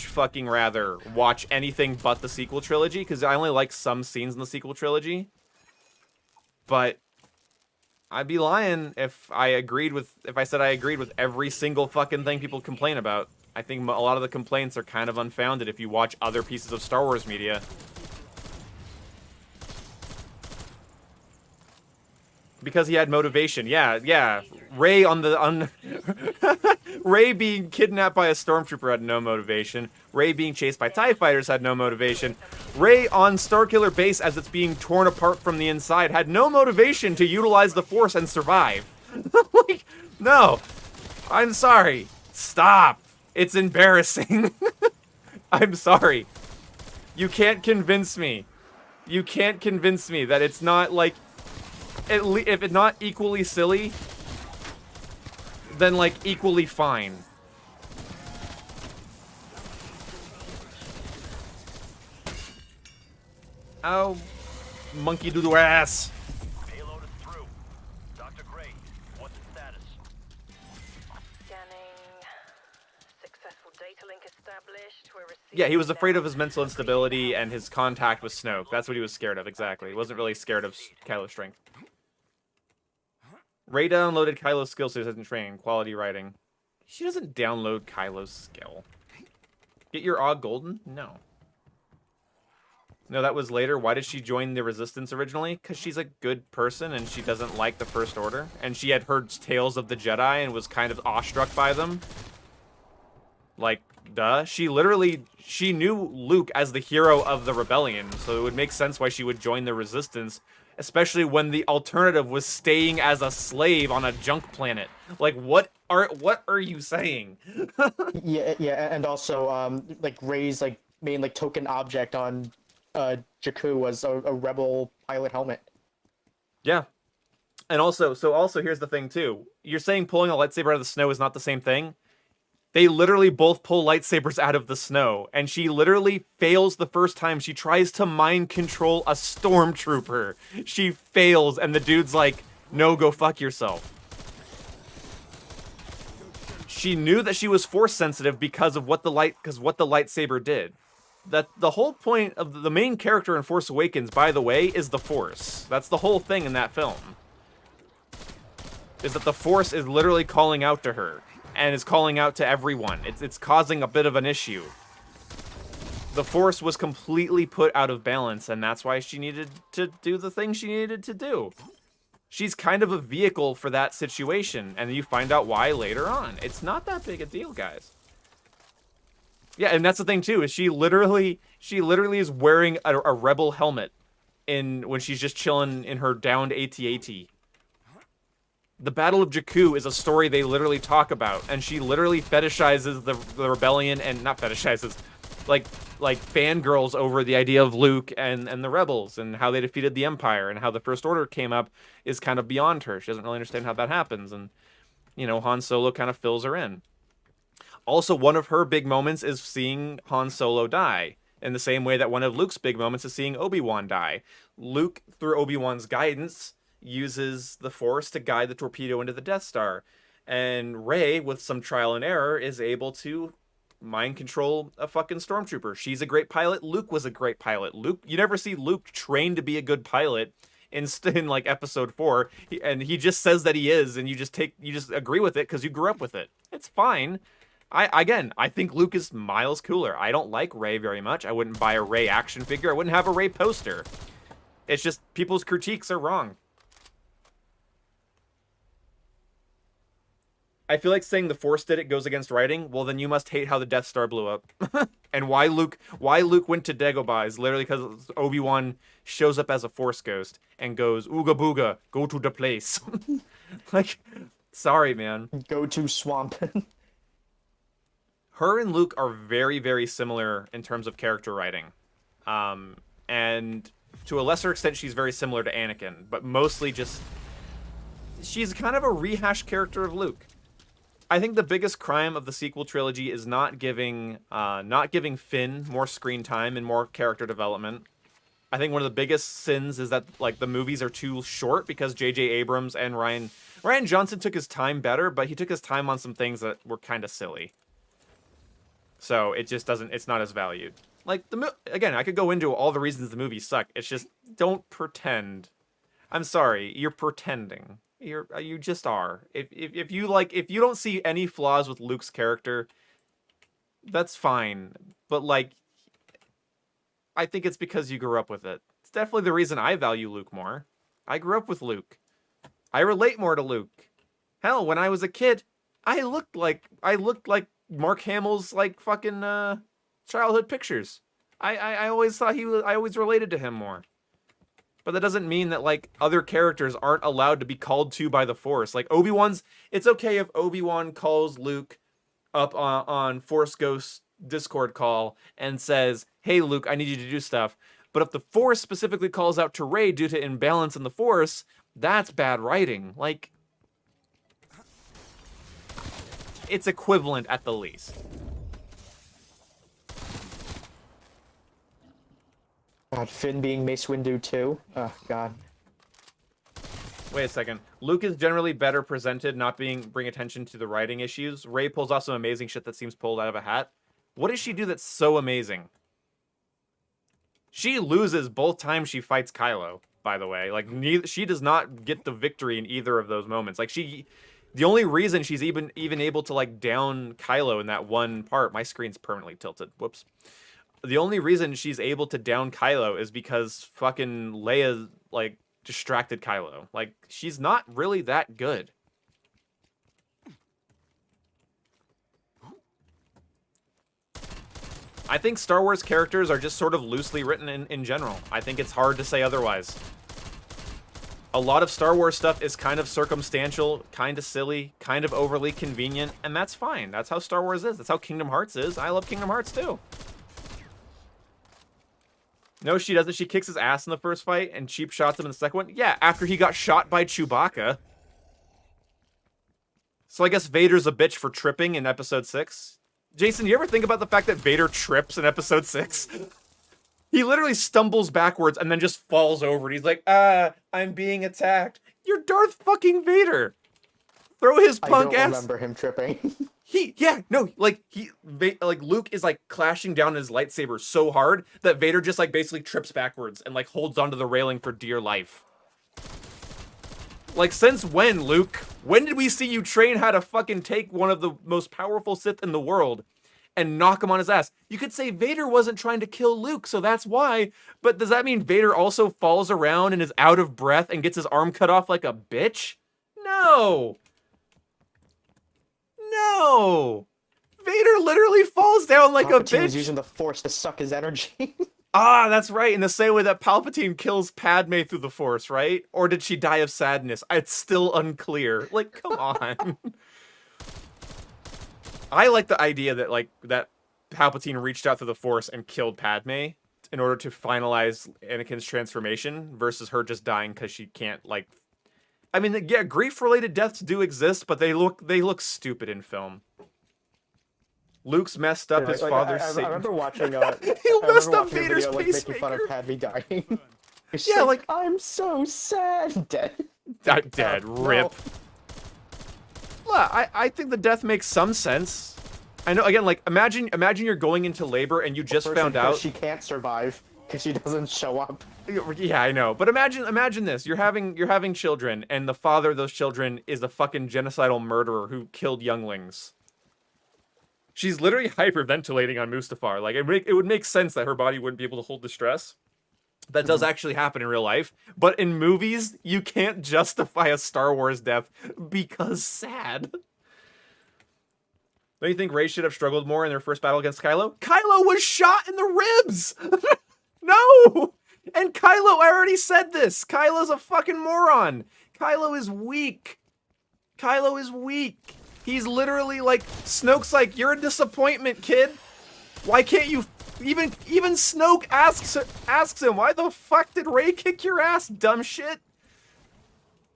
fucking rather watch anything but the sequel trilogy, because I only like some scenes in the sequel trilogy. But I'd be lying if I said I agreed with every single fucking thing people complain about. I think a lot of the complaints are kind of unfounded if you watch other pieces of Star Wars media. Because he had motivation. Yeah. Rey Rey being kidnapped by a stormtrooper had no motivation. Rey being chased by TIE fighters had no motivation. Rey on Starkiller Base as it's being torn apart from the inside had no motivation to utilize the Force and survive. Like, no. I'm sorry. Stop. It's embarrassing. I'm sorry. You can't convince me. You can't convince me that it's not, like, if it's not equally silly, then, like, equally fine. Oh, monkey doodle ass. Payload is through. Dr. Gray, what's the status? Scanning. Successful data link established. We're receiving Yeah, he was afraid of his mental instability and his contact with Snoke. That's what he was scared of, exactly. He wasn't really scared of Kylo's strength. Rey downloaded Kylo's skill so he doesn't train. Quality writing. She doesn't download Kylo's skill. Get your Og Golden? No. No, that was later. Why did she join the Resistance originally? Because she's a good person and she doesn't like the First Order. And she had heard tales of the Jedi and was kind of awestruck by them. Like, duh. She knew Luke as the hero of the rebellion, so it would make sense why she would join the Resistance, especially when the alternative was staying as a slave on a junk planet. Like, what are you saying? Yeah, and also, like, Rey's, like, main, like, token object on Jakku was a rebel pilot helmet. Yeah. And also here's the thing, too. You're saying pulling a lightsaber out of the snow is not the same thing? They literally both pull lightsabers out of the snow, and she literally fails the first time. She tries to mind control a stormtrooper. She fails, and the dude's like, no, go fuck yourself. She knew that she was force sensitive because of what the lightsaber did. That the whole point of the main character in Force Awakens, by the way, is the Force. That's the whole thing in that film. Is that the Force is literally calling out to her. And is calling out to everyone. It's causing a bit of an issue. The Force was completely put out of balance, and that's why she needed to do the thing she needed to do. She's kind of a vehicle for that situation, and you find out why later on. It's not that big a deal, guys. Yeah, and that's the thing too, is she literally is wearing a rebel helmet when she's just chilling in her downed AT-AT. The Battle of Jakku is a story they literally talk about, and she literally fetishizes the rebellion, and not fetishizes, like fangirls over the idea of Luke and the rebels, and how they defeated the Empire, and how the First Order came up is kind of beyond her. She doesn't really understand how that happens, and, you know, Han Solo kind of fills her in. Also, one of her big moments is seeing Han Solo die, in the same way that one of Luke's big moments is seeing Obi-Wan die. Luke, through Obi-Wan's guidance, uses the Force to guide the torpedo into the Death Star. And Rey, with some trial and error, is able to mind control a fucking stormtrooper. She's a great pilot. Luke was a great pilot. You never see Luke trained to be a good pilot in like episode 4, and he just says that he is, and you just agree with it because you grew up with it. It's fine. I think Luke is miles cooler. I don't like Rey very much. I wouldn't buy a Rey action figure. I wouldn't have a Rey poster. It's just people's critiques are wrong. I feel like saying the Force did it goes against writing. Well, then you must hate how the Death Star blew up. And why Luke went to Dagobah is literally because Obi-Wan shows up as a Force ghost and goes, "Ooga booga, go to the place." Like, sorry, man. Go to swamp. Her and Luke are very, very similar in terms of character writing. And to a lesser extent, she's very similar to Anakin, but mostly just, she's kind of a rehashed character of Luke. I think the biggest crime of the sequel trilogy is not giving Finn more screen time and more character development. I think one of the biggest sins is that, like, the movies are too short because J.J. Abrams and Rian Johnson took his time better, but he took his time on some things that were kind of silly. So it just doesn't. It's not as valued. Like again, I could go into all the reasons the movies suck. It's just don't pretend. I'm sorry, you're pretending. You just are. If you don't see any flaws with Luke's character, that's fine. But like, I think it's because you grew up with it. It's definitely the reason I value Luke more. I grew up with Luke. I relate more to Luke. Hell, when I was a kid, I looked like Mark Hamill's like fucking childhood pictures. I always thought I always related to him more. But that doesn't mean that like other characters aren't allowed to be called to by the Force. Like it's okay if Obi-Wan calls Luke up on Force Ghost Discord call and says, "Hey Luke, I need you to do stuff." But if the Force specifically calls out to Rey due to imbalance in the Force, that's bad writing. Like, it's equivalent at the least. God, Finn being Mace Windu too. Oh God. Wait a second. Luke is generally better presented, not bring attention to the writing issues. Rey pulls off some amazing shit that seems pulled out of a hat. What does she do that's so amazing? She loses both times she fights Kylo, by the way. Like, she does not get the victory in either of those moments. Like, the only reason she's even able to, like, down Kylo in that one part... My screen's permanently tilted. Whoops. The only reason she's able to down Kylo is because fucking Leia, like, distracted Kylo. Like, she's not really that good. I think Star Wars characters are just sort of loosely written in general. I think it's hard to say otherwise. A lot of Star Wars stuff is kind of circumstantial, kind of silly, kind of overly convenient, and that's fine. That's how Star Wars is. That's how Kingdom Hearts is. I love Kingdom Hearts too. No, she doesn't. She kicks his ass in the first fight and cheap shots him in the second one. Yeah, after he got shot by Chewbacca. So I guess Vader's a bitch for tripping in Episode 6. Jason, you ever think about the fact that Vader trips in Episode 6? He literally stumbles backwards and then just falls over. And he's like, I'm being attacked. You're Darth fucking Vader. Throw his punk ass. I don't remember him tripping. Luke is like clashing down his lightsaber so hard that Vader just like basically trips backwards and like holds onto the railing for dear life. Like, since when, Luke? When did we see you train how to fucking take one of the most powerful Sith in the world and knock him on his ass? You could say Vader wasn't trying to kill Luke, so that's why. But does that mean Vader also falls around and is out of breath and gets his arm cut off like a bitch? No. No. Vader literally falls down like a bitch. Palpatine's using the Force to suck his energy. Ah, that's right. In the same way that Palpatine kills Padme through the Force, right? Or did she die of sadness? It's still unclear. Like, come on. I like the idea that Palpatine reached out through the Force and killed Padme in order to finalize Anakin's transformation versus her just dying because she can't, like... I mean, yeah, grief-related deaths do exist, but they look stupid in film. Luke's messed up his father's I remember watching he messed up Vader's video, making fun of pacemaker. Padme dying. Yeah, like, I'm so sad. Dead. Dead. Rip. Well, I think the death makes some sense. I know. Again, like, imagine you're going into labor and you just found out she can't survive because she doesn't show up. Yeah, I know. But imagine this: you're having children, and the father of those children is a fucking genocidal murderer who killed younglings. She's literally hyperventilating on Mustafar. Like, it would make sense that her body wouldn't be able to hold the stress. That does actually happen in real life. But in movies, you can't justify a Star Wars death because sad. Don't you think Rey should have struggled more in their first battle against Kylo? Kylo was shot in the ribs! No! And Kylo, I already said this. Kylo's a fucking moron. Kylo is weak. Kylo is weak. He's literally like, Snoke's like, you're a disappointment, kid. Why can't you... Even Snoke asks him, why the fuck did Rey kick your ass, dumb shit?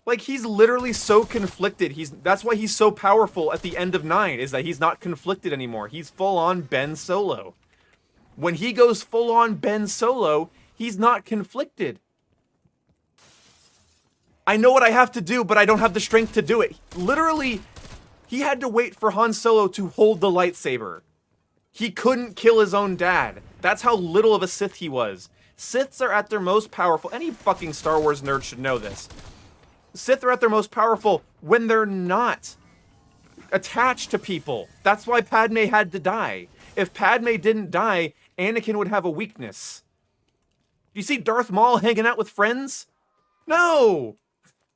Like, he's literally so conflicted. That's why he's so powerful at the end of 9, is that he's not conflicted anymore. He's full-on Ben Solo. When he goes full-on Ben Solo, he's not conflicted. I know what I have to do, but I don't have the strength to do it. Literally... He had to wait for Han Solo to hold the lightsaber. He couldn't kill his own dad. That's how little of a Sith he was. Siths are at their most powerful. Any fucking Star Wars nerd should know this. Sith are at their most powerful when they're not attached to people. That's why Padme had to die. If Padme didn't die, Anakin would have a weakness. You see Darth Maul hanging out with friends? No!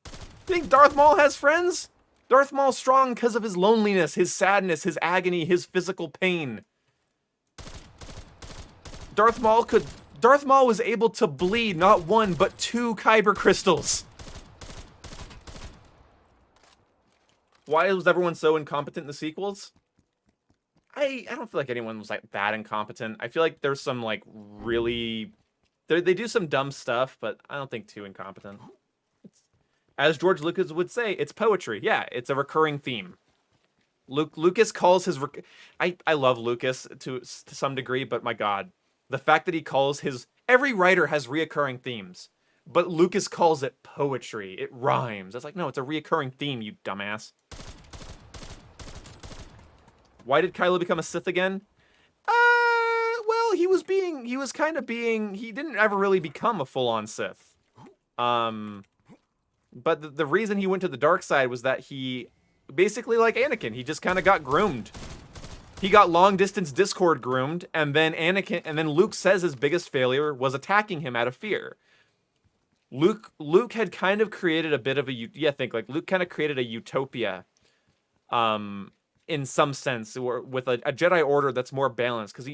You think Darth Maul has friends? Darth Maul's strong because of his loneliness, his sadness, his agony, his physical pain. Darth Maul was able to bleed not one, but 2 Kyber crystals. Why was everyone so incompetent in the sequels? I don't feel like anyone was like that incompetent. I feel like there's some like really... They do some dumb stuff, but I don't think too incompetent. As George Lucas would say, it's poetry. Yeah, it's a recurring theme. Lucas calls his... I love Lucas to some degree, but my God. The fact that he calls his... Every writer has reoccurring themes, but Lucas calls it poetry. It rhymes. It's like, no, it's a reoccurring theme, you dumbass. Why did Kylo become a Sith again? Well, he didn't ever really become a full-on Sith. But the reason he went to the dark side was that he, basically like Anakin, he just kind of got groomed. He got long-distance Discord groomed, and then Luke says his biggest failure was attacking him out of fear. Luke had kind of created a bit of Luke kind of created a utopia, in some sense, with a Jedi Order that's more balanced, because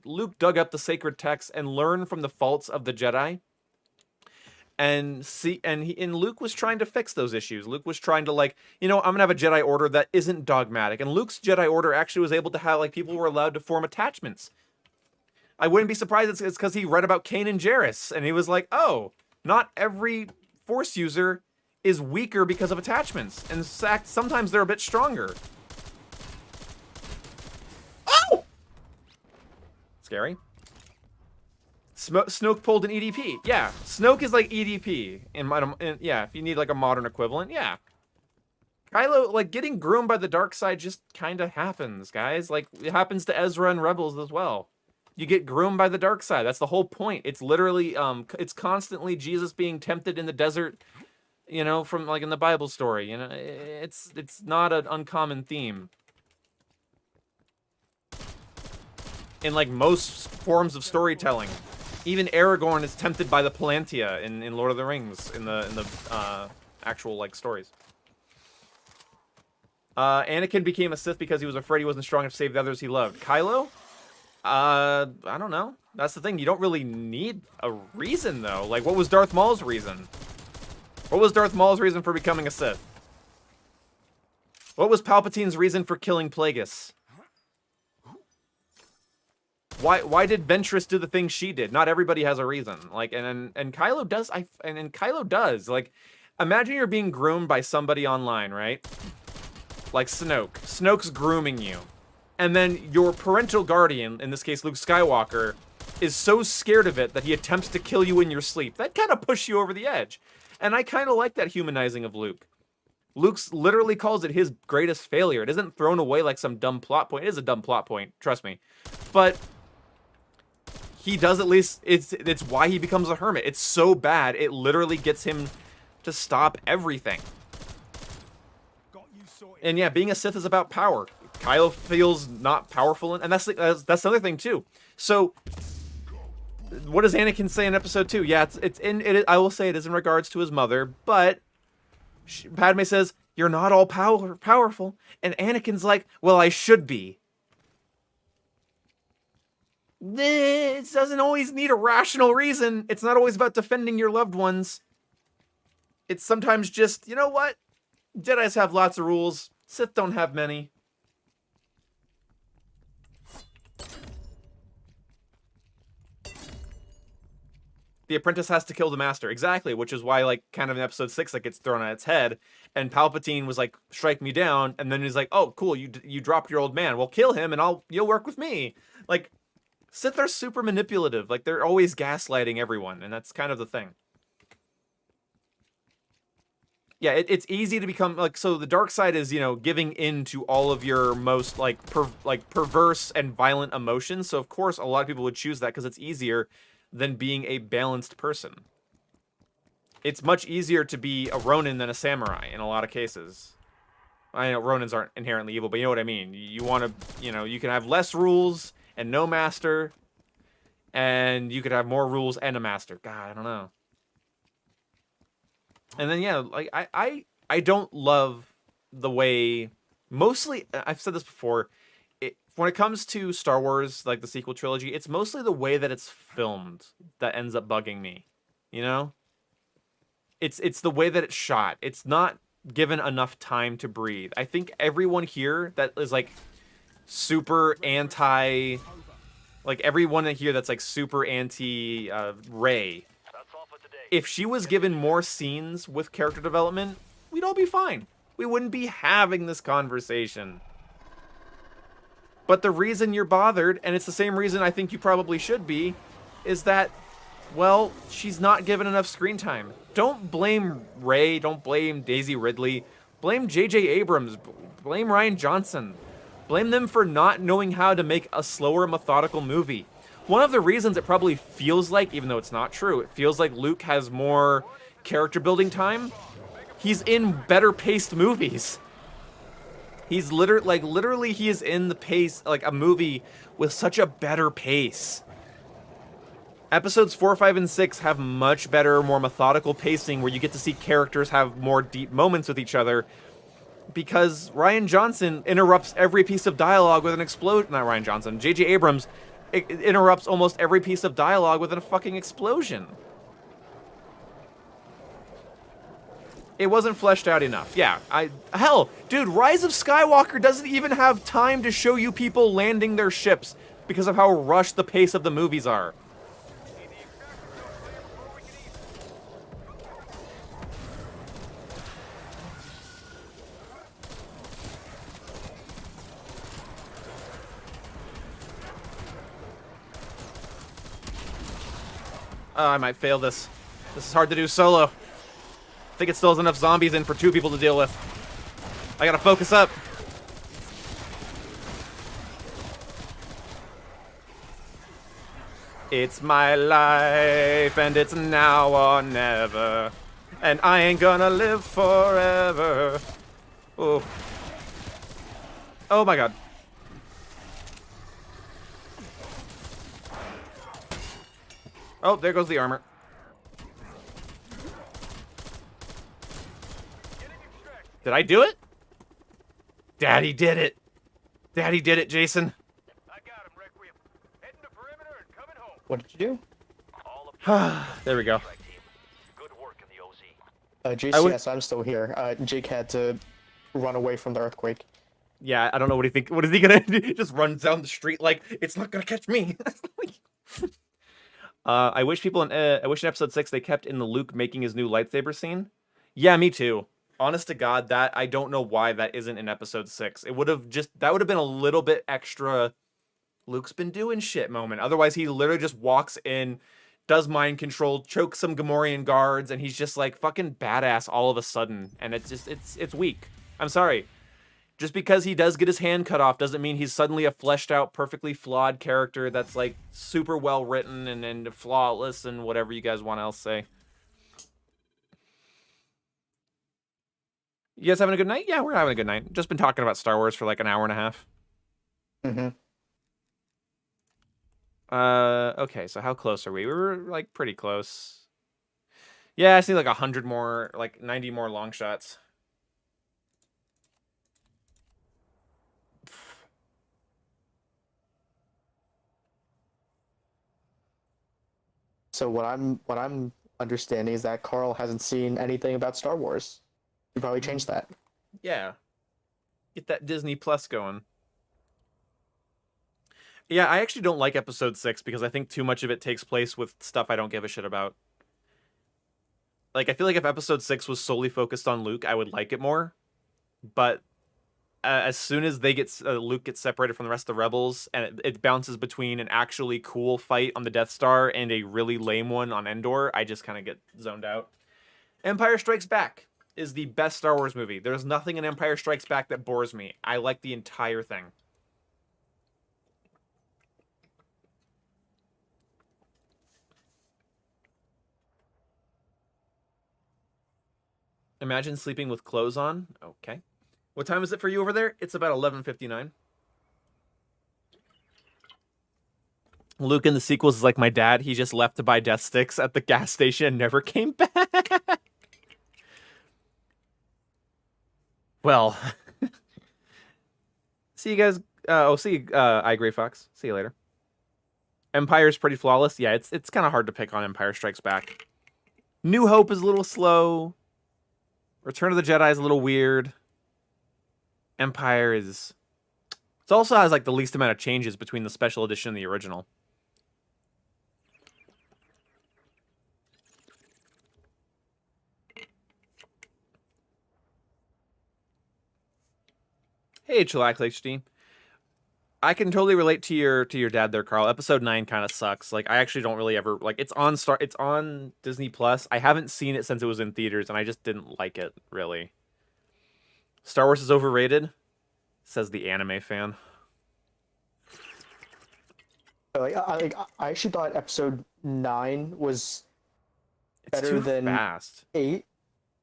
Luke dug up the sacred texts and learned from the faults of the Jedi. And Luke was trying to fix those issues. Luke was trying to I'm gonna have a Jedi Order that isn't dogmatic. And Luke's Jedi Order actually was able to have people were allowed to form attachments. I wouldn't be surprised it's because he read about Kanan Jarrus and he was like, oh, not every Force user is weaker because of attachments. In fact, sometimes they're a bit stronger. Oh! Scary. Snoke pulled an EDP. Yeah, Snoke is like EDP. Yeah, if you need like a modern equivalent, yeah. Kylo, getting groomed by the dark side just kind of happens, guys. It happens to Ezra and Rebels as well. You get groomed by the dark side. That's the whole point. It's literally, it's constantly Jesus being tempted in the desert, from in the Bible story. It's not an uncommon theme. In most forms of storytelling. Even Aragorn is tempted by the Palantir in Lord of the Rings, in the actual stories. Anakin became a Sith because he was afraid he wasn't strong enough to save the others he loved. Kylo? I don't know. That's the thing. You don't really need a reason, though. What was Darth Maul's reason? What was Darth Maul's reason for becoming a Sith? What was Palpatine's reason for killing Plagueis? Why did Ventress do the things she did? Not everybody has a reason. And Kylo does. And Kylo does. Imagine you're being groomed by somebody online, right? Like Snoke. Snoke's grooming you. And then your parental guardian, in this case Luke Skywalker, is so scared of it that he attempts to kill you in your sleep. That kind of pushes you over the edge. And I kind of like that humanizing of Luke. Luke's literally calls it his greatest failure. It isn't thrown away like some dumb plot point. It is a dumb plot point, trust me. But he does at least, it's why he becomes a hermit. It's so bad, it literally gets him to stop everything. And yeah, being a Sith is about power. Kylo feels not powerful, and that's the other thing too. So, what does Anakin say in Episode 2? Yeah, I will say it is in regards to his mother, but Padme says, "You're not all powerful," and Anakin's like, "Well, I should be." It doesn't always need a rational reason. It's not always about defending your loved ones. It's sometimes just, you know what? Jedis have lots of rules. Sith don't have many. The apprentice has to kill the master. Exactly, which is why, kind of in Episode 6, that gets thrown on its head. And Palpatine was like, strike me down. And then he's like, oh, cool, you dropped your old man. Well, kill him and you'll work with me. Sith are super manipulative. They're always gaslighting everyone. And that's kind of the thing. Yeah, it's easy to become like, so the dark side is, you know, giving in to all of your most like perverse and violent emotions. So of course a lot of people would choose that because it's easier than being a balanced person. It's much easier to be a Ronin than a samurai in a lot of cases. I know Ronins aren't inherently evil, but you know what I mean. You want to, you know, you can have less rules and no master, and you could have more rules and a master. God, I don't know. And then yeah, like I don't love the way, mostly I've said this before, when it comes to Star Wars, like the sequel trilogy, it's mostly the way that it's filmed that ends up bugging me. You know? It's the way that it's shot. It's not given enough time to breathe. I think everyone here that is like super anti, like everyone here that's like super anti Rey, That's all for today. if she was given more scenes with character development, we'd all be fine. We wouldn't be having this conversation. But the reason you're bothered, and it's the same reason I think you probably should be, is that, well, she's not given enough screen time. Don't blame Rey, don't blame Daisy Ridley, blame J.J. Abrams, blame Rian Johnson. Blame them for not knowing how to make a slower, methodical movie. One of the reasons it probably feels like, even though it's not true, it feels like Luke has more character building time. He's in better paced movies. He's literally he is in the pace, like a movie with such a better pace. Episodes 4, 5, and 6 have much better, more methodical pacing where you get to see characters have more deep moments with each other, because Rian Johnson interrupts every piece of dialogue with an explosion. Not Rian Johnson, J.J. Abrams interrupts almost every piece of dialogue with a fucking explosion. It wasn't fleshed out enough. Yeah, hell, dude, Rise of Skywalker doesn't even have time to show you people landing their ships because of how rushed the pace of the movies are. I might fail this. This is hard to do solo. I think it still has enough zombies in for 2 people to deal with. I gotta focus up. It's my life, and it's now or never. And I ain't gonna live forever. Oh. Oh my god. Oh, there goes the armor. Did I do it? Daddy did it. Daddy did it, Jason. I got him, Requiem. Heading to perimeter and coming home. What did you do? All of There we go. strike team. Good work in the OZ. JCS, I'm still here. Jake had to run away from the earthquake. Yeah, I don't know what he think. What is he gonna do? Just run down the street like it's not gonna catch me. I wish in episode 6 they kept in the Luke making his new lightsaber scene. Yeah, me too. Honest to God, that I don't know why that isn't in episode 6. It would have been a little bit extra Luke's been doing shit moment. Otherwise, he literally just walks in, does mind control, chokes some Gamorrean guards, and he's just like fucking badass all of a sudden. And it's weak. I'm sorry. Just because he does get his hand cut off doesn't mean he's suddenly a fleshed out, perfectly flawed character that's like super well written and flawless and whatever you guys want to else say. You guys having a good night? Yeah, we're having a good night. Just been talking about Star Wars for like an hour and a half. Mm-hmm. Okay, so how close are we? We were like pretty close. Yeah, I see like 100 more, like 90 more long shots. So what I'm understanding is that Carl hasn't seen anything about Star Wars. You probably changed that. Yeah. Get that Disney Plus going. Yeah, I actually don't like episode 6 because I think too much of it takes place with stuff I don't give a shit about. Like, I feel like if episode 6 was solely focused on Luke, I would like it more. But as soon as Luke gets separated from the rest of the rebels, and it bounces between an actually cool fight on the Death Star and a really lame one on Endor, I just kind of get zoned out. Empire Strikes Back. is the best Star Wars movie. There's nothing in Empire Strikes Back that bores me. I like the entire thing. Imagine sleeping with clothes on. Okay. What time is it for you over there? It's about 11:59. Luke in the sequels is like my dad. He just left to buy death sticks at the gas station and never came back. Well, see you guys. See you, I Gray Fox. See you later. Empire's pretty flawless. Yeah, it's kind of hard to pick on Empire Strikes Back. New Hope is a little slow. Return of the Jedi is a little weird. Empire is... It also has like the least amount of changes between the special edition and the original. Hey, Chillax HD. I can totally relate to your dad there, Carl. Episode 9 kind of sucks. Like, I actually don't really ever like. It's on Disney Plus. I haven't seen it since it was in theaters, and I just didn't like it really. Star Wars is overrated, says the anime fan. I actually thought episode 9 was It's better too than fast. 8.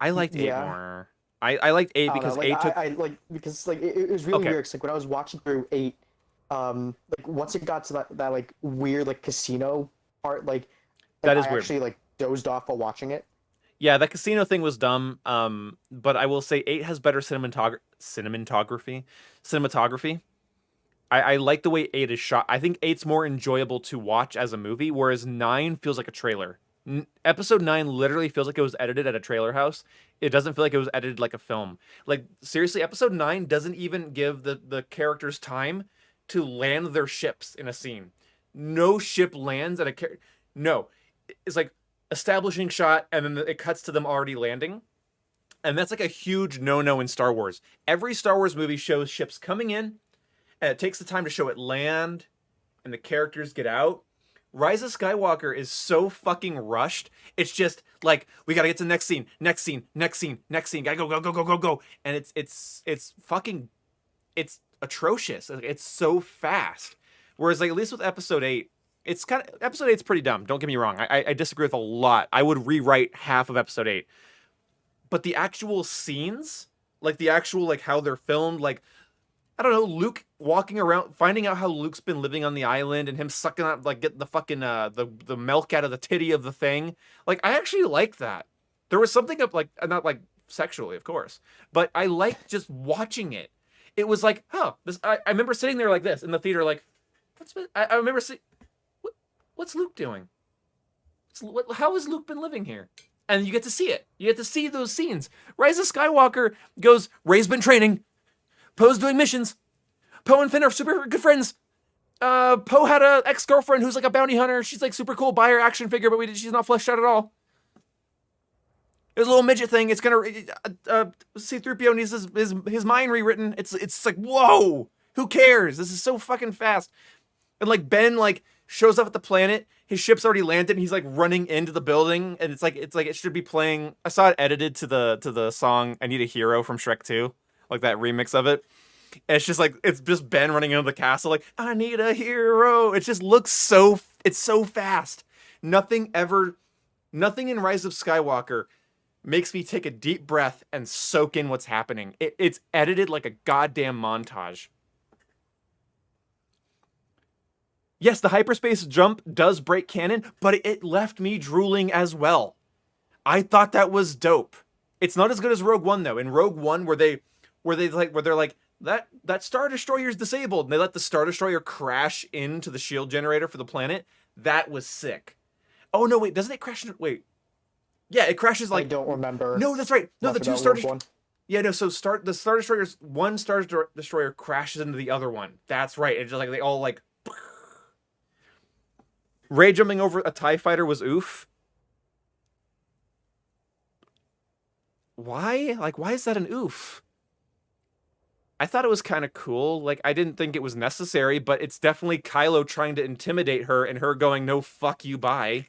I liked 8 Yeah. more. I liked 8 because 8 took. Because it was really Okay. weird. 'Cause, like when I was watching through 8, like once it got to that like weird like casino part, That is I weird. actually like dozed off while watching it. Yeah, that casino thing was dumb. But I will say 8 has better cinematography. I like the way 8 is shot. I think 8's more enjoyable to watch as a movie, whereas 9 feels like a trailer. Episode 9 literally feels like it was edited at a trailer house. It doesn't feel like it was edited like a film. Like, seriously, episode 9 doesn't even give the characters time to land their ships in a scene. No ship lands at a... No. It's like establishing shot, and then it cuts to them already landing. And that's like a huge no-no in Star Wars. Every Star Wars movie shows ships coming in, and it takes the time to show it land, and the characters get out. Rise of Skywalker is so fucking rushed. It's just like, we gotta get to the next scene, next scene, next scene, next scene. Gotta go, go, go, go, go, go. And it's fucking, it's atrocious. It's so fast. Whereas like at least with episode 8, it's kind of, episode 8's pretty dumb. Don't get me wrong. I disagree with a lot. I would rewrite half of episode 8. But the actual scenes, like the actual like how they're filmed, like I don't know, Luke walking around, finding out how Luke's been living on the island, and him sucking out, like, getting the fucking, the milk out of the titty of the thing. Like, I actually like that. There was something up, like, not, like, sexually, of course, but I liked just watching it. It was like, huh, this, I remember sitting there like this, in the theater, like, I remember saying, what's Luke doing? How has Luke been living here? And you get to see it. You get to see those scenes. Rise of Skywalker goes, Rey's been training, Poe's doing missions. Poe and Finn are super good friends. Poe had a ex-girlfriend who's like a bounty hunter. She's like super cool. Buy her action figure, but she's not fleshed out at all. There's a little midget thing. It's gonna C-3PO needs his mind rewritten. It's like, whoa, who cares? This is so fucking fast. And like Ben like shows up at the planet. His ship's already landed, and he's like running into the building. And it's like it should be playing. I saw it edited to the song "I Need a Hero" from Shrek 2. Like that remix of it. And it's just like, it's just Ben running into the castle like, I need a hero. It just looks so, it's so fast. Nothing in Rise of Skywalker makes me take a deep breath and soak in what's happening. It's edited like a goddamn montage. Yes, the hyperspace jump does break canon, but it left me drooling as well. I thought that was dope. It's not as good as Rogue One though. In Rogue One, where they're like that Star Destroyer's disabled, and they let the Star Destroyer crash into the shield generator for the planet. That was sick. Oh no, wait, doesn't it crash? Wait, yeah, it crashes like. I don't remember. No, that's right. No, the two Star Destroyers. Yeah, no. So the Star Destroyers, one Star Destroyer crashes into the other one. That's right. It's just like they all like. Rey jumping over a TIE fighter was oof. Why? Like, why is that an oof? I thought it was kind of cool. Like, I didn't think it was necessary, but it's definitely Kylo trying to intimidate her and her going, no, fuck you, bye.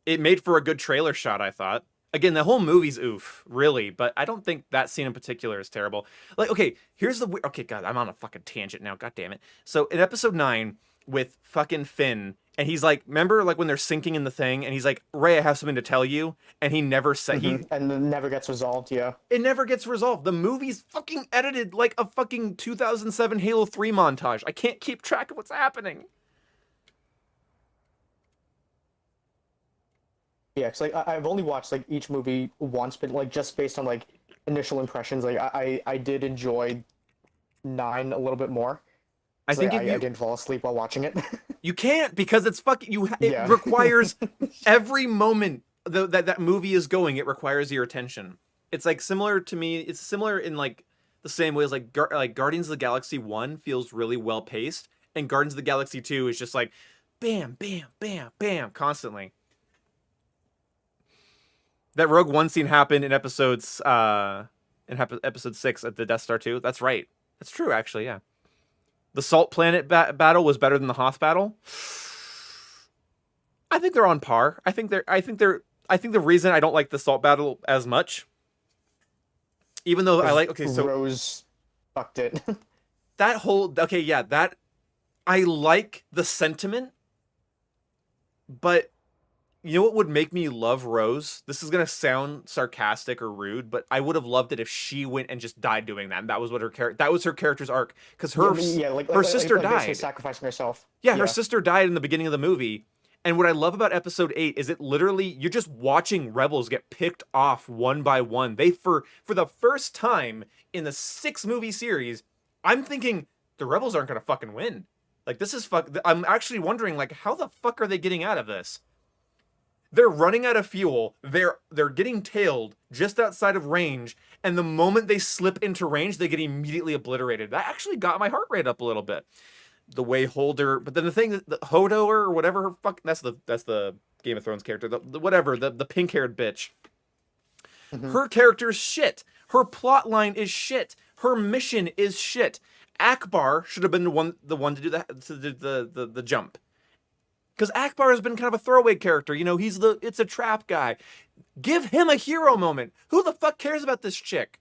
It made for a good trailer shot, I thought. Again, the whole movie's oof, really, but I don't think that scene in particular is terrible. Like, okay, here's the okay, God, I'm on a fucking tangent now. God damn it. So in episode 9 with fucking Finn, and he's like, remember like when they're sinking in the thing, and he's like, Ray, I have something to tell you, and he never said And it never gets resolved. Yeah. it never gets resolved. The movie's fucking edited like a fucking 2007 Halo 3 montage. I can't keep track of what's happening. Yeah, cause like I've only watched like each movie once, but like just based on like initial impressions, like I did enjoy 9 a little bit more. I think like, if you I didn't fall asleep while watching it. you can't because it's fucking it Yeah. requires every moment that movie is going, it requires your attention. It's like similar to me, it's similar in like the same way as like Guardians of the Galaxy 1 feels really well paced, and Guardians of the Galaxy 2 is just like bam bam bam bam constantly. That Rogue One scene happened in episode 6 at the Death Star 2. That's right. That's true actually, yeah. The Salt Planet battle was better than the Hoth battle. I think they're on par. I think the reason I don't like the Salt battle as much, even though I like Rose fucked it. that I like the sentiment, but you know what would make me love Rose? This is gonna sound sarcastic or rude, but I would have loved it if she went and just died doing that. And that was what that was her character's arc, because her sister died, sacrificing herself. Yeah, her sister died in the beginning of the movie. And what I love about episode 8 is it literally, you're just watching rebels get picked off one by one. They, for the first time in the 6-movie series, I'm thinking the rebels aren't gonna fucking win. Like, this is I'm actually wondering, like, how the fuck are they getting out of this? They're running out of fuel. They're getting tailed just outside of range, and the moment they slip into range, they get immediately obliterated. That actually got my heart rate up a little bit. The way Holder, but then the thing that Hodor or whatever her fuck, that's the Game of Thrones character, the pink-haired bitch. Mm-hmm. Her character's shit. Her plot line is shit. Her mission is shit. Akbar should have been the one to do the jump. Because Akbar has been kind of a throwaway character. You know, it's a trap guy. Give him a hero moment. Who the fuck cares about this chick?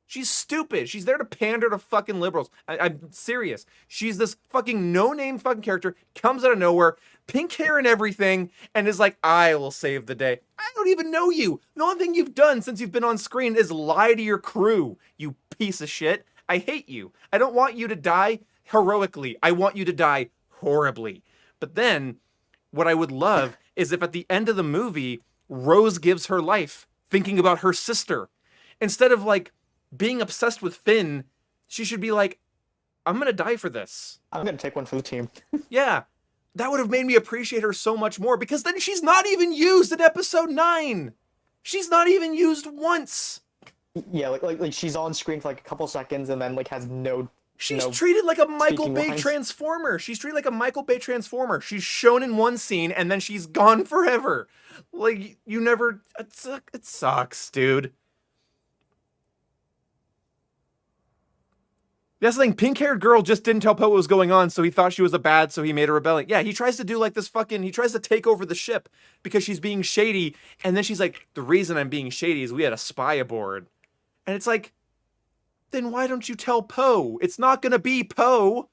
She's stupid. She's there to pander to fucking liberals. I'm serious. She's this fucking no-name fucking character, comes out of nowhere, pink hair and everything, and is like, I will save the day. I don't even know you. The only thing you've done since you've been on screen is lie to your crew, you piece of shit. I hate you. I don't want you to die heroically. I want you to die horribly. But then, what I would love is if at the end of the movie, Rose gives her life thinking about her sister. Instead of like being obsessed with Finn, she should be like, I'm gonna die for this. I'm gonna take one for the team. Yeah. That would have made me appreciate her so much more, because then she's not even used in episode 9. She's not even used once. Yeah, like she's on screen for like a couple seconds and then like has no. She's treated like a Michael Bay Transformer. She's treated like a Michael Bay Transformer. She's shown in one scene and then she's gone forever. Like, you never. It sucks, dude. That's the thing. Pink-haired girl just didn't tell Poe what was going on, so he thought she was a bad, so he made a rebellion. Yeah, he tries to do like this fucking. He tries to take over the ship because she's being shady, and then she's like, the reason I'm being shady is we had a spy aboard. And it's like, then why don't you tell Poe? It's not gonna be Poe.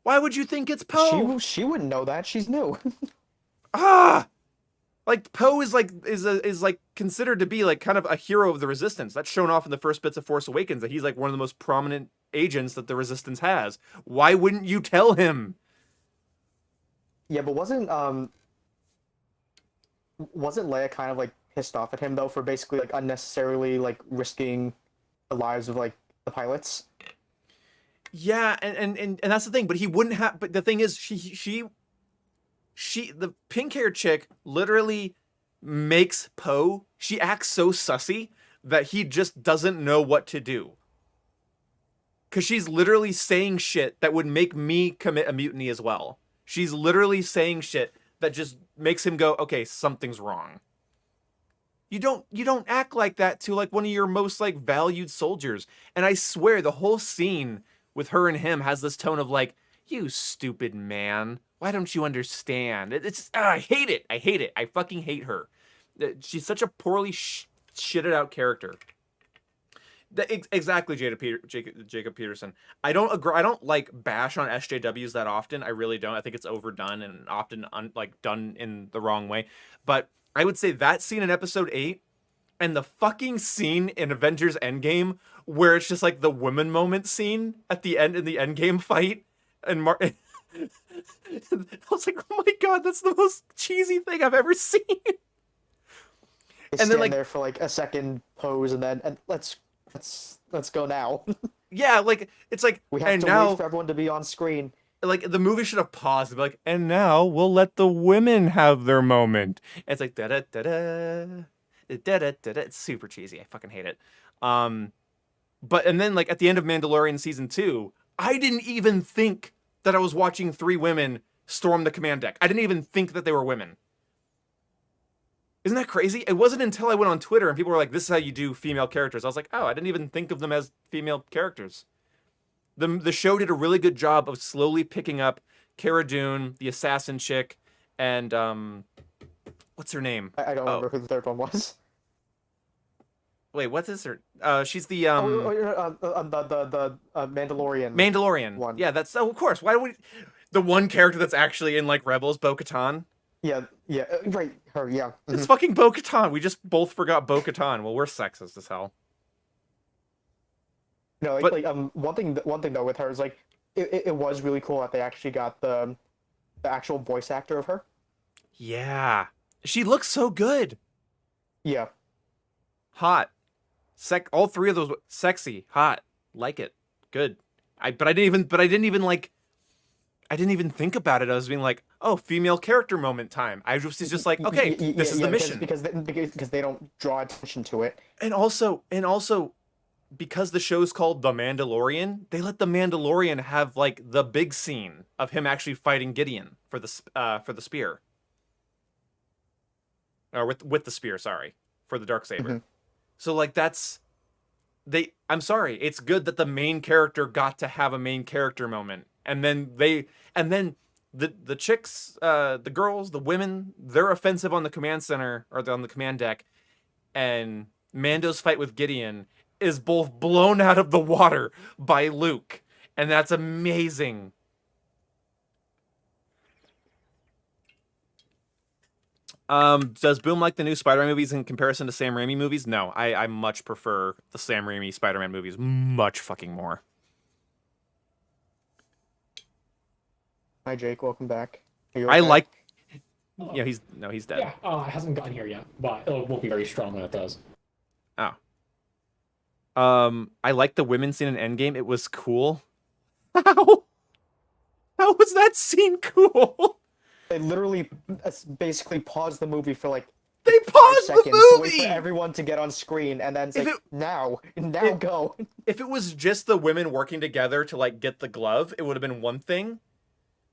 Why would you think it's Poe? She wouldn't know that. She's new. Like, Poe is like considered to be like kind of a hero of the Resistance. That's shown off in the first bits of Force Awakens, that he's like one of the most prominent agents that the Resistance has. Why wouldn't you tell him? Yeah, but wasn't Leia kind of like pissed off at him though for basically like unnecessarily like risking the lives of like the pilots? Yeah, and that's the thing. But he wouldn't have. But the thing is, the pink-haired chick literally makes Poe. She acts so sussy that he just doesn't know what to do. Because she's literally saying shit that would make me commit a mutiny as well. She's literally saying shit that just makes him go, okay, something's wrong. You don't act like that to like one of your most like valued soldiers. And I swear the whole scene with her and him has this tone of like, you stupid man. Why don't you understand? I hate it. I hate it. I fucking hate her. She's such a poorly shitted out character. Exactly, Jacob Peterson. I don't agree. I don't like bash on SJWs that often. I really don't. I think it's overdone and often done in the wrong way. But I would say that scene in episode 8 and the fucking scene in Avengers Endgame where it's just like the women moment scene at the end in the Endgame fight, and I was like, oh my god, that's the most cheesy thing I've ever seen. They And then stand there for like a second, pose, and then let's go now. Yeah, like it's like We have to wait for everyone to be on screen. Like the movie should have paused and be like, and now we'll let the women have their moment. And it's like da da da da da da da. It's super cheesy. I fucking hate it. But and then like at the end of Mandalorian season 2, I didn't even think that I was watching 3 women storm the command deck. I didn't even think that they were women. Isn't that crazy? It wasn't until I went on Twitter and people were like, this is how you do female characters. I was like, oh, I didn't even think of them as female characters. The show did a really good job of slowly picking up Cara Dune, the assassin chick, and what's her name? I don't remember who the third one was. Wait, what is her? She's the the Mandalorian. Mandalorian one. Yeah, that's of course. Why do we? The one character that's actually in like Rebels, Bo-Katan. Yeah, right. Her, yeah. It's fucking Bo-Katan. We just both forgot Bo-Katan. Well, we're sexist as hell. No, But- one thing though with her is like it was really cool that they actually got the actual voice actor of her. Yeah, she looks so good. Yeah. Hot, all 3 of those sexy, hot, like it, good. I didn't even think about it. I was being like, oh, female character moment time. I was just like, okay, this is the mission. Because they don't draw attention to it. And also, because the show's called The Mandalorian, they let the Mandalorian have like the big scene of him actually fighting Gideon for the spear, or with the spear. Sorry, for the darksaber. Mm-hmm. So like I'm sorry. It's good that the main character got to have a main character moment, and then the chicks, the girls, the women, they're offensive on the command center or on the command deck, and Mando's fight with Gideon is both blown out of the water by Luke, and that's amazing. Does Boom like the new Spider-Man movies in comparison to Sam Raimi movies? No, I much prefer the Sam Raimi Spider-Man movies much fucking more. Hi Jake, welcome back. Are you I okay? like. Oh, Yeah, he's dead. yeah, it hasn't gotten here yet, but it won't be very strong when it does. Oh. I like the women's scene in Endgame. It was cool. How was that scene cool? They literally basically paused the movie for like They 5 paused seconds the to wait movie. for everyone to get on screen, and then it's If like, it- now go. If it was just the women working together to like get the glove, it would have been one thing.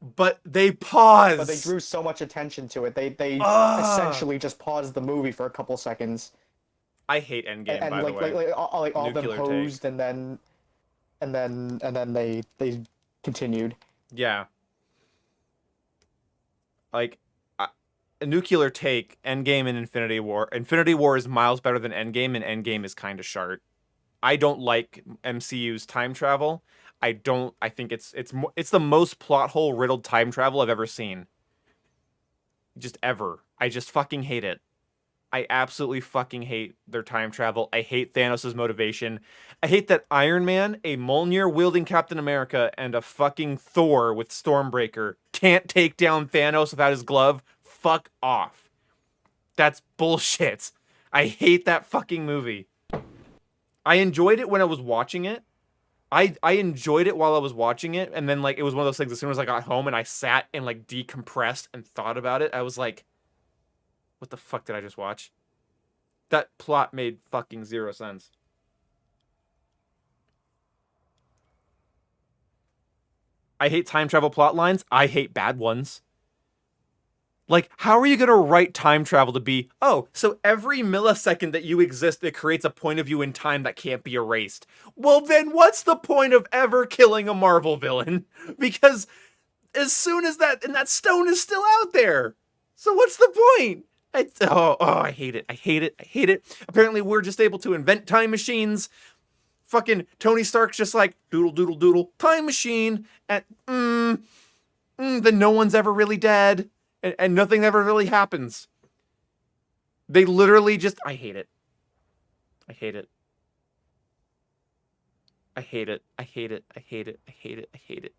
But they paused. But they drew so much attention to it. They Ah. essentially just paused the movie for a couple seconds, I hate Endgame, and by the way. like all of them Nuclear take. posed, and then they continued. Yeah. Like, a nuclear take, Endgame and Infinity War. Infinity War is miles better than Endgame, and Endgame is kind of short. I don't like MCU's time travel. I think it's the most plot hole riddled time travel I've ever seen. Just ever. I just fucking hate it. I absolutely fucking hate their time travel. I hate Thanos' motivation. I hate that Iron Man, a Mjolnir-wielding Captain America, and a fucking Thor with Stormbreaker can't take down Thanos without his glove. Fuck off. That's bullshit. I hate that fucking movie. I enjoyed it when I was watching it. I enjoyed it while I was watching it, and then like it was one of those things, as soon as I got home and I sat and like decompressed and thought about it, I was like, what the fuck did I just watch? That plot made fucking 0 sense. I hate time travel plot lines. I hate bad ones. Like, how are you going to write time travel to be, oh, so every millisecond that you exist, it creates a point of view in time that can't be erased. Well, then what's the point of ever killing a Marvel villain? Because as soon as that stone is still out there. So what's the point? I hate it. I hate it. I hate it. Apparently, we're just able to invent time machines. Fucking Tony Stark's just like doodle doodle doodle time machine, and then no one's ever really dead, and nothing ever really happens. They literally just. I hate it. I hate it. I hate it. I hate it. I hate it. I hate it. I hate it.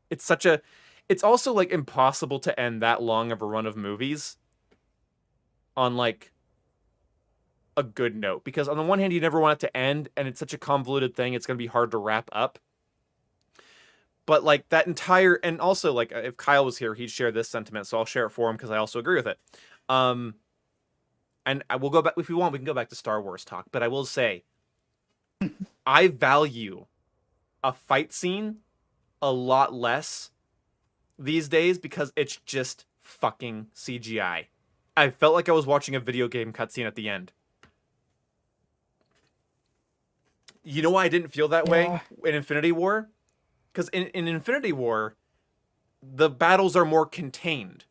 It's such a. It's also like impossible to end that long of a run of movies on like a good note, because on the one hand you never want it to end, and it's such a convoluted thing, it's going to be hard to wrap up. But like that entire, and also like if Kyle was here, he'd share this sentiment, so I'll share it for him because I also agree with it. And I will go back, if we want we can go back to Star Wars talk, but I will say I value a fight scene a lot less these days because it's just fucking CGI. I felt like I was watching a video game cutscene at the end. You know why I didn't feel that way in Infinity War? Because in Infinity War, the battles are more contained.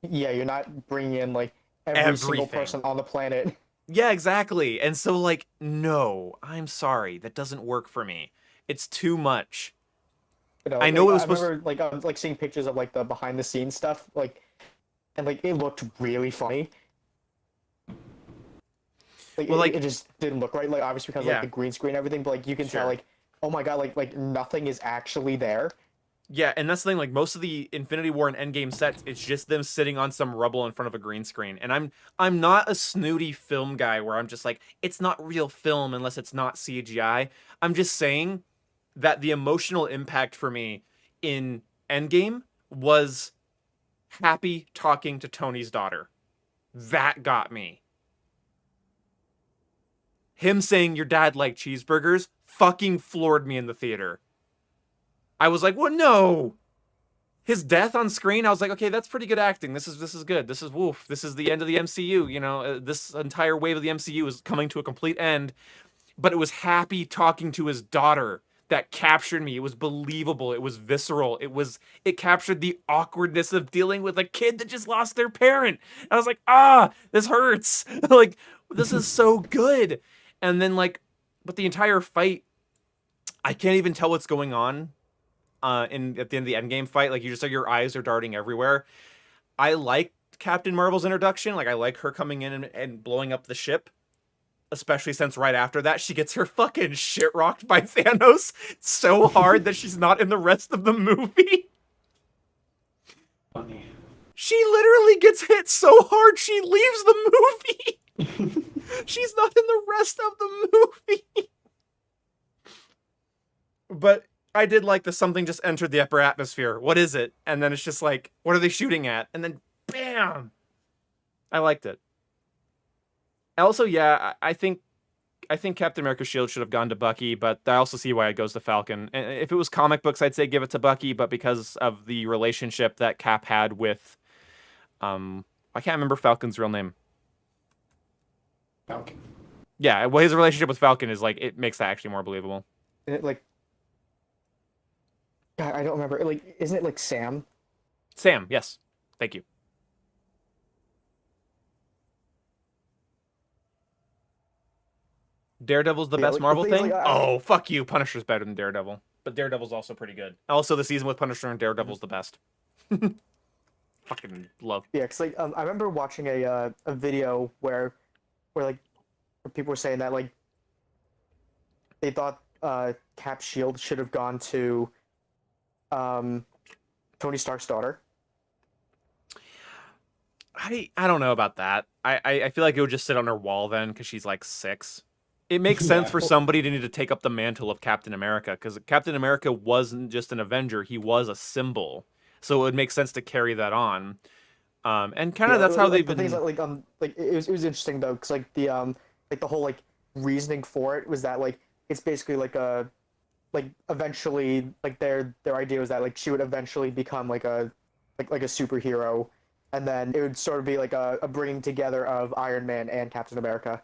Yeah, you're not bringing in like every single person on the planet. Yeah, exactly. And so like, no, I'm sorry, that doesn't work for me. It's too much. You know, I know like, it was I remember like I was like seeing pictures of like the behind the scenes stuff, like, and like it looked really funny. Like, well, it just didn't look right, like obviously because like the green screen and everything, but like you can tell like, oh my god, like nothing is actually there. Yeah, and that's the thing, like most of the Infinity War and Endgame sets, it's just them sitting on some rubble in front of a green screen. And I'm not a snooty film guy where I'm just like, it's not real film unless it's not CGI. I'm just saying that the emotional impact for me in Endgame was Happy talking to Tony's daughter. That got me. Him saying your dad liked cheeseburgers fucking floored me in the theater. I was like, well, no. His death on screen, I was like, okay, that's pretty good acting. This is good. This is woof. This is the end of the MCU. You know, this entire wave of the MCU is coming to a complete end. But it was Happy talking to his daughter that captured me. It was believable. It was visceral. It captured the awkwardness of dealing with a kid that just lost their parent. I was like, this hurts. Like, this is so good. And then like, but the entire fight, I can't even tell what's going on. At the end of the Endgame fight, like you just your eyes are darting everywhere. I like Captain Marvel's introduction. Like I like her coming in and blowing up the ship, especially since right after that she gets her fucking shit rocked by Thanos so hard that she's not in the rest of the movie. Funny. She literally gets hit so hard she leaves the movie. She's not in the rest of the movie. But I did like the something just entered the upper atmosphere. What is it? And then it's just like, what are they shooting at? And then, bam! I liked it. Also, yeah, I think Captain America's shield should have gone to Bucky, but I also see why it goes to Falcon. And if it was comic books, I'd say give it to Bucky, but because of the relationship that Cap had with, I can't remember Falcon's real name. Falcon. Yeah, well, his relationship with Falcon is like, it makes that actually more believable. Like, God, I don't remember. Like, isn't it like Sam? Sam, yes. Thank you. Daredevil's the best like, Marvel thing? like, Oh, fuck you. Punisher's better than Daredevil. But Daredevil's also pretty good. Also, the season with Punisher and Daredevil's the best. Fucking love. Yeah, cause like I remember watching a video where like people were saying that like they thought Cap's shield should have gone to Tony Stark's daughter. I don't know about that. I feel like it would just sit on her wall then because she's like 6. It makes sense for somebody to need to take up the mantle of Captain America because Captain America wasn't just an Avenger; he was a symbol. So it would make sense to carry that on. And kind of that's how they've been. The things that, like it was interesting though because like the whole like reasoning for it was that like it's basically like a eventually like their idea was that like she would eventually become like a superhero, and then it would sort of be like a bringing together of Iron Man and Captain America.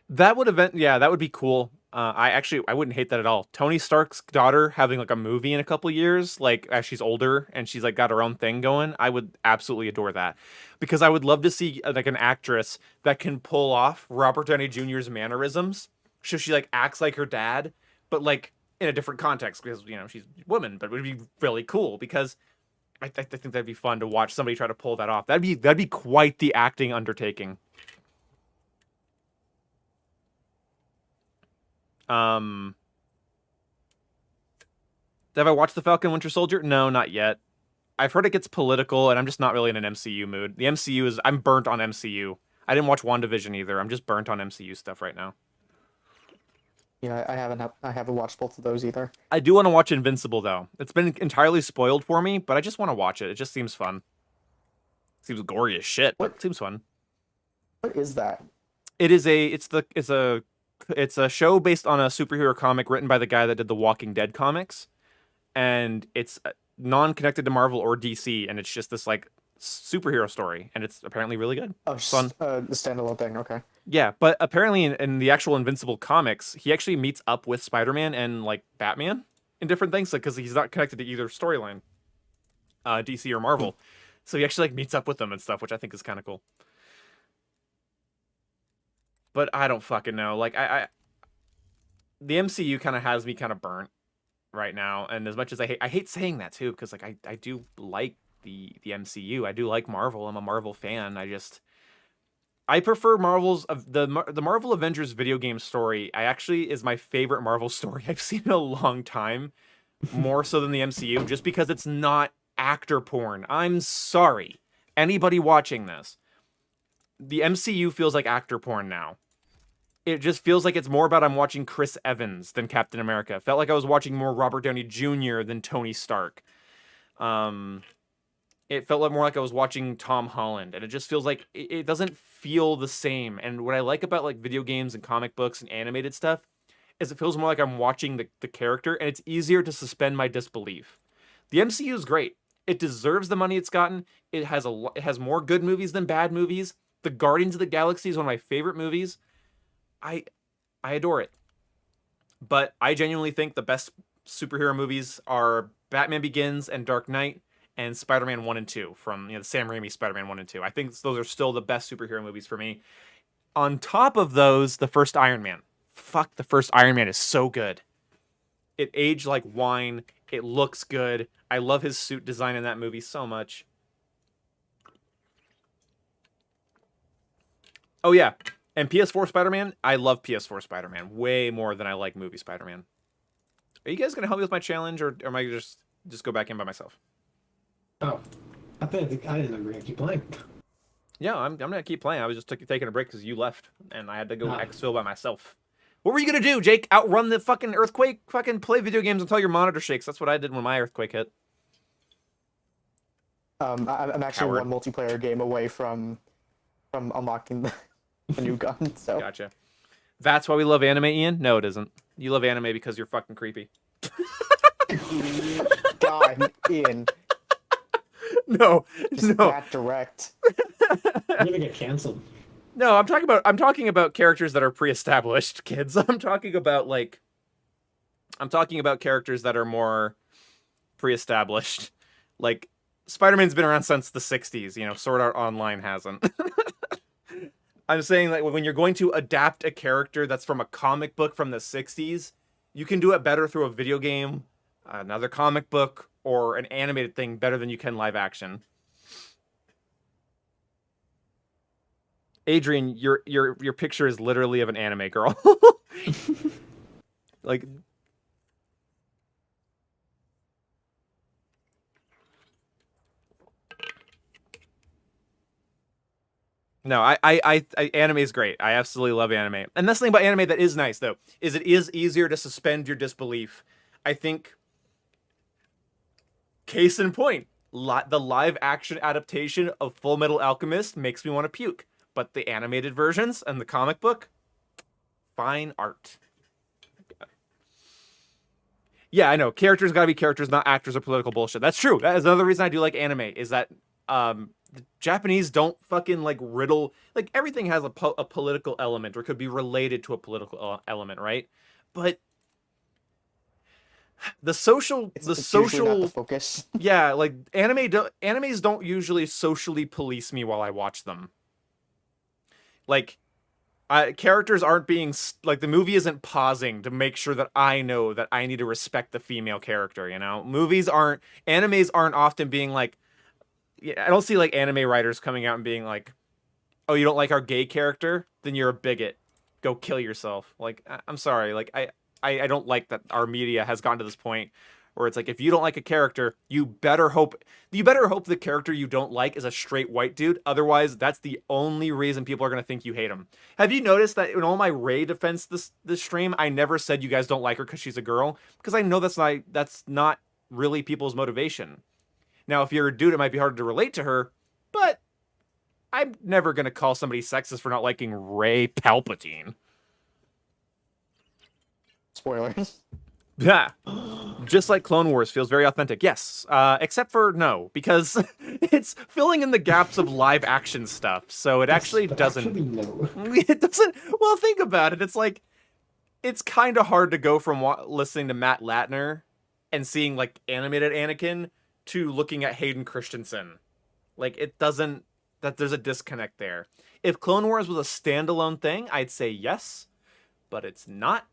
That would that would be cool. I wouldn't hate that at all. Tony Stark's daughter having like a movie in a couple years, like as she's older and she's like got her own thing going, I would absolutely adore that, because I would love to see like an actress that can pull off Robert Downey Jr.'s mannerisms. So she like acts like her dad, but like in a different context, because she's a woman, but it would be really cool because I think that'd be fun to watch somebody try to pull that off. That'd be quite the acting undertaking. Have I watched The Falcon Winter Soldier? No, not yet. I've heard it gets political, and I'm just not really in an MCU mood. The MCU I'm burnt on MCU. I didn't watch WandaVision either. I'm just burnt on MCU stuff right now. Yeah, I haven't watched both of those either. I do want to watch Invincible though. It's been entirely spoiled for me, but I just want to watch it. It just seems fun. Seems gory as shit, but it seems fun. What is that? It's a show based on a superhero comic written by the guy that did the Walking Dead comics, and it's non-connected to Marvel or DC, and it's just this like superhero story, and it's apparently really good. Oh, fun. The standalone thing. Okay. Yeah, but apparently in the actual Invincible comics, he actually meets up with Spider-Man and like Batman in different things, like because he's not connected to either storyline, DC or Marvel. So he actually like meets up with them and stuff, which I think is kind of cool. But I don't fucking know. Like the MCU kind of has me kind of burnt right now, and as much as I hate saying that too, because like I do like the MCU. I do like Marvel. I'm a Marvel fan. I prefer Marvel's the Marvel Avengers video game story. I actually is my favorite Marvel story I've seen in a long time, more so than the MCU, just because it's not actor porn. I'm sorry, anybody watching this. The MCU feels like actor porn now. It just feels like it's more about I'm watching Chris Evans than Captain America. It felt like I was watching more Robert Downey Jr. than Tony Stark. It felt more like I was watching Tom Holland, and it just feels like it doesn't feel the same. And what I like about like video games and comic books and animated stuff is it feels more like I'm watching the character, and it's easier to suspend my disbelief. The MCU is great. It deserves the money it's gotten. It has more good movies than bad movies. The Guardians of the Galaxy is one of my favorite movies. I adore it. But I genuinely think the best superhero movies are Batman Begins and Dark Knight and Spider-Man 1 and 2 from the Sam Raimi Spider-Man 1 and 2. I think those are still the best superhero movies for me. On top of those, the first Iron Man. Fuck, the first Iron Man is so good. It aged like wine. It looks good. I love his suit design in that movie so much. Oh yeah. And PS4 Spider-Man, I love PS4 Spider-Man way more than I like movie Spider-Man. Are you guys going to help me with my challenge, or am I just go back in by myself? Oh, I didn't agree to keep playing. Yeah, I'm going to keep playing. I was just taking a break because you left, and I had to go exfil by myself. What were you going to do, Jake? Outrun the fucking earthquake? Fucking play video games until your monitor shakes. That's what I did when my earthquake hit. I'm actually one multiplayer game away from unlocking the new gun. So Gotcha. That's why we love anime, Ian? No, it isn't. You love anime because you're fucking creepy. God, Ian. No, Just no. that direct. You're gonna get canceled. No, I'm talking about characters that are pre-established, kids. I'm talking about characters that are more pre-established. Like Spider-Man's been around since the 60s, Sword Art Online hasn't. I'm saying that when you're going to adapt a character that's from a comic book from the 60s, you can do it better through a video game, another comic book, or an animated thing better than you can live action. Adrian, your picture is literally of an anime girl. Like, no, anime is great. I absolutely love anime. And that's the thing about anime that is nice, though, is it is easier to suspend your disbelief. I think, case in point, the live action adaptation of Full Metal Alchemist makes me want to puke. But the animated versions and the comic book, fine art. Yeah, I know. Characters gotta be characters, not actors or political bullshit. That's true. That is another reason I do like anime, is that the Japanese don't fucking like riddle, like everything has a political element or could be related to a political element, right? but the social It's usually not the focus. yeah, like animes don't usually socially police me while I watch them. Like characters aren't being like the movie isn't pausing to make sure that I know that I need to respect the female character, you know? Animes aren't often being like I don't see like anime writers coming out and being like, "Oh, you don't like our gay character? Then you're a bigot. Go kill yourself." Like I'm sorry, like I don't like that our media has gotten to this point where it's like if you don't like a character, you better hope the character you don't like is a straight white dude. Otherwise, that's the only reason people are gonna think you hate him. Have you noticed that in all my Ray defense this stream, I never said you guys don't like her because she's a girl? Because I know that's not really people's motivation. Now, if you're a dude, it might be harder to relate to her, but I'm never gonna call somebody sexist for not liking Ray Palpatine. Spoilers. Yeah. Just like Clone Wars feels very authentic. Yes. Except for no, because it's filling in the gaps of live action stuff. So it actually doesn't. Actually, no. It doesn't. Well, think about it. It's like, it's kind of hard to go from listening to Matt Latner and seeing like animated Anakin to looking at Hayden Christensen. Like, it doesn't. There's a disconnect there. If Clone Wars was a standalone thing, I'd say yes, but it's not.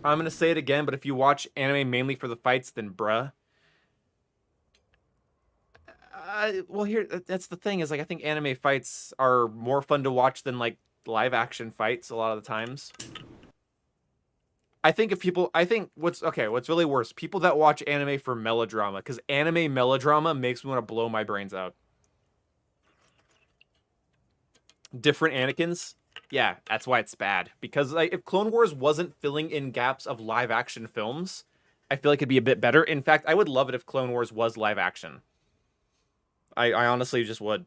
I'm going to say it again, but if you watch anime mainly for the fights, then bruh. Well, here, that's the thing is, like, I think anime fights are more fun to watch than, like, live action fights a lot of the times. I think what's really worse, people that watch anime for melodrama, because anime melodrama makes me want to blow my brains out. Different Anakins. Yeah, that's why it's bad. Because like, if Clone Wars wasn't filling in gaps of live action films, I feel like it'd be a bit better. In fact, I would love it if Clone Wars was live action. I honestly just would.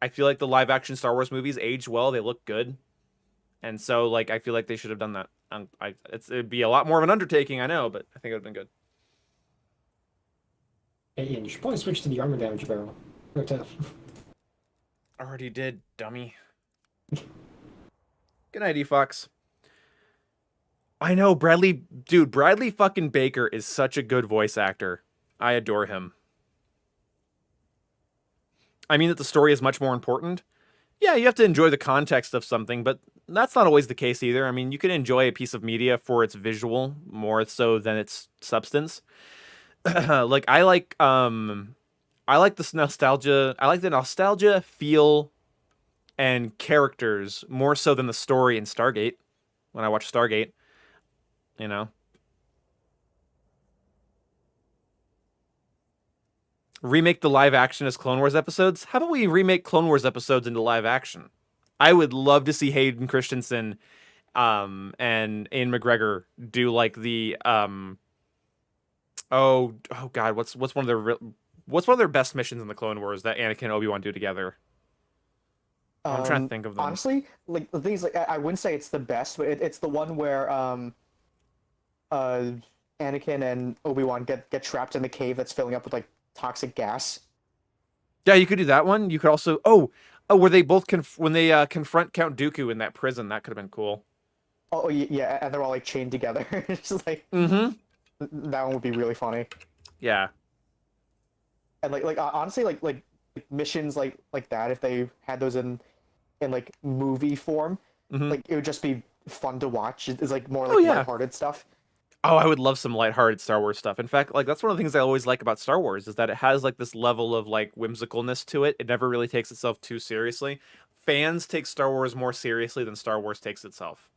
I feel like the live action Star Wars movies age well. They look good. And so, like, I feel like they should have done that. It'd be a lot more of an undertaking, I know, but I think it would have been good. Hey, and you should probably switch to the armor damage barrel. Right to Already did, dummy. Good night, E-Fox. I know, Bradley fucking Baker is such a good voice actor. I adore him. I mean that the story is much more important. Yeah, you have to enjoy the context of something, but that's not always the case either. I mean, you can enjoy a piece of media for its visual more so than its substance. Like I like this nostalgia. I like the nostalgia, feel, and characters more so than the story in Stargate. When I watch Stargate, you know. Remake the live action as Clone Wars episodes? How about we remake Clone Wars episodes into live action? I would love to see Hayden Christensen and Ian McGregor do like the oh god, what's one of their best missions in the Clone Wars that Anakin and Obi-Wan do together? I'm trying to think of them. Honestly, like the thing is, like I wouldn't say it's the best, but it's the one where Anakin and Obi-Wan get trapped in the cave that's filling up with like toxic gas. Yeah, you could do that one. You could also where they both when they confront Count Dooku in that prison. That could have been cool. Oh yeah, and they're all like chained together. It's just like that one would be really funny. Yeah. And like honestly, like missions like that, if they had those in like movie form, like it would just be fun to watch. It's like more like lighthearted stuff. Oh, I would love some lighthearted Star Wars stuff. In fact, like that's one of the things I always like about Star Wars is that it has like this level of like whimsicalness to it. It never really takes itself too seriously. Fans take Star Wars more seriously than Star Wars takes itself.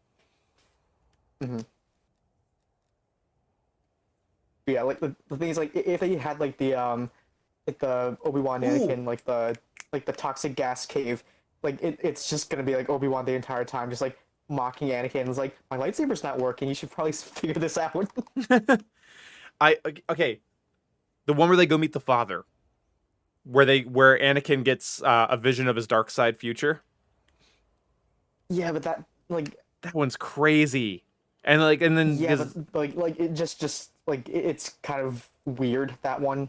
Yeah, like the thing is, like if they had like the Obi-Wan Anakin, like the toxic gas cave, like it's just gonna be like Obi-Wan the entire time, just like mocking Anakin. It's like, my lightsaber's not working. You should probably figure this out. Okay, the one where they go meet the father, where Anakin gets a vision of his dark side future. Yeah, but that one's crazy, and then yeah, but like it just like it's kind of weird, that one.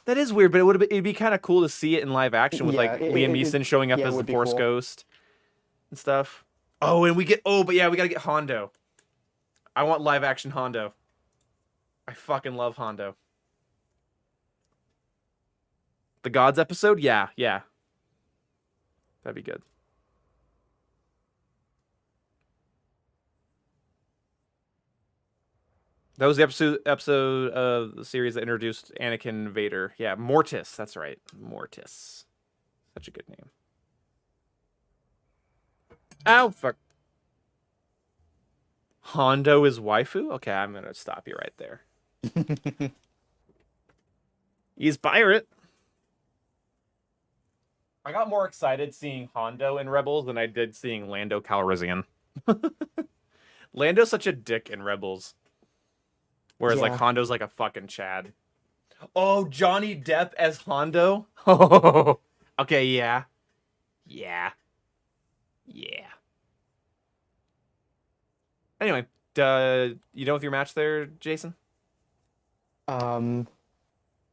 That is weird, but it'd be kind of cool to see it in live action with like Liam Neeson showing up yeah, it as the would be Force cool. Ghost and stuff. Oh, and we gotta get Hondo. I want live action Hondo. I fucking love Hondo. The Gods episode? Yeah. That'd be good. That was the episode of the series that introduced Anakin Vader. Yeah, Mortis. That's right. Mortis. Such a good name. Ow, fuck. Hondo is waifu? Okay, I'm going to stop you right there. He's pirate. I got more excited seeing Hondo in Rebels than I did seeing Lando Calrissian. Lando's such a dick in Rebels. Whereas, like, Yeah. Hondo's like a fucking Chad. Oh, Johnny Depp as Hondo? Oh, okay, yeah. Yeah. Anyway, you done with your match there, Jason? 1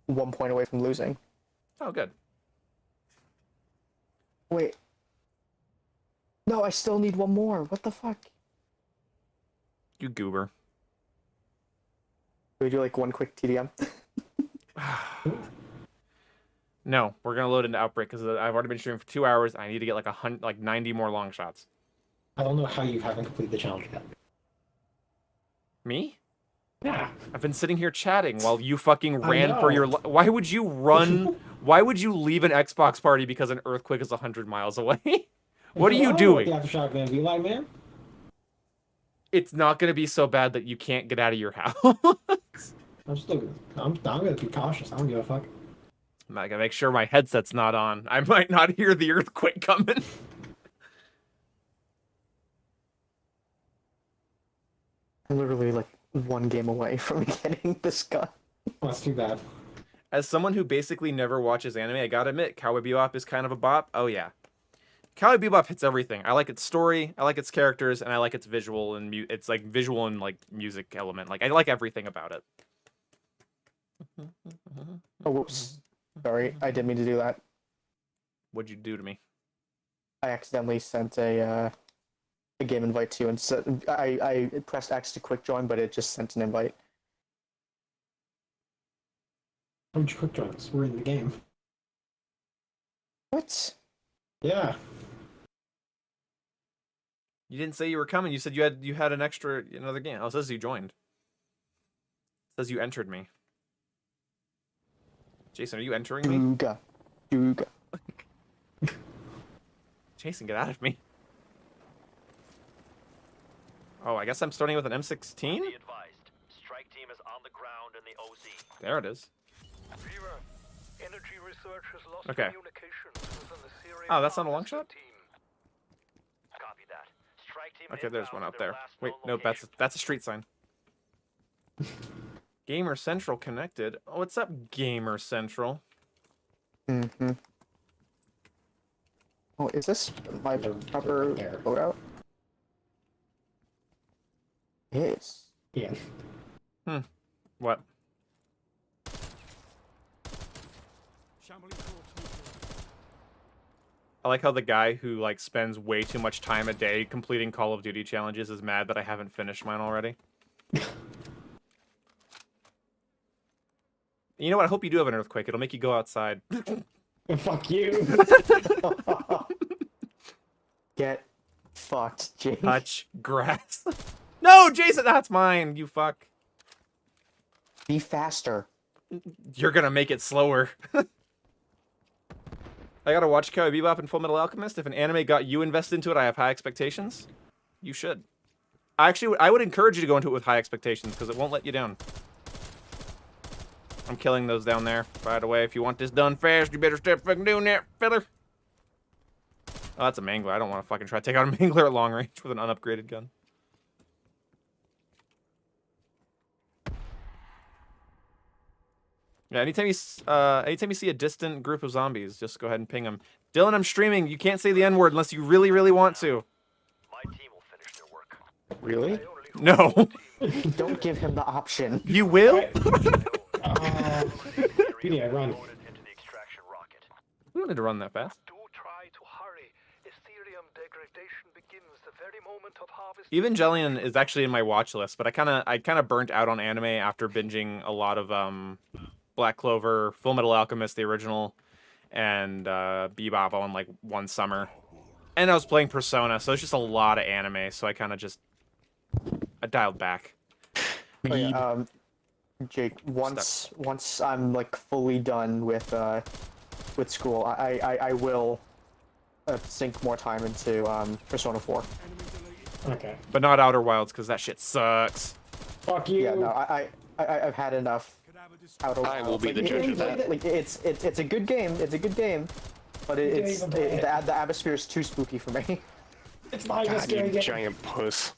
point away from losing. Oh, good. Wait. No, I still need 1 more. What the fuck? You goober. Do we do like 1 quick TDM? No, we're gonna load into Outbreak because I've already been streaming for 2 hours. I need to get like 90 more long shots. I don't know how you haven't completed the challenge yet. Me? Yeah. I've been sitting here chatting while you fucking I ran for your. know. Why would you run? Why would you leave an Xbox party because an earthquake is 100 miles away? What are you doing? The aftershock gonna be like, man. It's not gonna be so bad that you can't get out of your house. I'm still. I'm gonna be cautious. I don't give a fuck. I'm gonna make sure my headset's not on. I might not hear the earthquake coming. I'm literally like 1 game away from getting this gun. Oh, that's too bad. As someone who basically never watches anime, I gotta admit, Cowboy Bebop is kind of a bop. Oh yeah, Cowboy Bebop hits everything. I like its story, I like its characters, and I like its visual and it's like visual and like music element. Like I like everything about it. Oh, whoops. Sorry, I didn't mean to do that. What'd you do to me? I accidentally sent a game invite to you, and I pressed X to quick join, but it just sent an invite. How would you quick join us? We're in the game. What? Yeah. You didn't say you were coming. You said you had another game. Oh, it says you joined. It says you entered me. Jason, are you entering me? Dooga. Jason, get out of me. Oh, I guess I'm starting with an M16? Be advised, strike team is on the ground in the OZ. There it is. Viewer, energy research has lost Okay. communications within the Syrian Oh, that's not a long harvester shot? team. Copy that. Strike team Okay, there's one inbound out their there. last Wait, known no, location. that's a street sign. Gamer Central connected. Oh, what's up, Gamer Central? Mm-hmm. Oh, is this my proper loadout? It is. Yeah. What? Shambling corpse. I like how the guy who like spends way too much time a day completing Call of Duty challenges is mad that I haven't finished mine already. You know what? I hope you do have an earthquake. It'll make you go outside. Fuck you. Get fucked, Jake. Touch grass. No, Jason, that's mine. You fuck. Be faster. You're gonna make it slower. I gotta watch Cowboy Bebop and Full Metal Alchemist. If an anime got you invested into it, I have high expectations. You should. I would encourage you to go into it with high expectations because it won't let you down. I'm killing those down there. By the way, if you want this done fast, you better start fucking doing that, fella. Oh, that's a mangler. I don't want to fucking try to take out a mangler at long range with an unupgraded gun. Yeah, anytime you see a distant group of zombies, just go ahead and ping them. Dylan, I'm streaming. You can't say the N-word unless you really, really want to. My team will finish their work. Really? I only hope No. Don't give him the option. You will? Syrian Yeah, run. loaded into the extraction rocket. We don't need to run that fast. Do try to hurry. Ethereum degradation begins the very moment of harvest. Evangelion is actually in my watch list, but I kind of burnt out on anime after binging a lot of Black Clover, Full Metal Alchemist, the original, and Bebop on like one summer. And I was playing Persona, so it's just a lot of anime, so I kind of just I dialed back. Oh, yeah, Jake, once I'm like fully done with school, I will sink more time into Persona 4. Okay. But not Outer Wilds, because that shit sucks. Fuck you. Yeah, no, I've had enough. Outer I will Wilds. be the judge of that. Like it's a good game. It's a good game, but the atmosphere is too spooky for me. It's not even God, scary you game. giant puss.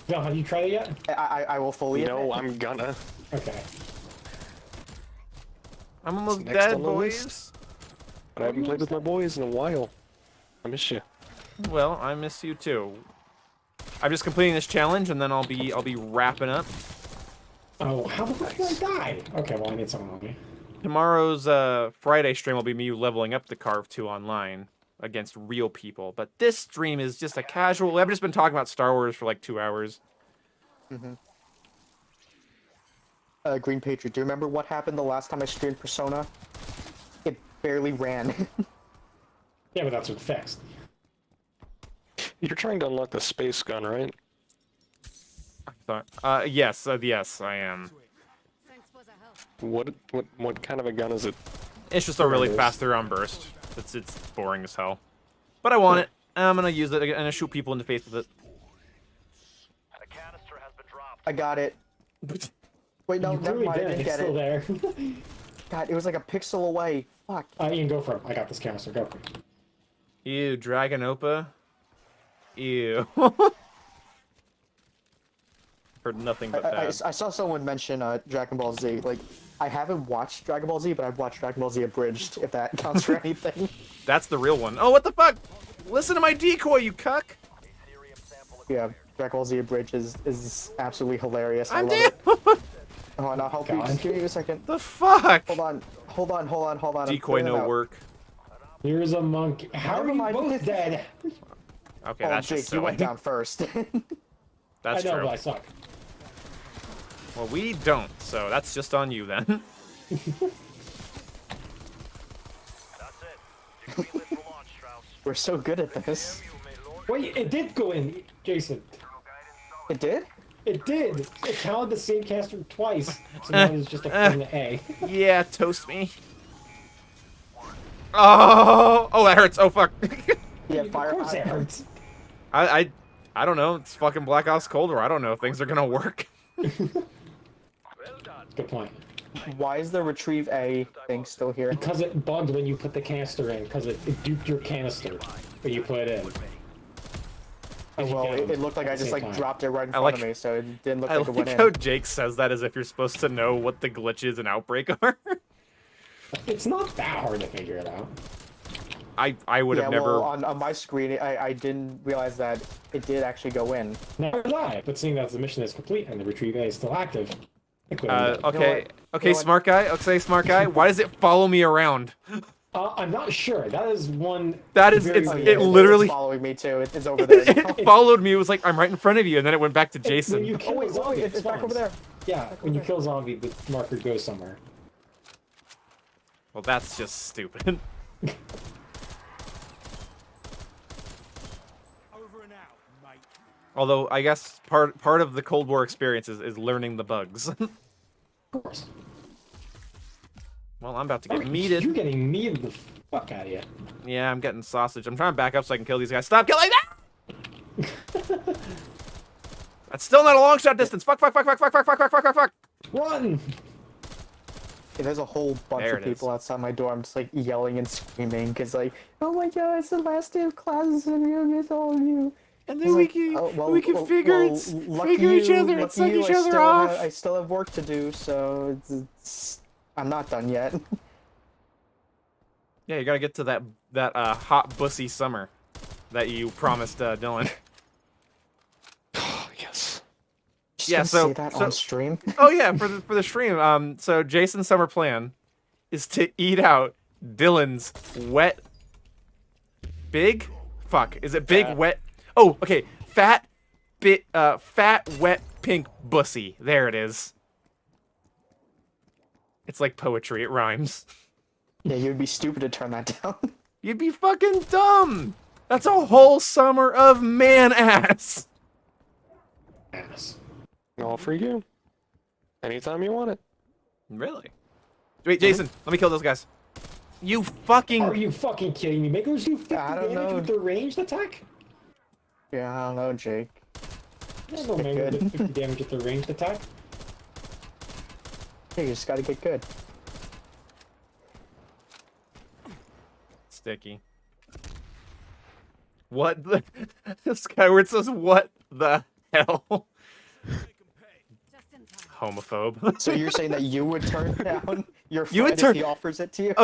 No, have you tried it yet? I will fully. No, admit. I'm gonna. Okay. I'm almost next dead, on the boys. list. But I haven't played with my boys in a while. I miss you. Well, I miss you too. I'm just completing this challenge, and then I'll be wrapping up. Oh, how the fuck did I die? Okay, well I need someone on me. Tomorrow's Friday stream will be me leveling up the CARV.2 online against real people. But this stream is just a casual. I've just been talking about Star Wars for like 2 hours. Green Patriot, do you remember what happened the last time I streamed Persona? It barely ran. Yeah, but that's what's fixed. You're trying to unlock the space gun, right? Yes, yes, I am. Thanks for the help. What kind of a gun is it? It's just a really fast through-on burst. It's boring as hell. But I want it. And I'm gonna use it. I'm gonna shoot people in the face with it. A canister has been dropped. I got it. Wait, no, You never really mind. I did. didn't It's get still it. there. God, it was like a pixel away. Fuck. Ian, go for it. I got this canister. Go for it. Ew, Dragon Opa. Ew. Heard nothing but I bad. saw someone mention Dragon Ball Z. Like, I haven't watched Dragon Ball Z, but I've watched Dragon Ball Z Abridged, if that counts for anything. That's the real one. Oh, what the fuck? Listen to my decoy, you cuck. Yeah, Dragon Ball Z Abridged is absolutely hilarious. I I'm love dead. it. Oh, and I'll help you. God. Just give me a second. The fuck? Hold on. I'm Decoy clearing no out. work. Here's a monkey. How Never are you mind. both dead? Okay, Oh, that's Jake, just you silly. went down first. That's I know, true. but I suck. Well, we don't, so that's just on you then. That's it. You're greenlit for launch, Strauss. We're so good at this. You may launch. Wait, it did go in, Jason. It did? It did. It counted the same caster twice. So now it's just a thing to A. Yeah, toast me. Oh, that hurts. Oh fuck. Yeah, Of fire. course it hurts. I don't know. It's fucking Black Ops Cold War. I don't know if things are gonna work. Well done. Good point. Why is the retrieve A thing still here? Because it bugged when you put the canister in, because it duped your canister when you put it in. Oh, well, get 'em it looked like I at the just same like time. dropped it right in I front like- of me, so it didn't look I like it went like in. how Jake says that as if you're supposed to know what the glitches in Outbreak are. It's not that hard to figure it out. I would Yeah, have never. well, on my screen, I didn't realize that it did actually go in. Never did I, but seeing that the mission is complete and the retrieve A is still active, I couldn't do it. Okay, what? okay, You know what? smart guy. Okay, smart guy. Why does it follow me around? I'm not sure. That is one. That is, very it's, Oh, weird- yeah, it literally, It's following me too. It's over there. now. it followed me. It was like, I'm right in front of you, and then it went back to When Jason. you kill Oh wait, a zombie, it's back over there. Yeah, when you kill a zombie, the marker goes somewhere. Well, that's just stupid. Over and out, mate. Although, I guess part of the Cold War experience is learning the bugs. Of course. Well, I'm about to get You're meated. getting meated the fuck out of you. Yeah, I'm getting sausage. I'm trying to back up so I can kill these guys. Stop killing that! That's still not a long shot distance. Fuck. Run! Yeah, there's a whole bunch There of it is. people outside my door. I'm just like yelling and screaming because like, oh my god, it's the last day of classes and we'll miss all of you. And It's then we like, can oh, well, we can well, figure well, lucky figure each you- other and lucky suck you, each I other still off. I still have work to do, so I'm not done yet. Yeah, you gotta get to that hot bussy summer that you promised Dylan. Oh, yes. Just Yeah, gonna so- say that so- on stream. Oh yeah, for the stream. So Jason's summer plan is to eat out Dylan's wet, big, fuck, is it big, Fat. wet? Oh, okay, fat, fat, wet, pink bussy. There it is. It's like poetry, it rhymes. Yeah, you'd be stupid to turn that down. You'd be fucking dumb. That's a whole summer of man ass. Ass. All for you. Anytime you want it. Really? Wait, Jason, let me kill those guys. You fucking... Are you fucking kidding me? Make those do 50 I don't damage know. with their ranged attack? Yeah, I don't know, Jake. I don't know, man, good. with 50 damage with their ranged attack. Hey, you just gotta get good. Sticky. What the... Skyward says, what the hell? Homophobe. So you're saying that you would turn down your You would friend if turn- he offers it to you?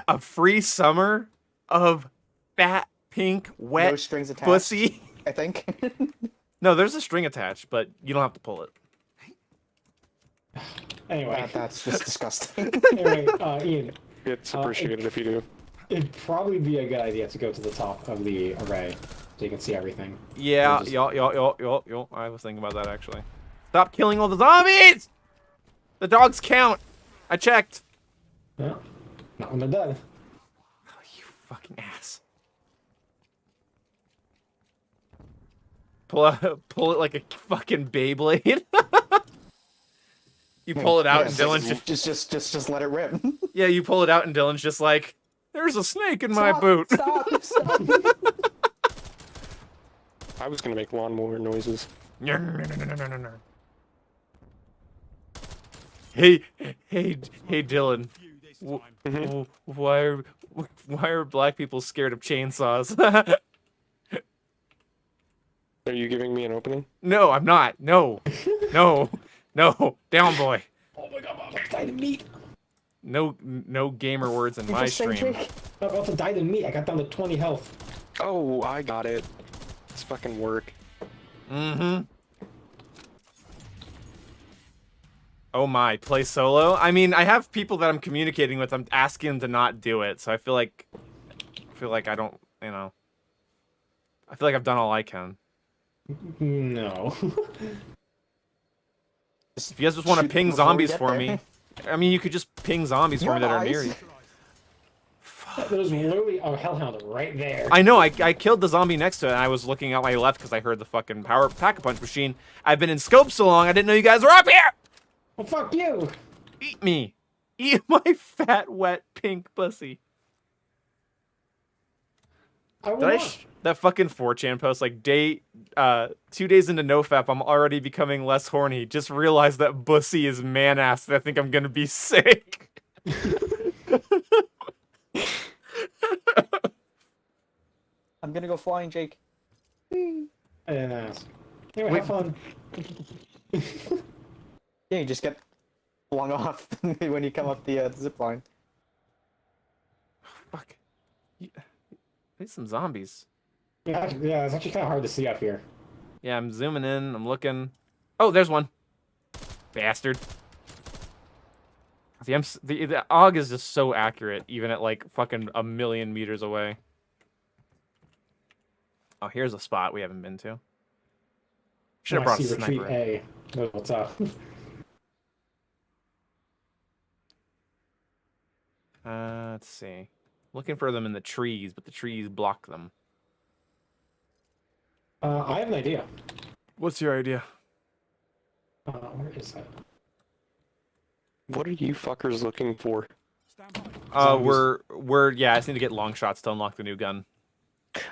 A free summer of fat, pink, wet, No strings attached. pussy. I think. No, there's a string attached, but you don't have to pull it. Anyway, That's just disgusting. anyway, Ian, It's appreciated if you do. it'd probably be a good idea to go to the top of the array so you can see everything. Yeah, Just- yo. I was thinking about that, actually. Stop killing all the zombies! The dogs count. I checked. Yeah, not when they're dead. Oh, you fucking ass. Pull it like a fucking Beyblade. You pull it out and Dylan's just let it rip. yeah, you pull it out and Dylan's just like, there's a snake in my boot. Stop. I was gonna make lawnmower noises. Hey, Dylan. Why are black people scared of chainsaws? Are you giving me an opening? No, I'm not. No. Down, boy. Oh my god, I'm about to die to meat. No gamer words in my Just say, stream. Jake. I'm about to die to meat. I got down to 20 health. Oh, I got it. It's fucking work. Mm-hmm. Oh my, play solo? I mean, I have people that I'm communicating with. I'm asking them to not do it, so I feel like I don't, you know. I feel like I've done all I can. No. If you guys just want to Shoot ping them before we zombies get for there. me, I mean, you could just ping zombies for me that are near you. There's literally a hellhound right there. I know, I killed the zombie next to it, and I was looking out my left because I heard the fucking power pack-a-punch machine. I've been in scope so long, I didn't know you guys were up here! Well, fuck you. Eat me. Eat my fat, wet, pink pussy. I will Did I not. that fucking 4chan post, like, 2 days into NoFap, I'm already becoming less horny. Just realized that bussy is man-ass, and I think I'm gonna be sick. I'm gonna go flying, Jake. I didn't ask. Anyway, Wait. have fun. Yeah, you just get flung off when you come up the zip line. Fuck. There's some zombies. Yeah, it's actually kind of hard to see up here. Yeah, I'm zooming in, I'm looking. Oh, there's one. Bastard. The AUG is just so accurate, even at like fucking a million meters away. Oh, here's a spot we haven't been to. Should have I brought a see retreat sniper. A. Knows what's up. Let's see. Looking for them in the trees, but the trees block them. I have an idea. What's your idea? Where is that? What are you fuckers looking for? Stand by. We're yeah, I just need to get long shots to unlock the new gun.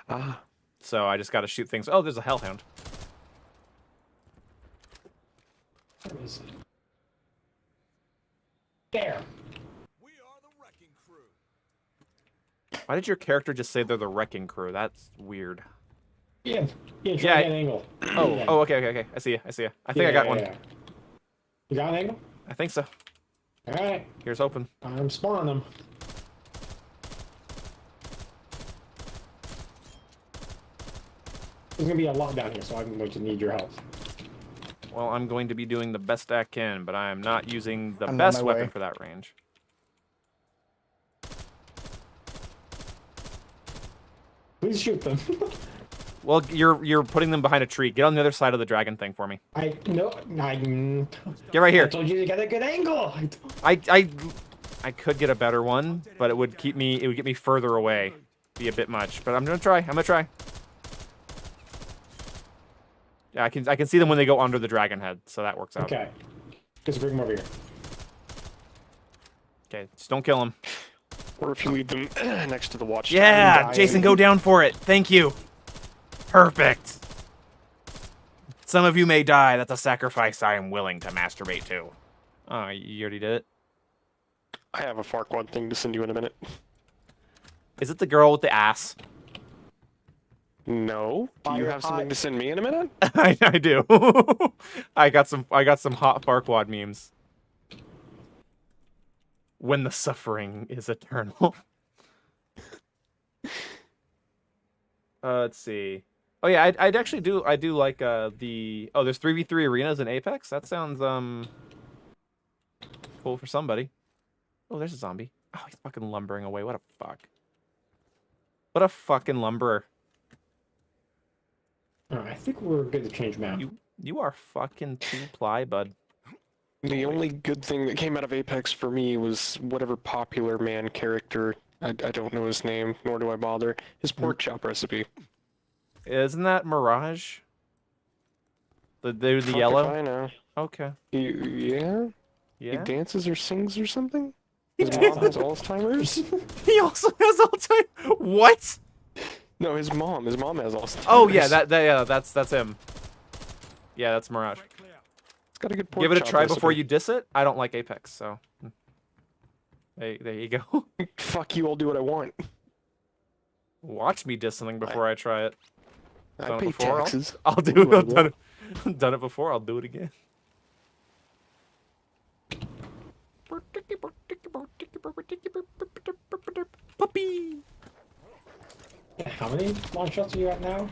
Ah, So I just gotta shoot things. Oh, there's a hellhound. Where is it? There. We are the wrecking crew. Why did your character just say they're the wrecking crew? That's weird. Ian, try Yeah, to get an angle. Oh, okay. I see you. I think I got one. Yeah. You got an angle? I think so. Alright, Here's hoping. I'm spawning them. There's gonna be a lot down here, so I'm going to need your help. Well, I'm going to be doing the best I can, but I am not using the I'm on best my weapon way. for that range. Please shoot them. Well, you're putting them behind a tree. Get on the other side of the dragon thing for me. Get right I here. told you to get a good angle. I could get a better one, but it would get me further away. Be a bit much, but I'm gonna try. Yeah, I can see them when they go under the dragon head, so that works out. Okay. Just bring them over here. Okay, just don't kill them. Or if you leave them next to the watch. Yeah, Jason, go down for it. Thank you. Perfect. Some of you may die. That's a sacrifice I am willing to masturbate to. Oh, you already did it? I have a Farquaad thing to send you in a minute. Is it the girl with the ass? No. Do you have something to send me in a minute? I do. I got some hot Farquaad memes. When the suffering is eternal. Let's see. Oh yeah, I do like there's 3v3 arenas in Apex. That sounds cool for somebody. Oh, there's a zombie. Oh, he's fucking lumbering away. What a fuck. What a fucking lumberer. I think we're good to change map. You are fucking two-ply, bud. The only good thing that came out of Apex for me was whatever popular man character, I don't know his name, nor do I bother, his pork chop recipe. Isn't that Mirage? The dude, the Fuck yellow? if I know. Okay. Yeah? He Yeah? dances or sings or something? His mom has Alzheimer's? He also has Alzheimer's. What? No, his mom has Alzheimer's. Oh yeah, that's him. Yeah, that's Mirage. It's got a good pork Give it a chop try before recipe. you diss it. I don't like Apex, so there you go. Fuck you, I'll do what I want. Watch me diss something before I try it. I Done it pay before, taxes. I'll do What do I it. Done it before. I'll do it again. Puppy. How many long shots are you at now?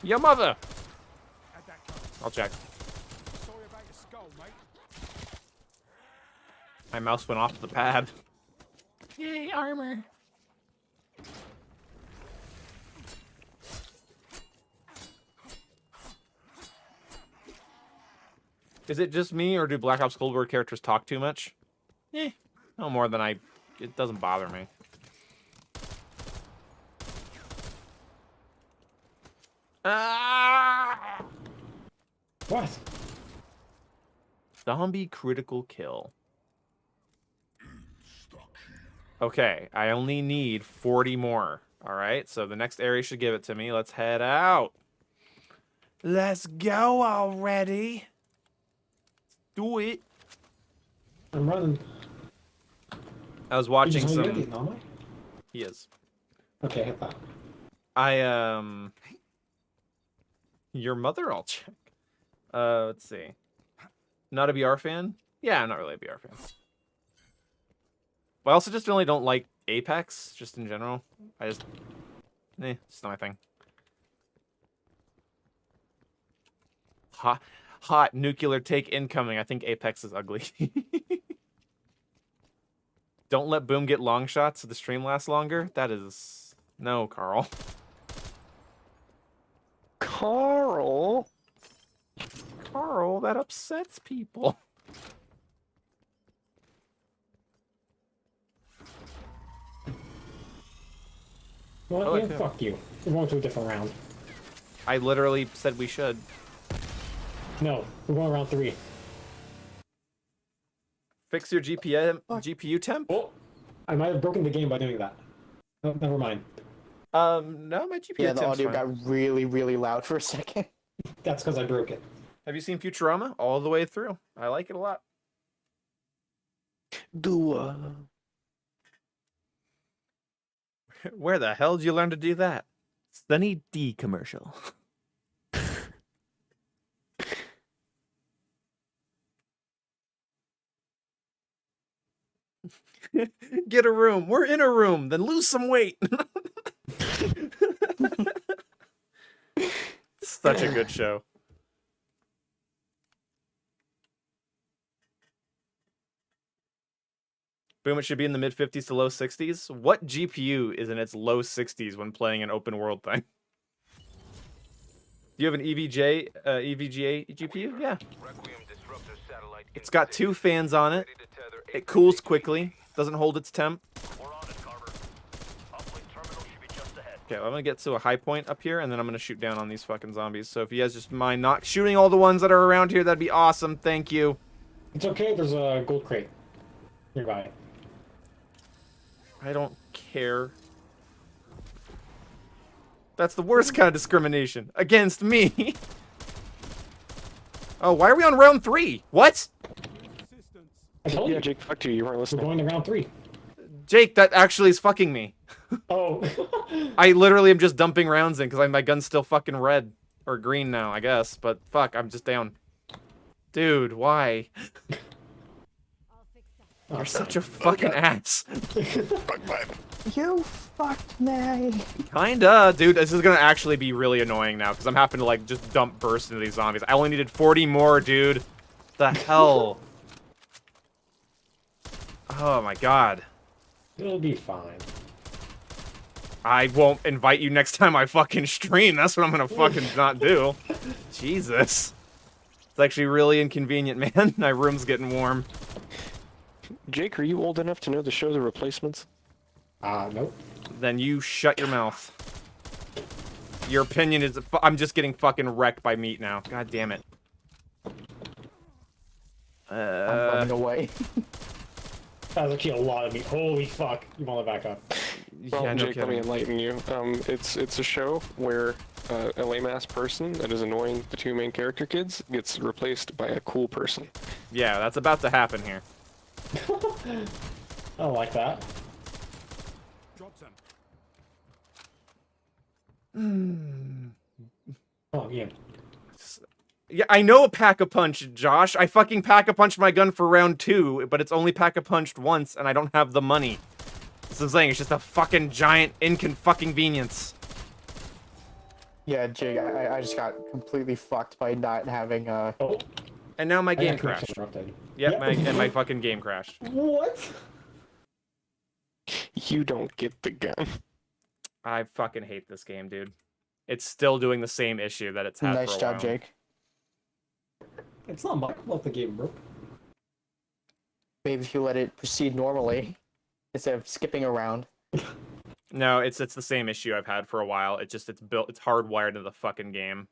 Your mother. I'll check. Sorry about your skull, mate. My mouse went off the pad. Yay, armor. Is it just me, or do Black Ops Cold War characters talk too much? No more than it doesn't bother me. Ah! What? Zombie critical kill. Okay, I only need 40 more. Alright, so the next area should give it to me. Let's head out. Let's go already. Do it. I'm running. I was watching You just some... ready, am I? He is. Okay, hit that. Your mother, I'll check. Let's see. Not a BR fan? Yeah, I'm not really a BR fan. But I also just really don't like Apex, just in general. It's not my thing. Hot nuclear take incoming. I think Apex is ugly. Don't let Boom get long shots so the stream lasts longer. That is... No, Carl. Carl? Carl, that upsets people. Well, Oh, yeah, okay. fuck you. We're going to a different round. I literally said we should. No, we're going round 3. Fix your GPU temp? Oh, I might have broken the game by doing that. No, never mind. No, my GPU Yeah, the temp's audio fine. got really, really loud for a second. That's because I broke it. Have you seen Futurama all the way through? I like it a lot. Where the hell did you learn to do that? Sunny D commercial. Get a room. We're in a room. Then lose some weight. Such a good show. Boom, it should be in the mid 50s to low 60s. What GPU is in its low 60s when playing an open world thing? Do you have an EVGA GPU? Yeah. It's got 2 fans on it. It cools quickly. Doesn't hold its temp. Okay, well, I'm gonna get to a high point up here, and then I'm gonna shoot down on these fucking zombies. So if you guys just mind not shooting all the ones that are around here, that'd be awesome. Thank you. It's okay. There's a gold crate nearby. I don't care. That's the worst kind of discrimination against me. Oh, why are we on round 3? What? I told Yeah, you. Jake, fuck you. You weren't We're listening. going to round 3. Jake, that actually is fucking me. Oh. I literally am just dumping rounds in because my gun's still fucking red. Or green now, I guess. But fuck, I'm just down. Dude, why? You're such a fucking ass. You fucked me. Kinda. Dude, this is gonna actually be really annoying now because I'm having to like just dump burst into these zombies. I only needed 40 more, dude. The hell? Oh my god. It'll be fine. I won't invite you next time I fucking stream. That's what I'm gonna fucking not do. Jesus. It's actually really inconvenient, man. My room's getting warm. Jake, are you old enough to know the show The Replacements? Nope. Then you shut your mouth. Your opinion is... I'm just getting fucking wrecked by meat now. God damn it. I'm running away. That was actually a lot of meat. Holy fuck. You want to back up. Well, Yeah, no Jake, let me kidding. enlighten you. It's a show where a lame-ass person that is annoying the 2 main character kids gets replaced by a cool person. Yeah, that's about to happen here. I don't like that. Drop some. Oh, yeah. Yeah, I know a pack-a-punch, Josh. I fucking pack-a-punched my gun for round 2, but it's only pack-a-punched once, and I don't have the money. That's what I'm saying. It's just a fucking giant inconvenience. Yeah, Jake, I just got completely fucked by not having Oh, And now my I game got connection crashed. interrupted. Yep, Yeah. and my fucking game crashed. What? You don't get the gun. I fucking hate this game, dude. It's still doing the same issue that it's had nice for a job, while. Jake. It's not my fault the game broke. Maybe if you let it proceed normally instead of skipping around. No, it's the same issue I've had for a while. It's hardwired into the fucking game.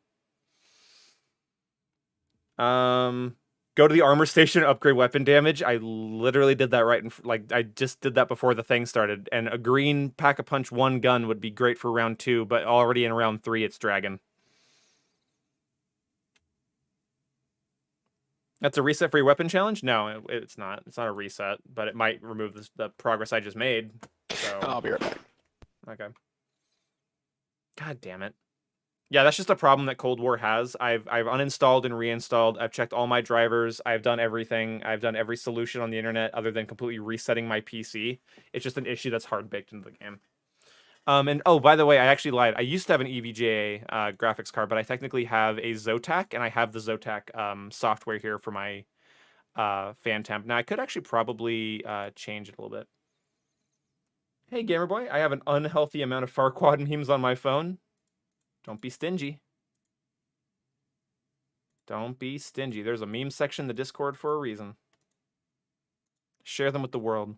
Go to the armor station, upgrade weapon damage. I literally did that right I just did that before the thing started. And a green pack-a-punch 1 gun would be great for round 2, but already in round 3 it's dragon. That's a reset for your weapon challenge? No, it's not. It's not a reset, but it might remove the progress I just made. So I'll be right back. okay. God damn it. Yeah, that's just a problem that Cold War has. I've uninstalled and reinstalled. I've checked all my drivers. I've done everything. I've done every solution on the internet other than completely resetting my PC. It's just an issue that's hard baked into the game. And oh, by the way, I actually lied. I used to have an EVGA graphics card, but I technically have a Zotac, and I have the Zotac software here for my fan temp. Now, I could actually probably change it a little bit. Hey, Gamer Boy, I have an unhealthy amount of Farquaad memes on my phone. Don't be stingy. Don't be stingy. There's a meme section in the Discord for a reason. Share them with the world.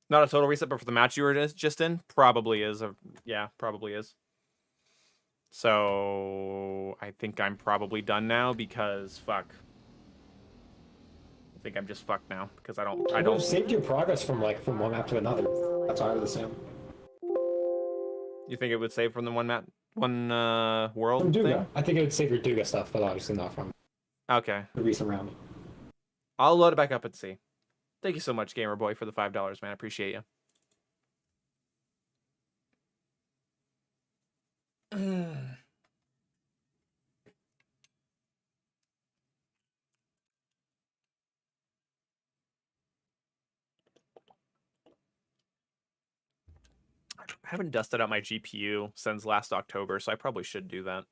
Not a total reset, but for the match you were just in, probably is. Yeah, probably is. So I think I'm probably done now because fuck. I think I'm just fucked now because I don't. Saved your progress from one map to another. That's what I would assume. You think it would save from the one world From Duga. thing? I think it would save your Duga stuff, but obviously not from Okay. the recent round. I'll load it back up and see. Thank you so much, Gamer Boy, for the $5, man. I appreciate you. I haven't dusted out my GPU since last October, so I probably should do that.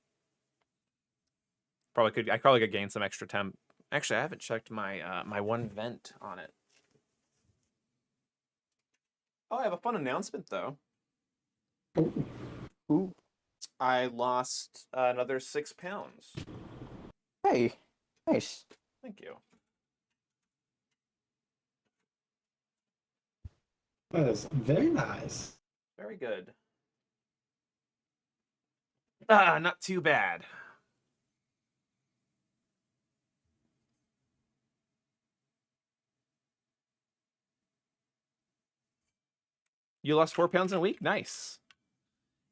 I probably could gain some extra temp Actually, I haven't checked my my one vent on it. Oh, I have a fun announcement though. Ooh. I lost another 6 pounds. Hey, nice. Thank you. That is very nice. Very good. Ah, not too bad. You lost 4 pounds in a week? Nice.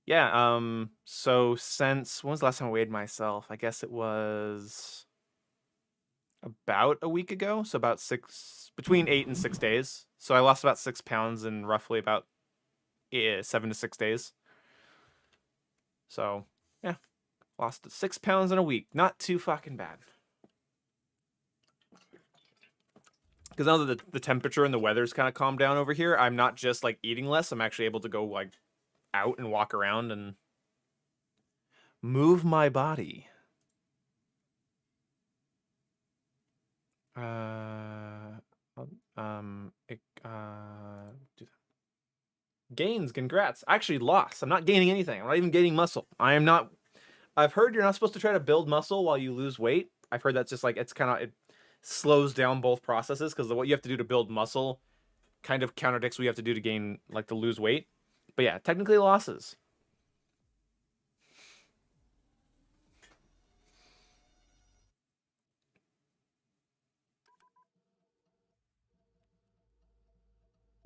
Yeah, so since when was the last time I weighed myself? I guess it was about a week ago. So about between 8 and 6 days. So I lost about 6 pounds in roughly about 7 to 6 days. So yeah, lost 6 pounds in a week. Not too fucking bad. Because now that the temperature and the weather's kind of calmed down over here, I'm not just like eating less. I'm actually able to go like out and walk around and move my body. Do that. Gains, congrats. I actually lost. I'm not gaining anything. I'm not even gaining muscle. I am not. I've heard you're not supposed to try to build muscle while you lose weight. I've heard that's just like it's kind of it slows down both processes because what you have to do to build muscle kind of contradicts what you have to do to gain like to lose weight. But yeah, technically losses.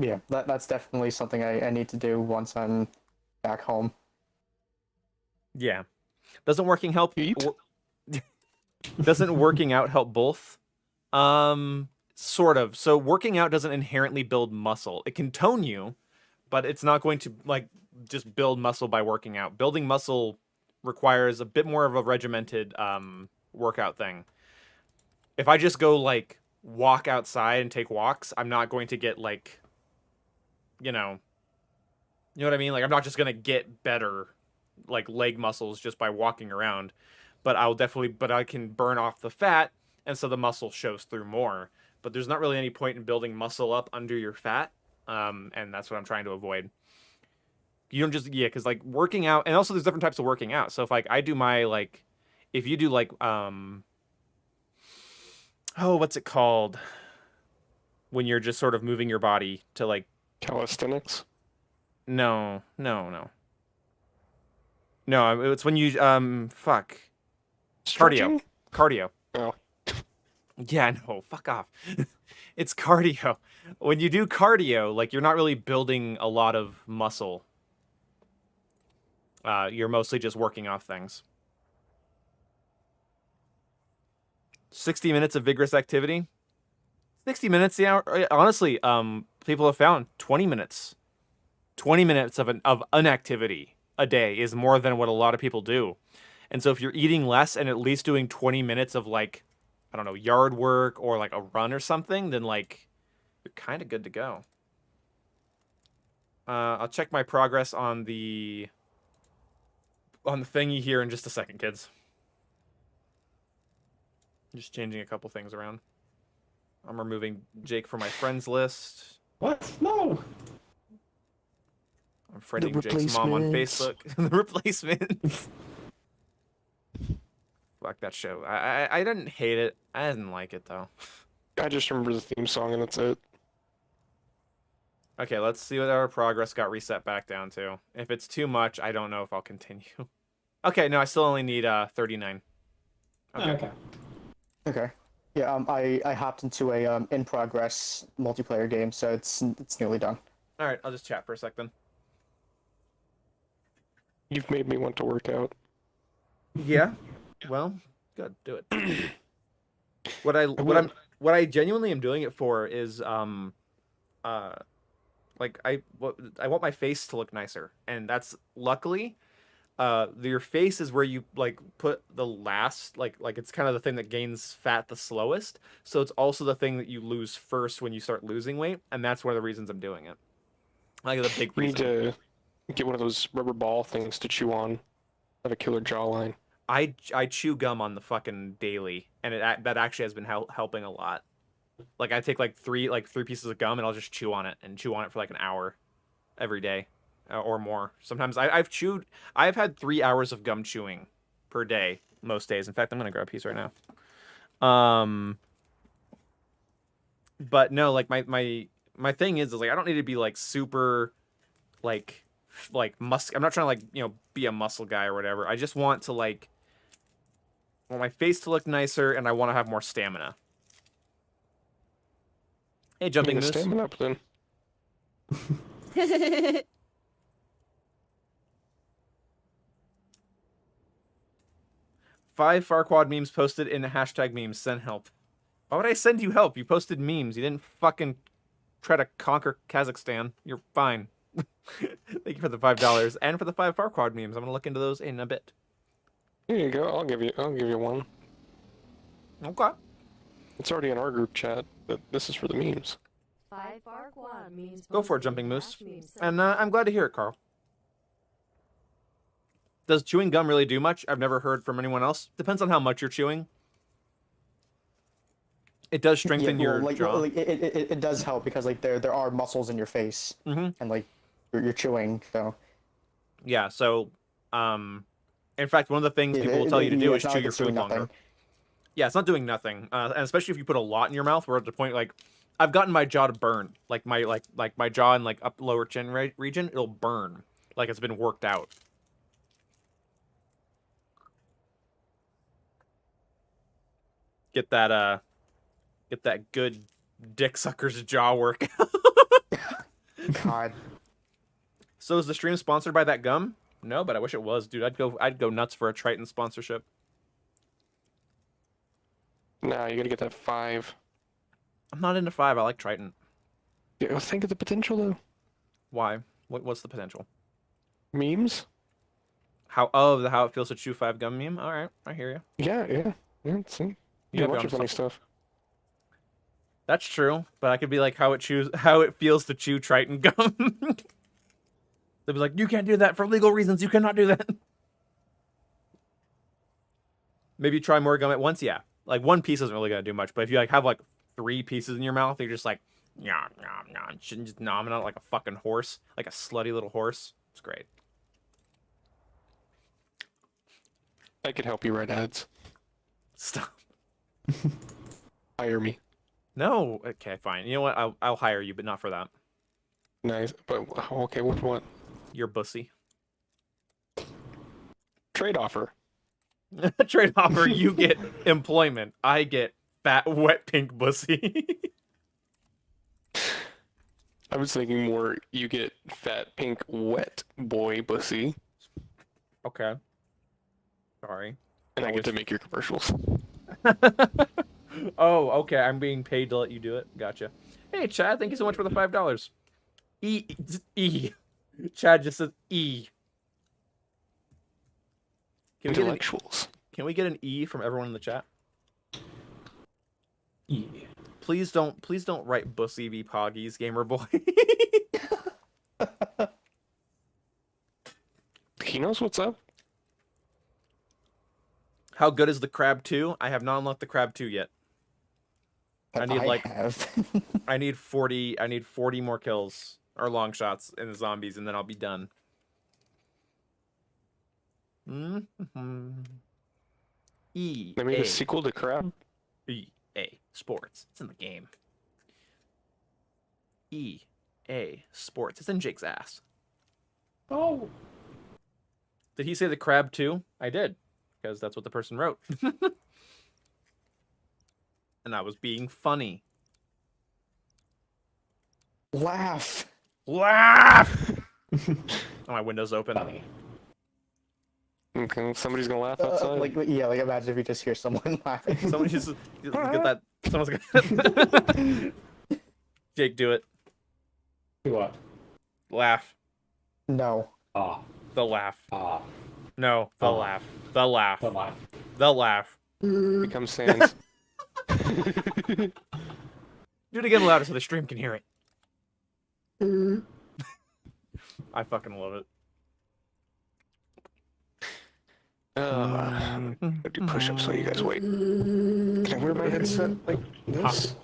Yeah, that's definitely something I need to do once I'm back home. Yeah. Doesn't working help? Eat? Doesn't working out help both? Sort of. So working out doesn't inherently build muscle. It can tone you, but it's not going to like just build muscle by working out. Building muscle requires a bit more of a regimented workout thing. If I just go like walk outside and take walks, I'm not going to get like you know what I mean? Like I'm not just going to get better like leg muscles just by walking around, but I can burn off the fat and so the muscle shows through more. But there's not really any point in building muscle up under your fat. And that's what I'm trying to avoid. You don't just because like working out, and also there's different types of working out. So if like I do my like if you do like what's it called? When you're just sort of moving your body to like Calisthenics? No. No, it's when you fuck. Stretching? Cardio. Oh. Yeah, no, fuck off. It's cardio. When you do cardio, like you're not really building a lot of muscle. You're mostly just working off things. 60 minutes of vigorous activity. 60 minutes, yeah. Honestly, people have found 20 minutes. 20 minutes of inactivity a day is more than what a lot of people do. And so if you're eating less and at least doing 20 minutes of like, I don't know, yard work or like a run or something, then like you're kind of good to go. I'll check my progress on the thingy here in just a second, kids. Just changing a couple things around. I'm removing Jake from my friends list. What? No. I'm friending Jake's mom on Facebook. The replacement. Fuck that show. I didn't hate it. I didn't like it though. I just remember the theme song and that's it. Okay, let's see what our progress got reset back down to. If it's too much, I don't know if I'll continue. Okay, no, I still only need 39. Okay. Okay. Yeah, I hopped into a in progress multiplayer game, so it's nearly done. All right, I'll just chat for a sec then. You've made me want to work out. Yeah. Well, good. Do it. What I genuinely am doing it for is like I want my face to look nicer, and that's luckily your face is where you like put the last like it's kind of the thing that gains fat the slowest, so it's also the thing that you lose first when you start losing weight, and that's one of the reasons I'm doing it. Like the big You reason. need to get one of those rubber ball things to chew on. Have a killer jawline. I chew gum on the fucking daily, and that actually has been helping a lot. Like I take like three pieces of gum and I'll just chew on it for like an hour every day, or more. Sometimes I've had 3 hours of gum chewing per day most days. In fact, I'm gonna grab a piece right now. But no, like my thing is like I don't need to be like super like I'm not trying to like, you know, be a muscle guy or whatever. I just want to like want my face to look nicer, and I want to have more stamina. Hey, jumping moose. Stamina up then. 5 Farquad memes posted in hashtag memes. Send help. Why would I send you help? You posted memes. You didn't fucking try to conquer Kazakhstan. You're fine. Thank you for the $5 and for the 5 Farquad memes. I'm gonna look into those in a bit. Here you go. I'll give you one. Okay. It's already in our group chat, but this is for the memes. 5 Farquad memes. Go for it, jumping moose. And I'm glad to hear it, Carl. Does chewing gum really do much? I've never heard from anyone else. Depends on how much you're chewing. It does strengthen your jaw. Like, it does help because like there are muscles in your face, and like you're chewing. So yeah. So in fact, one of the things people will tell you to do is chew your food longer. Yeah, it's not doing nothing, and especially if you put a lot in your mouth. We're at the point like I've gotten my jaw to burn, like my jaw and like up lower chin region, it'll burn like it's been worked out. Get that good dick sucker's jaw work. God. So is the stream sponsored by that gum? No, but I wish it was, dude. I'd go nuts for a Triton sponsorship. Nah, you gotta get that 5. I'm not into 5. I like Triton. Yeah, well, think of the potential though. Why? What's the potential? Memes? How it feels to chew 5 gum meme? All right, I hear you. Yeah. See, you have a bunch of funny stuff. That's true, but I could be like how it feels to chew Triton gum. They'd be like, you can't do that for legal reasons. You cannot do that. Maybe try more gum at once. Yeah, like 1 piece isn't really gonna do much, but if you like have like 3 pieces in your mouth, you're just like, nom, shouldn't just nom it out like a fucking horse, like a slutty little horse. It's great. I could help you write ads. Stop. Hire me. No. Okay, fine. You know what? I'll hire you, but not for that. Nice, but okay. What? You're bussy. Trade offer. Trade offer. You get employment. I get fat, wet, pink bussy. I was thinking more. You get fat, pink, wet boy bussy. Okay. Sorry. And I get to make your commercials. Oh, okay. I'm being paid to let you do it. Gotcha. Hey, Chad. Thank you so much for the $5. E. Chad just says E. Intellectuals. Can we get an E from everyone in the chat? E. Please don't write Bussy v Poggies, gamer boy. He knows what's up. How good is the CARV.2? I have not unlocked the CARV.2 yet. I need 40 more kills or long shots in the zombies, and then I'll be done. E. They made a sequel to Crab. EA Sports. It's in the game. EA Sports. It's in Jake's ass. Oh. Did he say the CARV.2? I did, because that's what the person wrote. And I was being funny. Laugh. Oh, my window's open. Funny. Okay, somebody's gonna laugh outside. Like imagine if you just hear someone laughing. Somebody just get that. Someone's gonna. Jake, do it. Do what? Laugh. No. Ah. The laugh. Ah. No. The laugh. The laugh. The laugh. The laugh. Become Sans. Do it again louder so the stream can hear it. I fucking love it. I do push-ups so you guys wait. Can I wear my headset like this?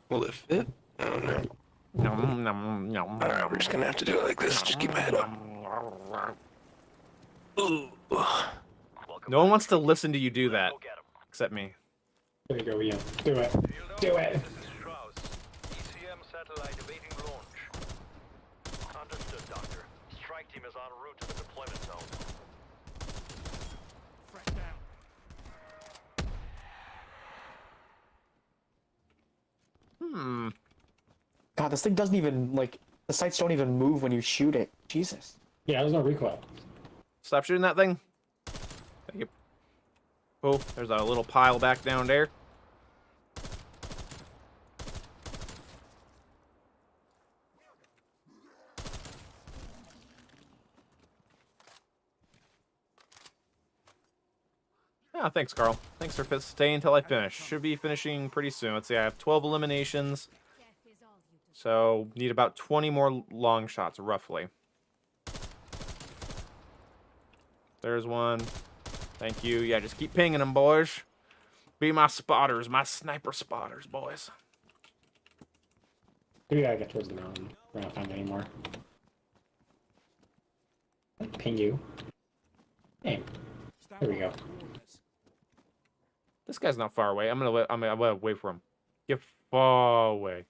Will it fit? I don't know. Nom, nom, nom, Alright, we're just gonna have to do it like this. Just keep my head up. Ooh. No one wants to listen to you do that, except me. There you go, Ian. Do it. Do it. This is Strauss. ECM satellite awaiting launch. Understood, Doctor. Strike team is en route to the deployment zone. Threat down. God, this thing doesn't even, like, the sights don't even move when you shoot it. Jesus. Yeah, there's no recoil. Stop shooting that thing. Thank you. Oh, there's a little pile back down there. Ah, thanks, Carl. Thanks for staying until I finish. Should be finishing pretty soon. Let's see, I have 12 eliminations. So, need about 20 more long shots, roughly. There's one. Thank you. Yeah, just keep pinging them, boys. Be my spotters, my sniper spotters, boys. We gotta get towards the mountain. We're not finding any more. Ping you. Aim. Stand There we by go. for coordinates. This guy's not far away. I'm gonna wait for him. Get far away.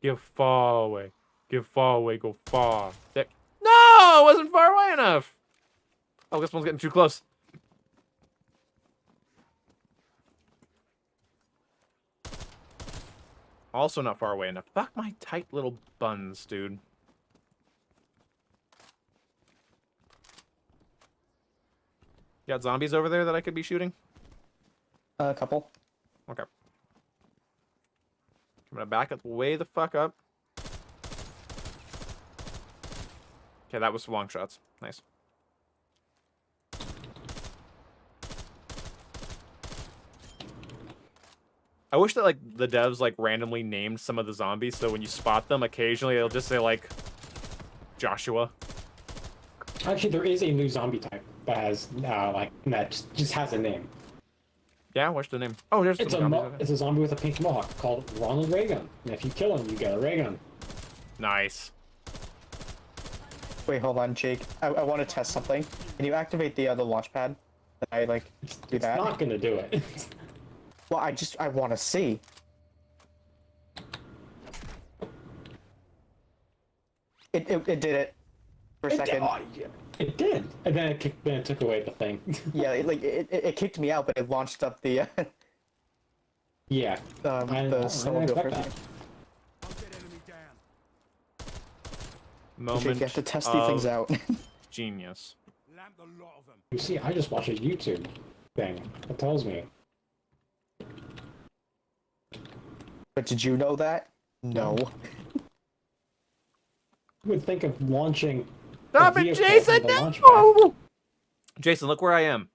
Get far away. Get far away. Go far. There. No, it wasn't far away enough. Oh, this one's getting too close. Also not far away enough. Fuck my tight little buns, dude. You got zombies over there that I could be shooting? A couple. Okay. I'm gonna back it way the fuck up. Okay, that was long shots. Nice. I wish that, like, the devs, like, randomly named some of the zombies, so when you spot them, occasionally it'll just say, like, Joshua. Actually, there is a new zombie type that has, that just has a name. Yeah, what's the name? Oh, there's It's some a zombies. it's a zombie with a pink mohawk called Ronald Reagan. And if you kill him, you get a ray gun. Nice. Wait, hold on, Jake. I want to test something. Can you activate the launch pad? Can I, like, do It's that? not gonna do it. Well, I want to see. It did it for a second. It did, and then it took away the thing. Yeah, it kicked me out, but it launched up the Yeah. I the didn't snowmobile expect for a that. second. I'll get enemy down. Moment Jake, you have to test these things out. genius. Lamped a lot of them. You see, I just watched a YouTube thing that tells me. But did you know that? No. You would think of launching. Stop a it, vehicle Jason! from the launch No! Jason, look where I am.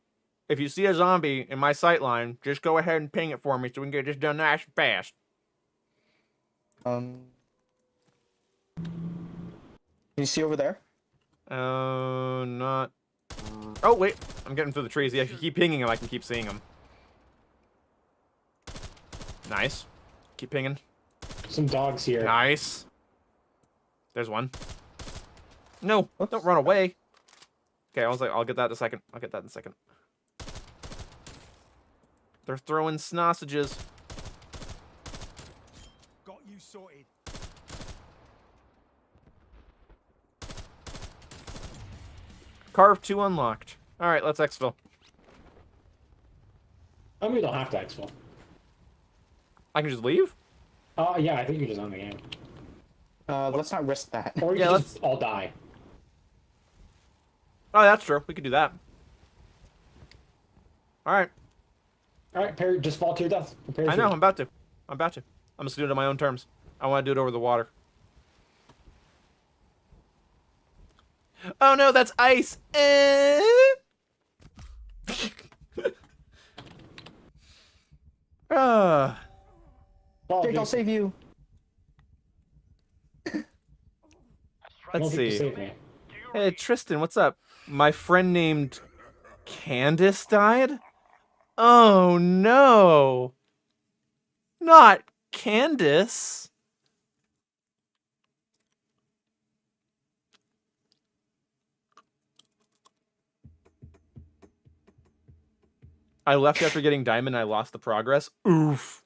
If you see a zombie in my sight line, just go ahead and ping it for me so we can get this done nice and fast. Can you see over there? Not... Oh, wait. I'm getting through the trees. Yeah, if you keep pinging him, I can keep seeing him. Nice. Keep pinging. Some dogs here. Nice. There's one. No, don't run away. Okay, I was like, I'll get that in a second. I'll get that in a second. They're throwing sausages. Got you sorted. CARV.2 unlocked. Alright, let's exfil. I mean, we don't have to exfil. I can just leave? Yeah, I think you're just on the game. Let's not risk that. Or you Yeah, just all die. Oh, that's true. We could do that. Alright. Alright, Perry, just fall to your death. Prepare I know, I'm about to. I'm about to. I'm just doing it on my own terms. I want to do it over the water. Oh no, that's ice! Ah. Fall, Jake, I'll Jason. save you. I Let's don't think you see. saved me. Hey, Tristan, what's up? My friend named Candace died? Oh no! Not Candace! I left after getting diamond and I lost the progress. Oof.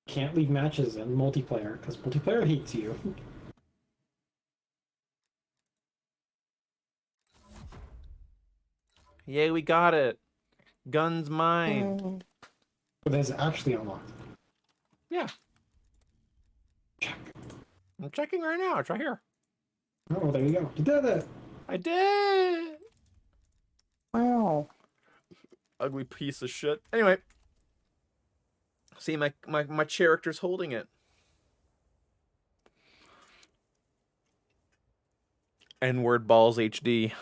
Can't leave matches in multiplayer because multiplayer hates you. Yay, we got it. Gun's mine. But it's actually unlocked. Yeah. Check. I'm checking right now. It's right here. Oh, there you go. You did it. I did. Wow. Ugly piece of shit. Anyway. See, my character's holding it. N-word balls HD.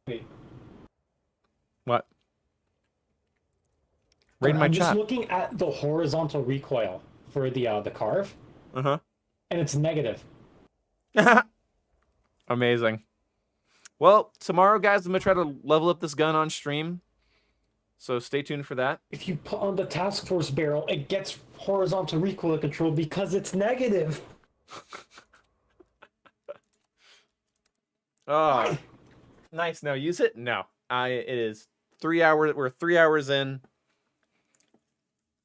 Wait. What? Read my I'm chat. just looking at the horizontal recoil for the CARV, Uh-huh. and it's negative. Amazing. Well, tomorrow, guys, I'm going to try to level up this gun on stream. So stay tuned for that. If you put on the task force barrel, it gets horizontal recoil control because it's negative. Oh, nice. Now use it? No. It is 3 hours. We're 3 hours in.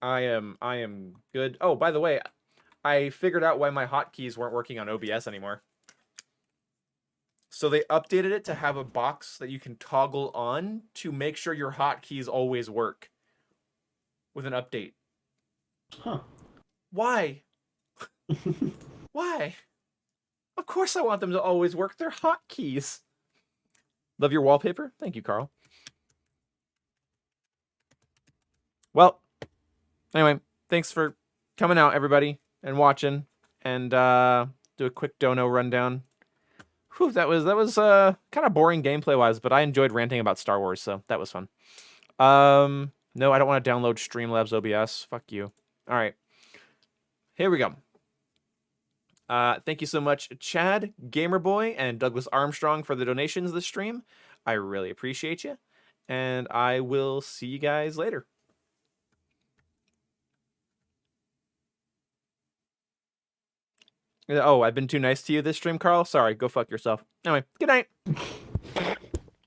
I am good. Oh, by the way, I figured out why my hotkeys weren't working on OBS anymore. So they updated it to have a box that you can toggle on to make sure your hotkeys always work with an update. Huh. Why? Why? Of course I want them to always work. They're hotkeys. Love your wallpaper? Thank you, Carl. Well, anyway, thanks for coming out, everybody, and watching, and do a quick dono rundown. Whew, that was kind of boring gameplay-wise, but I enjoyed ranting about Star Wars, so that was fun. No, I don't want to download Streamlabs OBS. Fuck you. All right. Here we go. Thank you so much, Chad, Gamerboy, and Douglas Armstrong for the donations this stream. I really appreciate you, and I will see you guys later. Oh, I've been too nice to you this stream, Carl? Sorry, go fuck yourself. Anyway, good night.